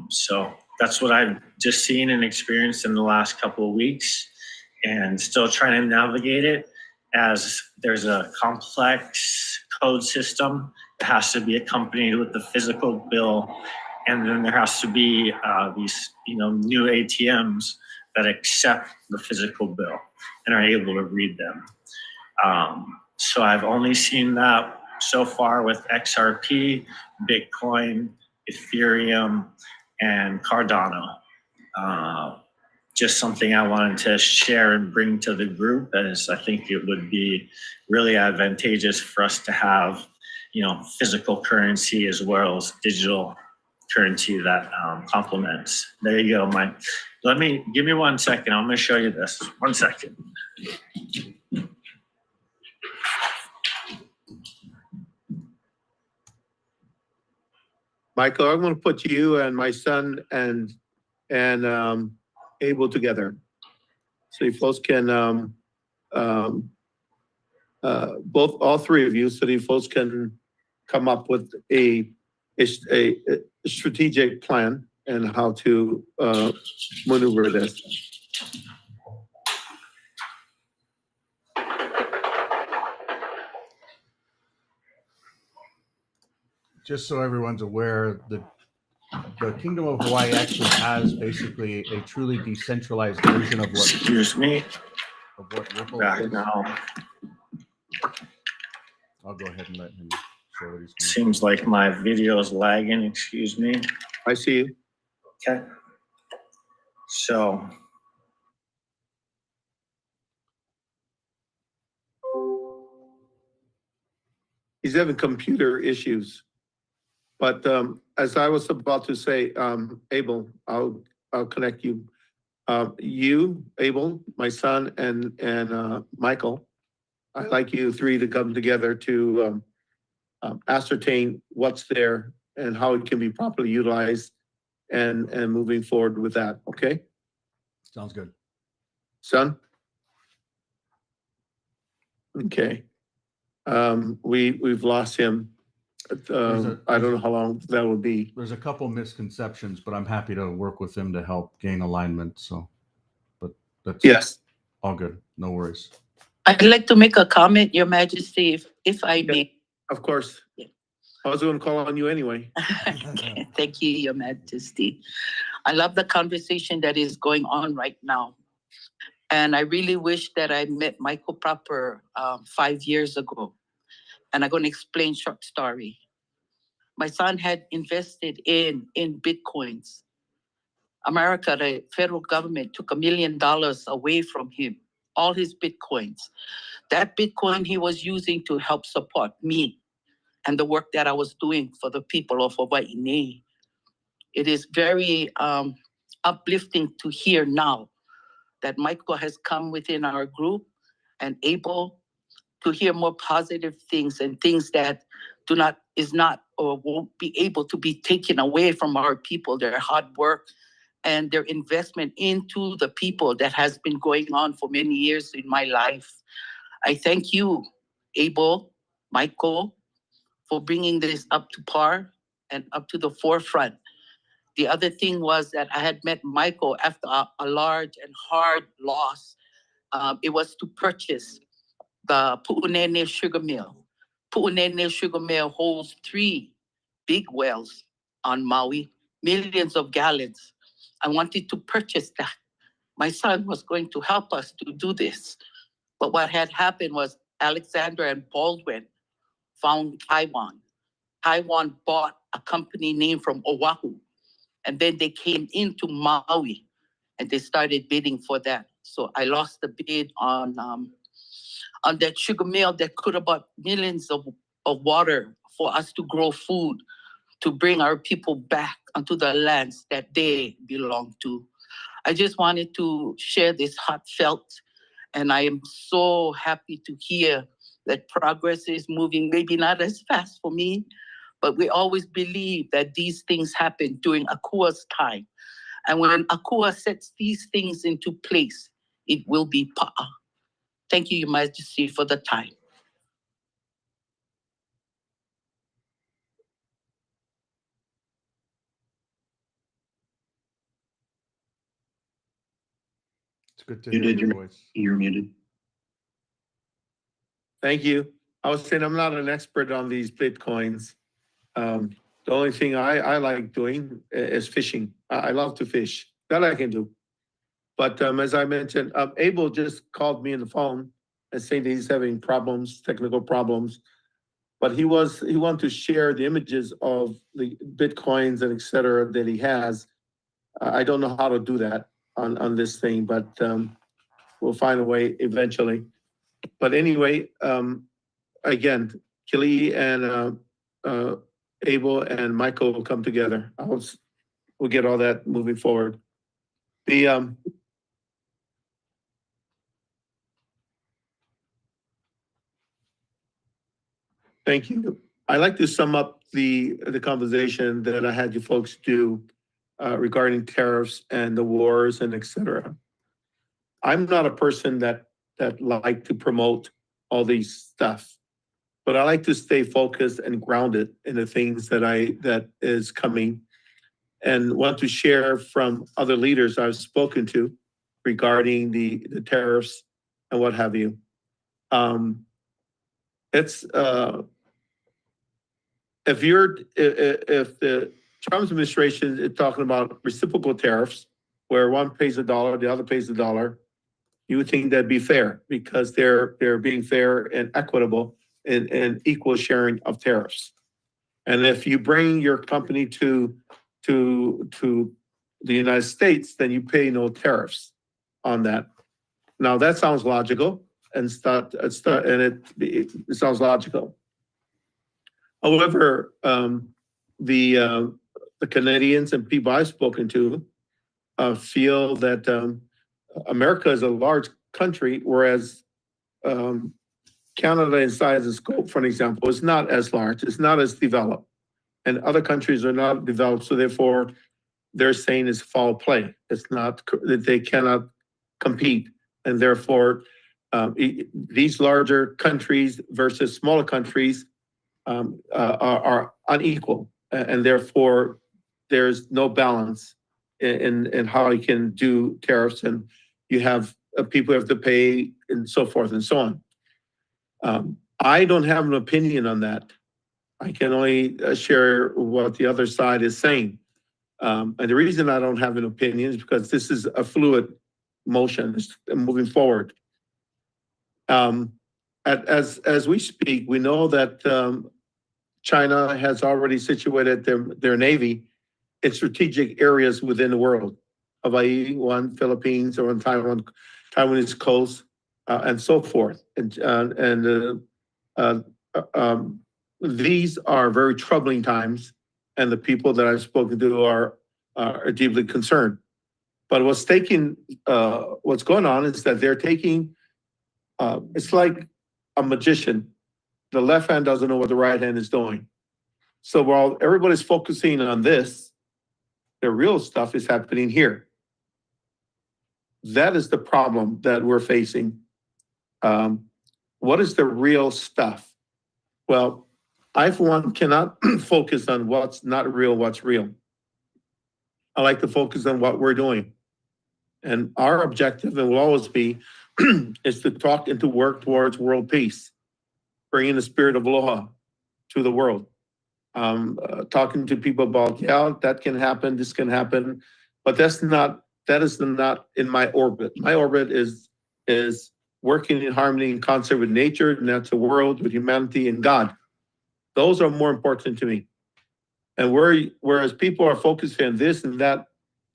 So that's what I've just seen and experienced in the last couple of weeks, and still trying to navigate it as there's a complex code system that has to be accompanied with the physical bill. And then there has to be these, new ATMs that accept the physical bill and are able to read them. So I've only seen that so far with XRP, Bitcoin, Ethereum, and Cardano. Just something I wanted to share and bring to the group, as I think it would be really advantageous for us to have, physical currency as well as digital currency that complements. There you go, Mike. Give me 1 second. I'm going to show you this. 1 second. Michael, I'm gonna put you and my son and Abel together. So you folks can, all three of you, so you folks can come up with a strategic plan and how to maneuver this. Just so everyone's aware, the Kingdom of Hawaii actually has basically a truly decentralized version of what. Excuse me. Of what Ripple Back is. now. I'll go ahead and let him show what he's doing. Seems like my video is lagging, excuse me. I see you. Okay. So, He's having computer issues. But as I was about to say, Abel, I'll connect you. You, Abel, my son, and Michael, I'd like you three to come together to ascertain what's there and how it can be properly utilized and moving forward with that, okay? Sounds good. Son? Okay. We've lost him. I don't know how long that will be. There's a couple misconceptions, but I'm happy to work with him to help gain alignment. So, but that's Yes. all good. No worries. I'd like to make a comment, Your Majesty, if I may. Of course. I was going to call on you anyway. Okay, thank you, Your Majesty. I love the conversation that is going on right now. And I really wish that I met Michael proper 5 years ago. And I'm going to explain short story. My son had invested in Bitcoins. America, the federal government took $1 million away from him, all his Bitcoins. That Bitcoin he was using to help support me and the work that I was doing for the people of Hawaii. It is very uplifting to hear now that Michael has come within our group and able to hear more positive things and things that is not or won't be able to be taken away from our people, their hard work and their investment into the people that has been going on for many years in my life. I thank you, Abel, Michael, for bringing this up to par and up to the forefront. The other thing was that I had met Michael after a large and hard loss. It was to purchase the Pu'unene Sugar Mill. Pu'unene Sugar Mill holds 3 big wells on Maui, millions of gallons. I wanted to purchase that. My son was going to help us to do this. But what had happened was Alexander and Baldwin found Taiwan. Taiwan bought a company name from Oahu. And then they came into Maui and they started bidding for that. So I lost the bid on that sugar mill that could have bought millions of water for us to grow food, to bring our people back onto the lands that they belong to. I just wanted to share this heartfelt, and I am so happy to hear that progress is moving, maybe not as fast for me, but we always believe that these things happen during Akua's time. And when Akua sets these things into place, it will be pa'a. Thank you, Your Majesty, for the time. It's good to hear your voice. You're muted. Thank you. I was saying I'm not an expert on these Bitcoins. The only thing I like doing is fishing. I love to fish. That I can do. But as I mentioned, Abel just called me on the phone and saying that he's having problems, technical problems. But he wanted to share the images of the Bitcoins and et cetera that he has. I don't know how to do that on this thing, but we'll find a way eventually. But anyway, again, Kili and Abel and Michael will come together. We'll get all that moving forward. Thank you. I like to sum up the conversation that I had you folks do regarding tariffs and the wars and et cetera. I'm not a person that like to promote all these stuff, but I like to stay focused and grounded in the things that is coming, and want to share from other leaders I've spoken to regarding the tariffs and what have you. If the Trump administration is talking about reciprocal tariffs, where one pays $1, the other pays $1, you would think that'd be fair because they're being fair and equitable and equal sharing of tariffs. And if you bring your company to the United States, then you pay no tariffs on that. Now that sounds logical and it sounds logical. However, the Canadians and people I've spoken to feel that America is a large country, whereas Canada in size and scope, for an example, is not as large, it's not as developed, and other countries are not developed, so therefore they're saying it's foul play. It's not that they cannot compete, and therefore these larger countries versus smaller countries are unequal, and therefore there's no balance in how you can do tariffs, and you have people have to pay and so forth and so on. I don't have an opinion on that. I can only share what the other side is saying. And the reason I don't have an opinion is because this is a fluid motion moving forward. As we speak, we know that China has already situated their Navy in strategic areas within the world. Hawaii, Philippines, or on Taiwanese coast, and so forth. These are very troubling times, and the people that I've spoken to are deeply concerned. But what's going on is that they're taking, it's like a magician. The left hand doesn't know what the right hand is doing. So while everybody's focusing on this, the real stuff is happening here. That is the problem that we're facing. What is the real stuff? Well, I, for one, cannot focus on what's not real, what's real. I like to focus on what we're doing. And our objective, and will always be, is to talk and to work towards world peace, bringing the spirit of aloha to the world. Talking to people about, yeah, that can happen, this can happen, but that is not in my orbit. My orbit is working in harmony and concert with nature, and that's the world, with humanity and God. Those are more important to me. And whereas people are focusing on this and that,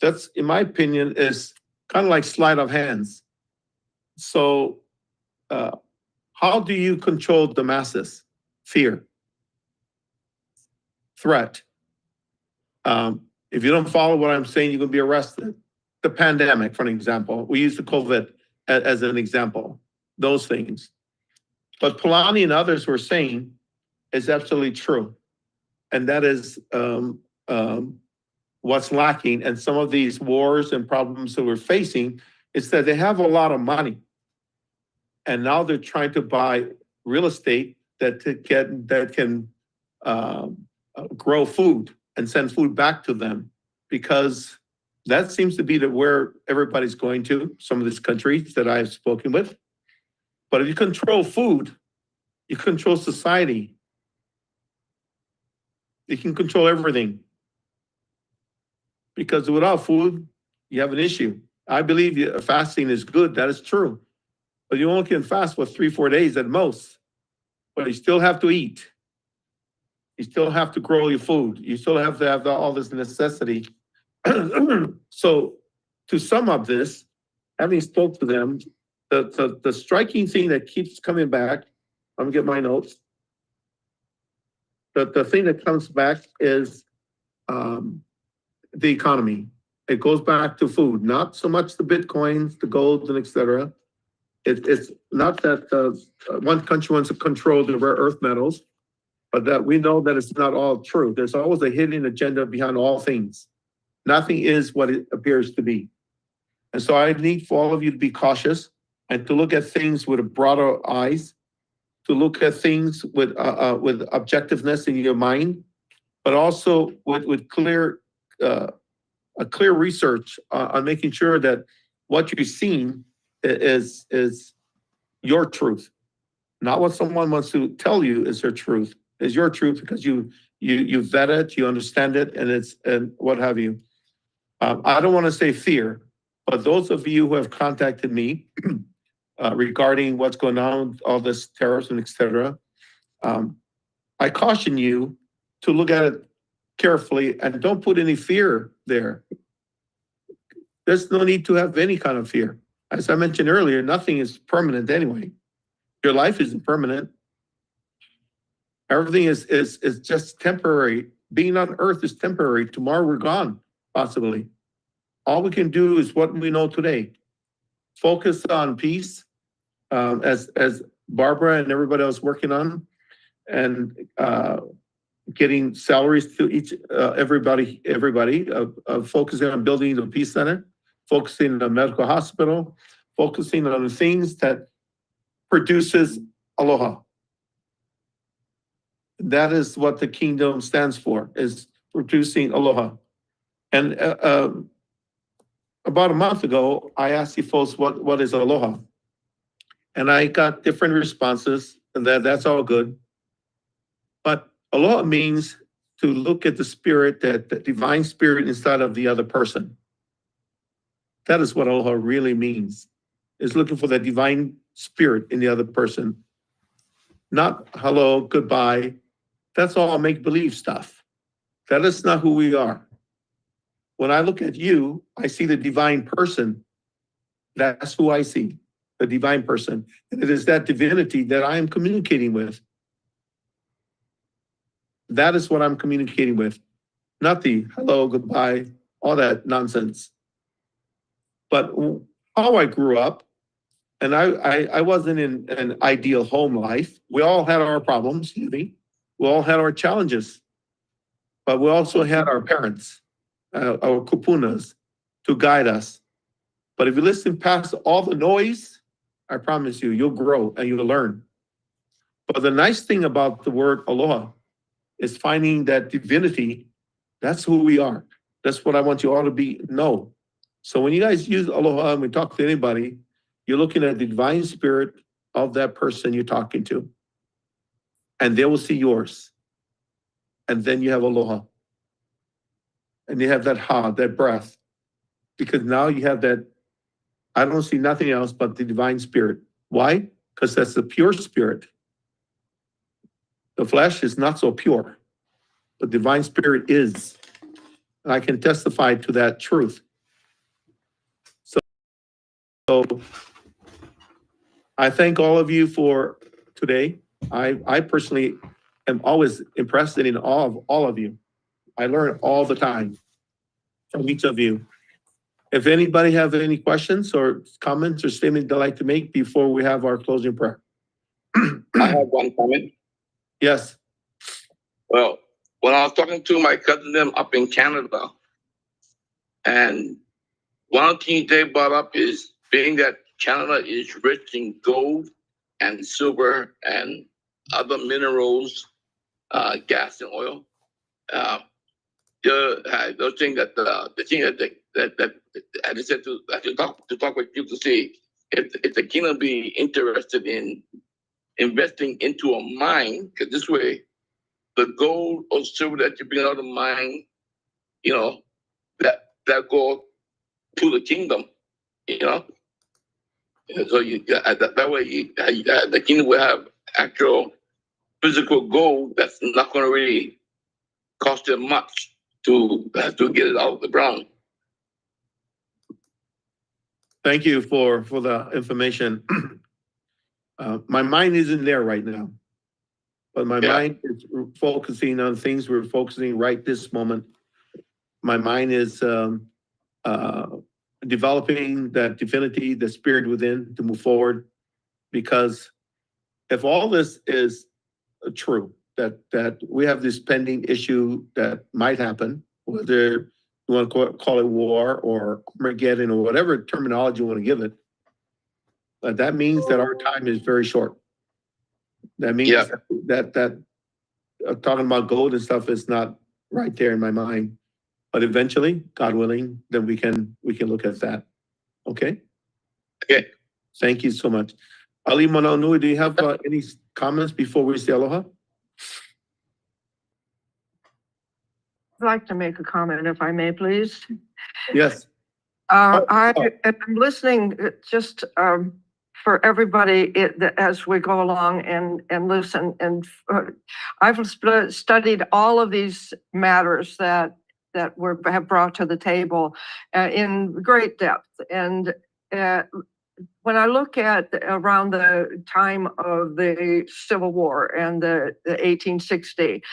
that's, in my opinion, is kind of like sleight of hands. So how do you control the masses? Fear. Threat. If you don't follow what I'm saying, you're going to be arrested. The pandemic, for an example. We use the COVID as an example. Those things. But Polanyi and others were saying is absolutely true. And that is what's lacking. And some of these wars and problems that we're facing is that they have a lot of money. And now they're trying to buy real estate that can grow food and send food back to them, because that seems to be where everybody's going to, some of these countries that I've spoken with. But if you control food, you control society. You can control everything. Because without food, you have an issue. I believe fasting is good, that is true. But you only can fast for 3-4 days at most. But you still have to eat. You still have to grow your food. You still have to have all this necessity. So to sum up this, having spoke to them, the striking thing that keeps coming back, I'm gonna get my notes. The thing that comes back is the economy. It goes back to food, not so much the Bitcoins, the gold, and et cetera. It's not that one country wants to control the rare earth metals, but that we know that it's not all true. There's always a hidden agenda behind all things. Nothing is what it appears to be. And so I need for all of you to be cautious and to look at things with a broader eyes, to look at things with objectiveness in your mind, but also with clear, a clear research on making sure that what you're seeing is your truth, not what someone wants to tell you is their truth. Is your truth because you vet it, you understand it, and what have you. I don't want to say fear, but those of you who have contacted me regarding what's going on, all this terrorism, et cetera, I caution you to look at it carefully and don't put any fear there. There's no need to have any kind of fear. As I mentioned earlier, nothing is permanent anyway. Your life isn't permanent. Everything is just temporary. Being on earth is temporary. Tomorrow we're gone, possibly. All we can do is what we know today. Focus on peace, as Barbara and everybody else working on, and getting salaries to everybody, focusing on building the peace center, focusing on the medical hospital, focusing on the things that produces aloha. That is what the kingdom stands for, is producing aloha. And about a month ago, I asked you folks, what is aloha? And I got different responses, and that's all good. But aloha means to look at the spirit, that the divine spirit inside of the other person. That is what aloha really means, is looking for that divine spirit in the other person. Not hello, goodbye. That's all make-believe stuff. That is not who we are. When I look at you, I see the divine person. That's who I see, the divine person. And it is that divinity that I am communicating with. That is what I'm communicating with. Not the hello, goodbye, all that nonsense. But how I grew up, and I wasn't in an ideal home life. We all had our problems, we all had our challenges, but we also had our parents, our kupunas, to guide us. But if you listen past all the noise, I promise you, you'll grow and you'll learn. But the nice thing about the word aloha is finding that divinity. That's who we are. That's what I want you all to know. So when you guys use aloha and we talk to anybody, you're looking at the divine spirit of that person you're talking to. And they will see yours. And then you have aloha. And you have that ha, that breath. Because now you have that, I don't see nothing else but the divine spirit. Why? Because that's the pure spirit. The flesh is not so pure. The divine spirit is. And I can testify to that truth. So I thank all of you for today. I personally am always impressed and in awe of all of you. I learn all the time from each of you. If anybody have any questions or comments or statements they'd like to make before we have our closing prayer. I have one comment. Yes. Well, when I was talking to my cousin them up in Canada, and one of the things they brought up is being that Canada is rich in gold and silver and other minerals, gas and oil. Those things that the thing that I just said to talk with you to see if the kingdom be interested in investing into a mine, because this way the gold or silver that you bring out of the mine, that go to the kingdom, And so that way the kingdom will have actual physical gold that's not going to really cost them much to get it out of the ground. Thank you for the information. My mind isn't there right now, but my mind is focusing on things we're focusing right this moment. My mind is developing that divinity, the spirit within to move forward. Because if all this is true, that we have this pending issue that might happen, whether you want to call it war or Armageddon or whatever terminology you want to give it. But that means that our time is very short. That means Yeah. that talking about gold and stuff is not right there in my mind. But eventually, God willing, then we can look at that. Okay? Okay. Thank you so much. Ali Manaunui, do you have any comments before we say aloha? I'd like to make a comment if I may, please. Yes. I'm listening just for everybody as we go along and listen. And I've studied all of these matters that have brought to the table in great depth. And when I look at around the time of the Civil War and the 1860,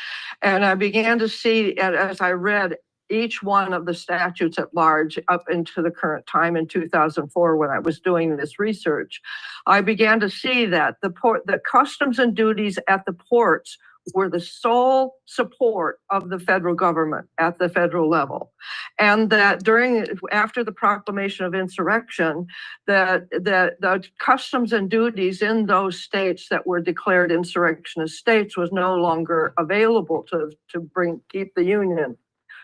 and I began to see, as I read each one of the statutes at large up into the current time in 2004 when I was doing this research, I began to see that the customs and duties at the ports were the sole support of the federal government at the federal level. And that after the proclamation of insurrection, that the customs and duties in those states that were declared insurrectionist states was no longer available to keep the Union.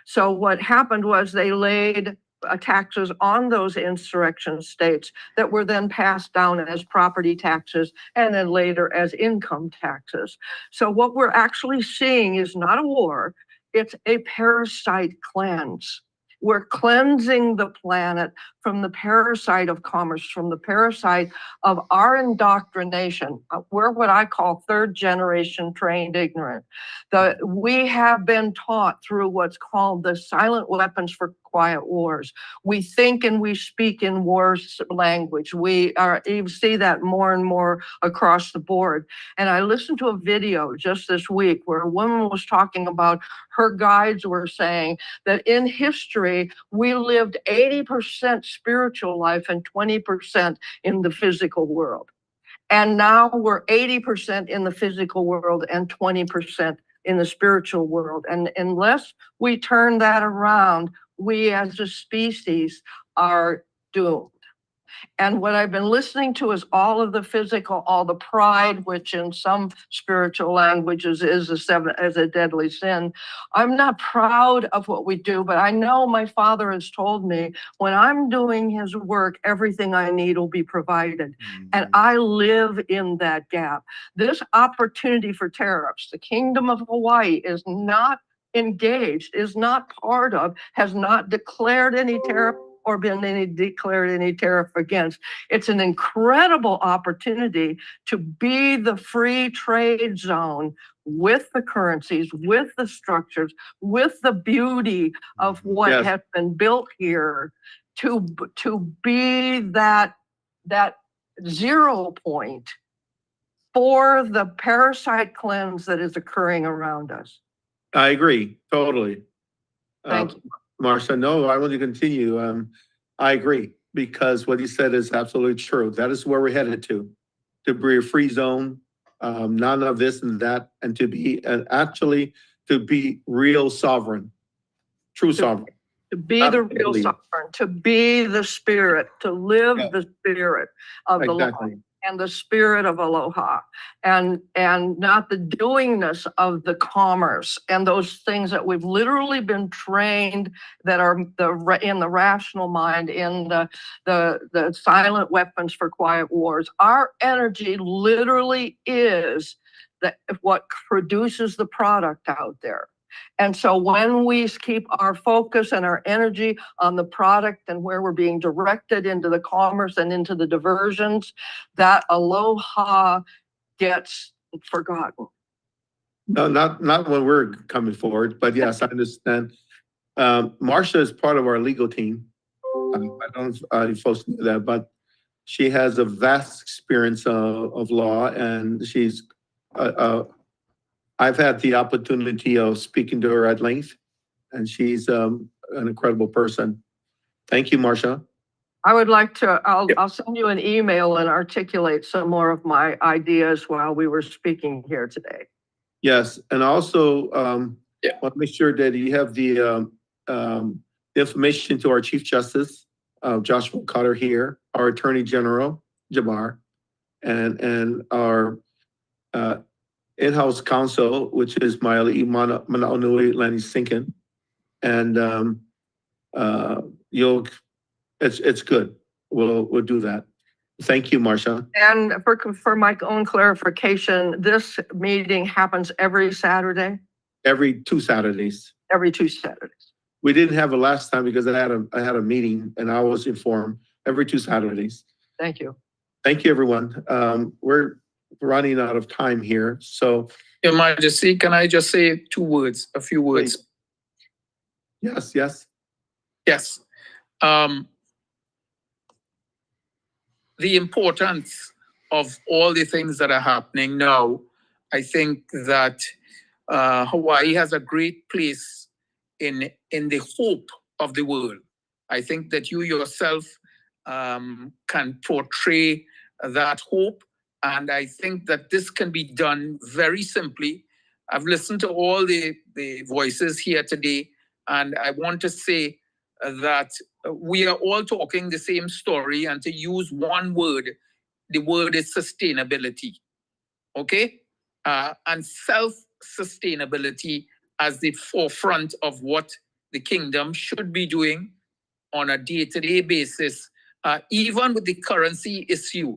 So what happened was they laid taxes on those insurrection states that were then passed down as property taxes and then later as income taxes. So what we're actually seeing is not a war, it's a parasite cleanse. We're cleansing the planet from the parasite of commerce, from the parasite of our indoctrination. We're what I call third generation trained ignorant. We have been taught through what's called the silent weapons for quiet wars. We think and we speak in war language. You see that more and more across the board. And I listened to a video just this week where a woman was talking about her guides were saying that in history, we lived 80% spiritual life and 20% in the physical world. And now we're 80% in the physical world and 20% in the spiritual world. And unless we turn that around, we as a species are doomed. And what I've been listening to is all of the physical, all the pride, which in some spiritual languages is a deadly sin. I'm not proud of what we do, but I know my Father has told me when I'm doing his work, everything I need will be provided. And I live in that gap. This opportunity for tariffs, the Kingdom of Hawaii is not engaged, is not part of, has not declared any tariff or declared any tariff against. It's an incredible opportunity to be the free trade zone with the currencies, with the structures, with the beauty of what has been built here to be that 0 point for the parasite cleanse that is occurring around us. I agree, totally. Thank you. Marsha, no, I want to continue. I agree, because what you said is absolutely true. That is where we're headed to be a free zone, none of this and that, and to be to be real sovereign, true sovereign. To be the real sovereign, to be the spirit, to live the spirit of the law and the spirit of aloha, and not the doingness of the commerce and those things that we've literally been trained that are in the rational mind, in the silent weapons for quiet wars. Our energy literally is what produces the product out there. And so when we keep our focus and our energy on the product and where we're being directed into the commerce and into the diversions, that aloha gets forgotten. No, not when we're coming forward, but yes, I understand. Marsha is part of our legal team. I don't know if folks know that, but she has a vast experience of law, and she's I've had the opportunity of speaking to her at length, and she's an incredible person. Thank you, Marsha. I would like to, I'll send you an email and articulate some more of my ideas while we were speaking here today. Yes, and also, Yeah. want to make sure that you have the, information to our Chief Justice, Joshua Carter here, our Attorney General, Jamar, and our, in-house counsel, which is Maile Manaonui Lenny Sinkin. And, it's good. We'll do that. Thank you, Marcia. And for my own clarification, this meeting happens every Saturday, Every 2 Saturdays. every 2 Saturdays. We didn't have it last time because I had a meeting and I was informed every 2 Saturdays. Thank you. Thank you, everyone. We're running out of time here, so Your Majesty, can I just say a few words? yes. Yes. The importance of all the things that are happening now, I think that Hawaii has a great place in the hope of the world. I think that you yourself can portray that hope. And I think that this can be done very simply. I've listened to all the voices here today, and I want to say that we are all talking the same story, and to use one word, the word is sustainability. Okay? And self-sustainability as the forefront of what the kingdom should be doing on a day-to-day basis, even with the currency issue.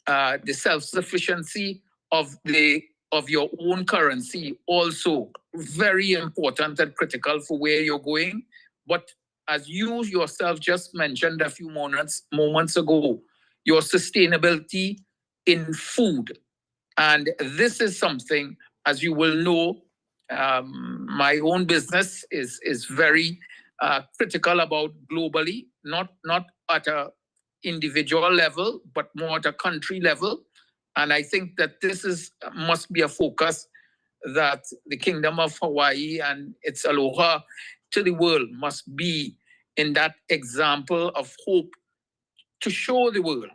The self-sufficiency of your own currency also very important and critical for where you're going. But as you yourself just mentioned a few moments ago, your sustainability in food. And this is something, as you will know, my own business is very critical about globally, not at a individual level, but more at a country level. And I think that this must be a focus that the Kingdom of Hawaii and its aloha to the world must be in that example of hope to show the world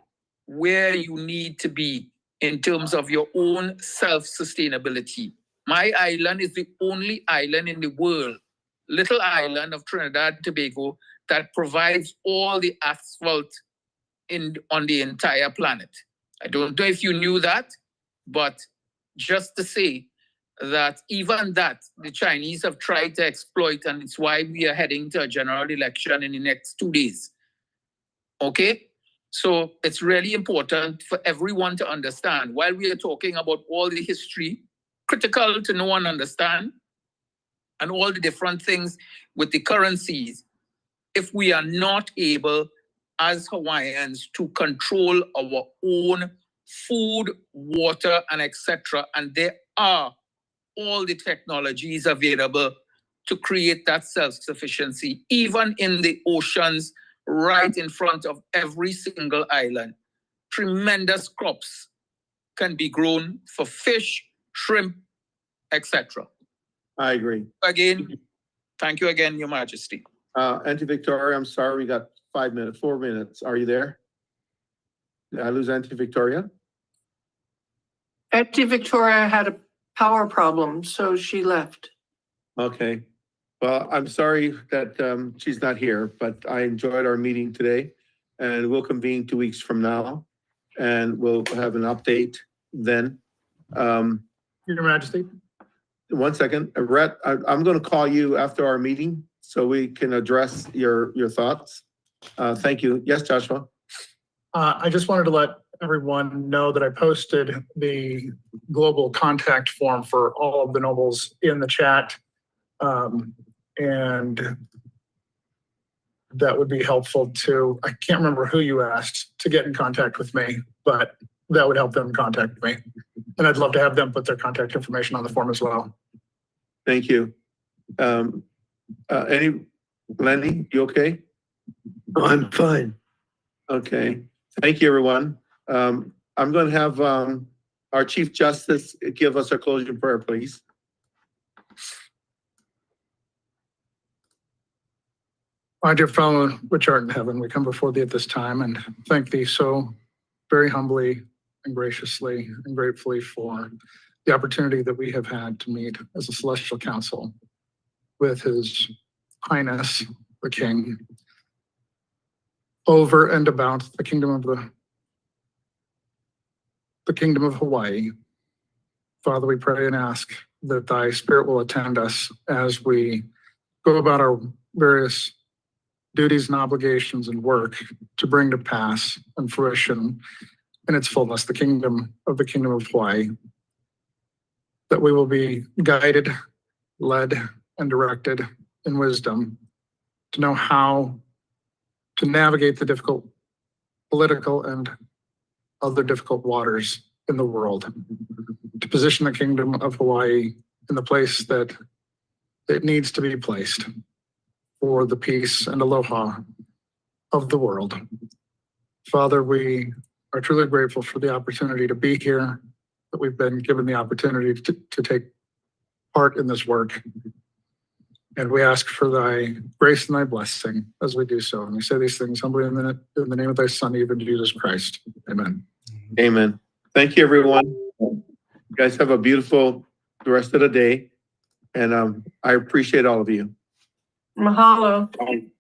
where you need to be in terms of your own self-sustainability. My island is the only island in the world, little island of Trinidad and Tobago, that provides all the asphalt on the entire planet. I don't know if you knew that, but just to say that even that, the Chinese have tried to exploit, and it's why we are heading to a general election in the next 2 days. Okay? So it's really important for everyone to understand, while we are talking about all the history, critical to know and understand, and all the different things with the currencies, if we are not able as Hawaiians to control our own food, water, and etc. And there are all the technologies available to create that self-sufficiency, even in the oceans, right in front of every single island. Tremendous crops can be grown for fish, shrimp, etc. I agree. Again, thank you again, Your Majesty. Auntie Victoria, I'm sorry, we got 4 minutes. Are you there? Did I lose Auntie Victoria? Auntie Victoria had a power problem, so she left. Okay. Well, I'm sorry that she's not here, but I enjoyed our meeting today, and we'll convene 2 weeks from now, and we'll have an update then. Your Majesty. 1 second, Rhett, I'm going to call you after our meeting so we can address your thoughts. Thank you. Yes, Joshua. I just wanted to let everyone know that I posted the global contact form for all of the nobles in the chat. And that would be helpful to, I can't remember who you asked to get in contact with me, but that would help them contact me. And I'd love to have them put their contact information on the form as well. Thank you. Lenny, you okay? I'm fine. Okay. Thank you, everyone. I'm going to have our Chief Justice give us a closing prayer, please. My dear Father, which art in heaven, we come before thee at this time and thank thee so very humbly and graciously and gratefully for the opportunity that we have had to meet as a celestial council with His Highness, the King, over and about the kingdom of Hawaii. Father, we pray and ask that thy spirit will attend us as we go about our various duties and obligations and work to bring to pass and fruition in its fullness the kingdom of Hawaii. That we will be guided, led, and directed in wisdom to know how to navigate the difficult political and other difficult waters in the world, to position the kingdom of Hawaii in the place that it needs to be placed for the peace and aloha of the world. Father, we are truly grateful for the opportunity to be here, that we've been given the opportunity to take part in this work. And we ask for thy grace and thy blessing as we do so. And we say these things humbly in the name of thy Son, even Jesus Christ. Amen. Amen. Thank you, everyone. You guys have a beautiful rest of the day. And I appreciate all of you. Mahalo.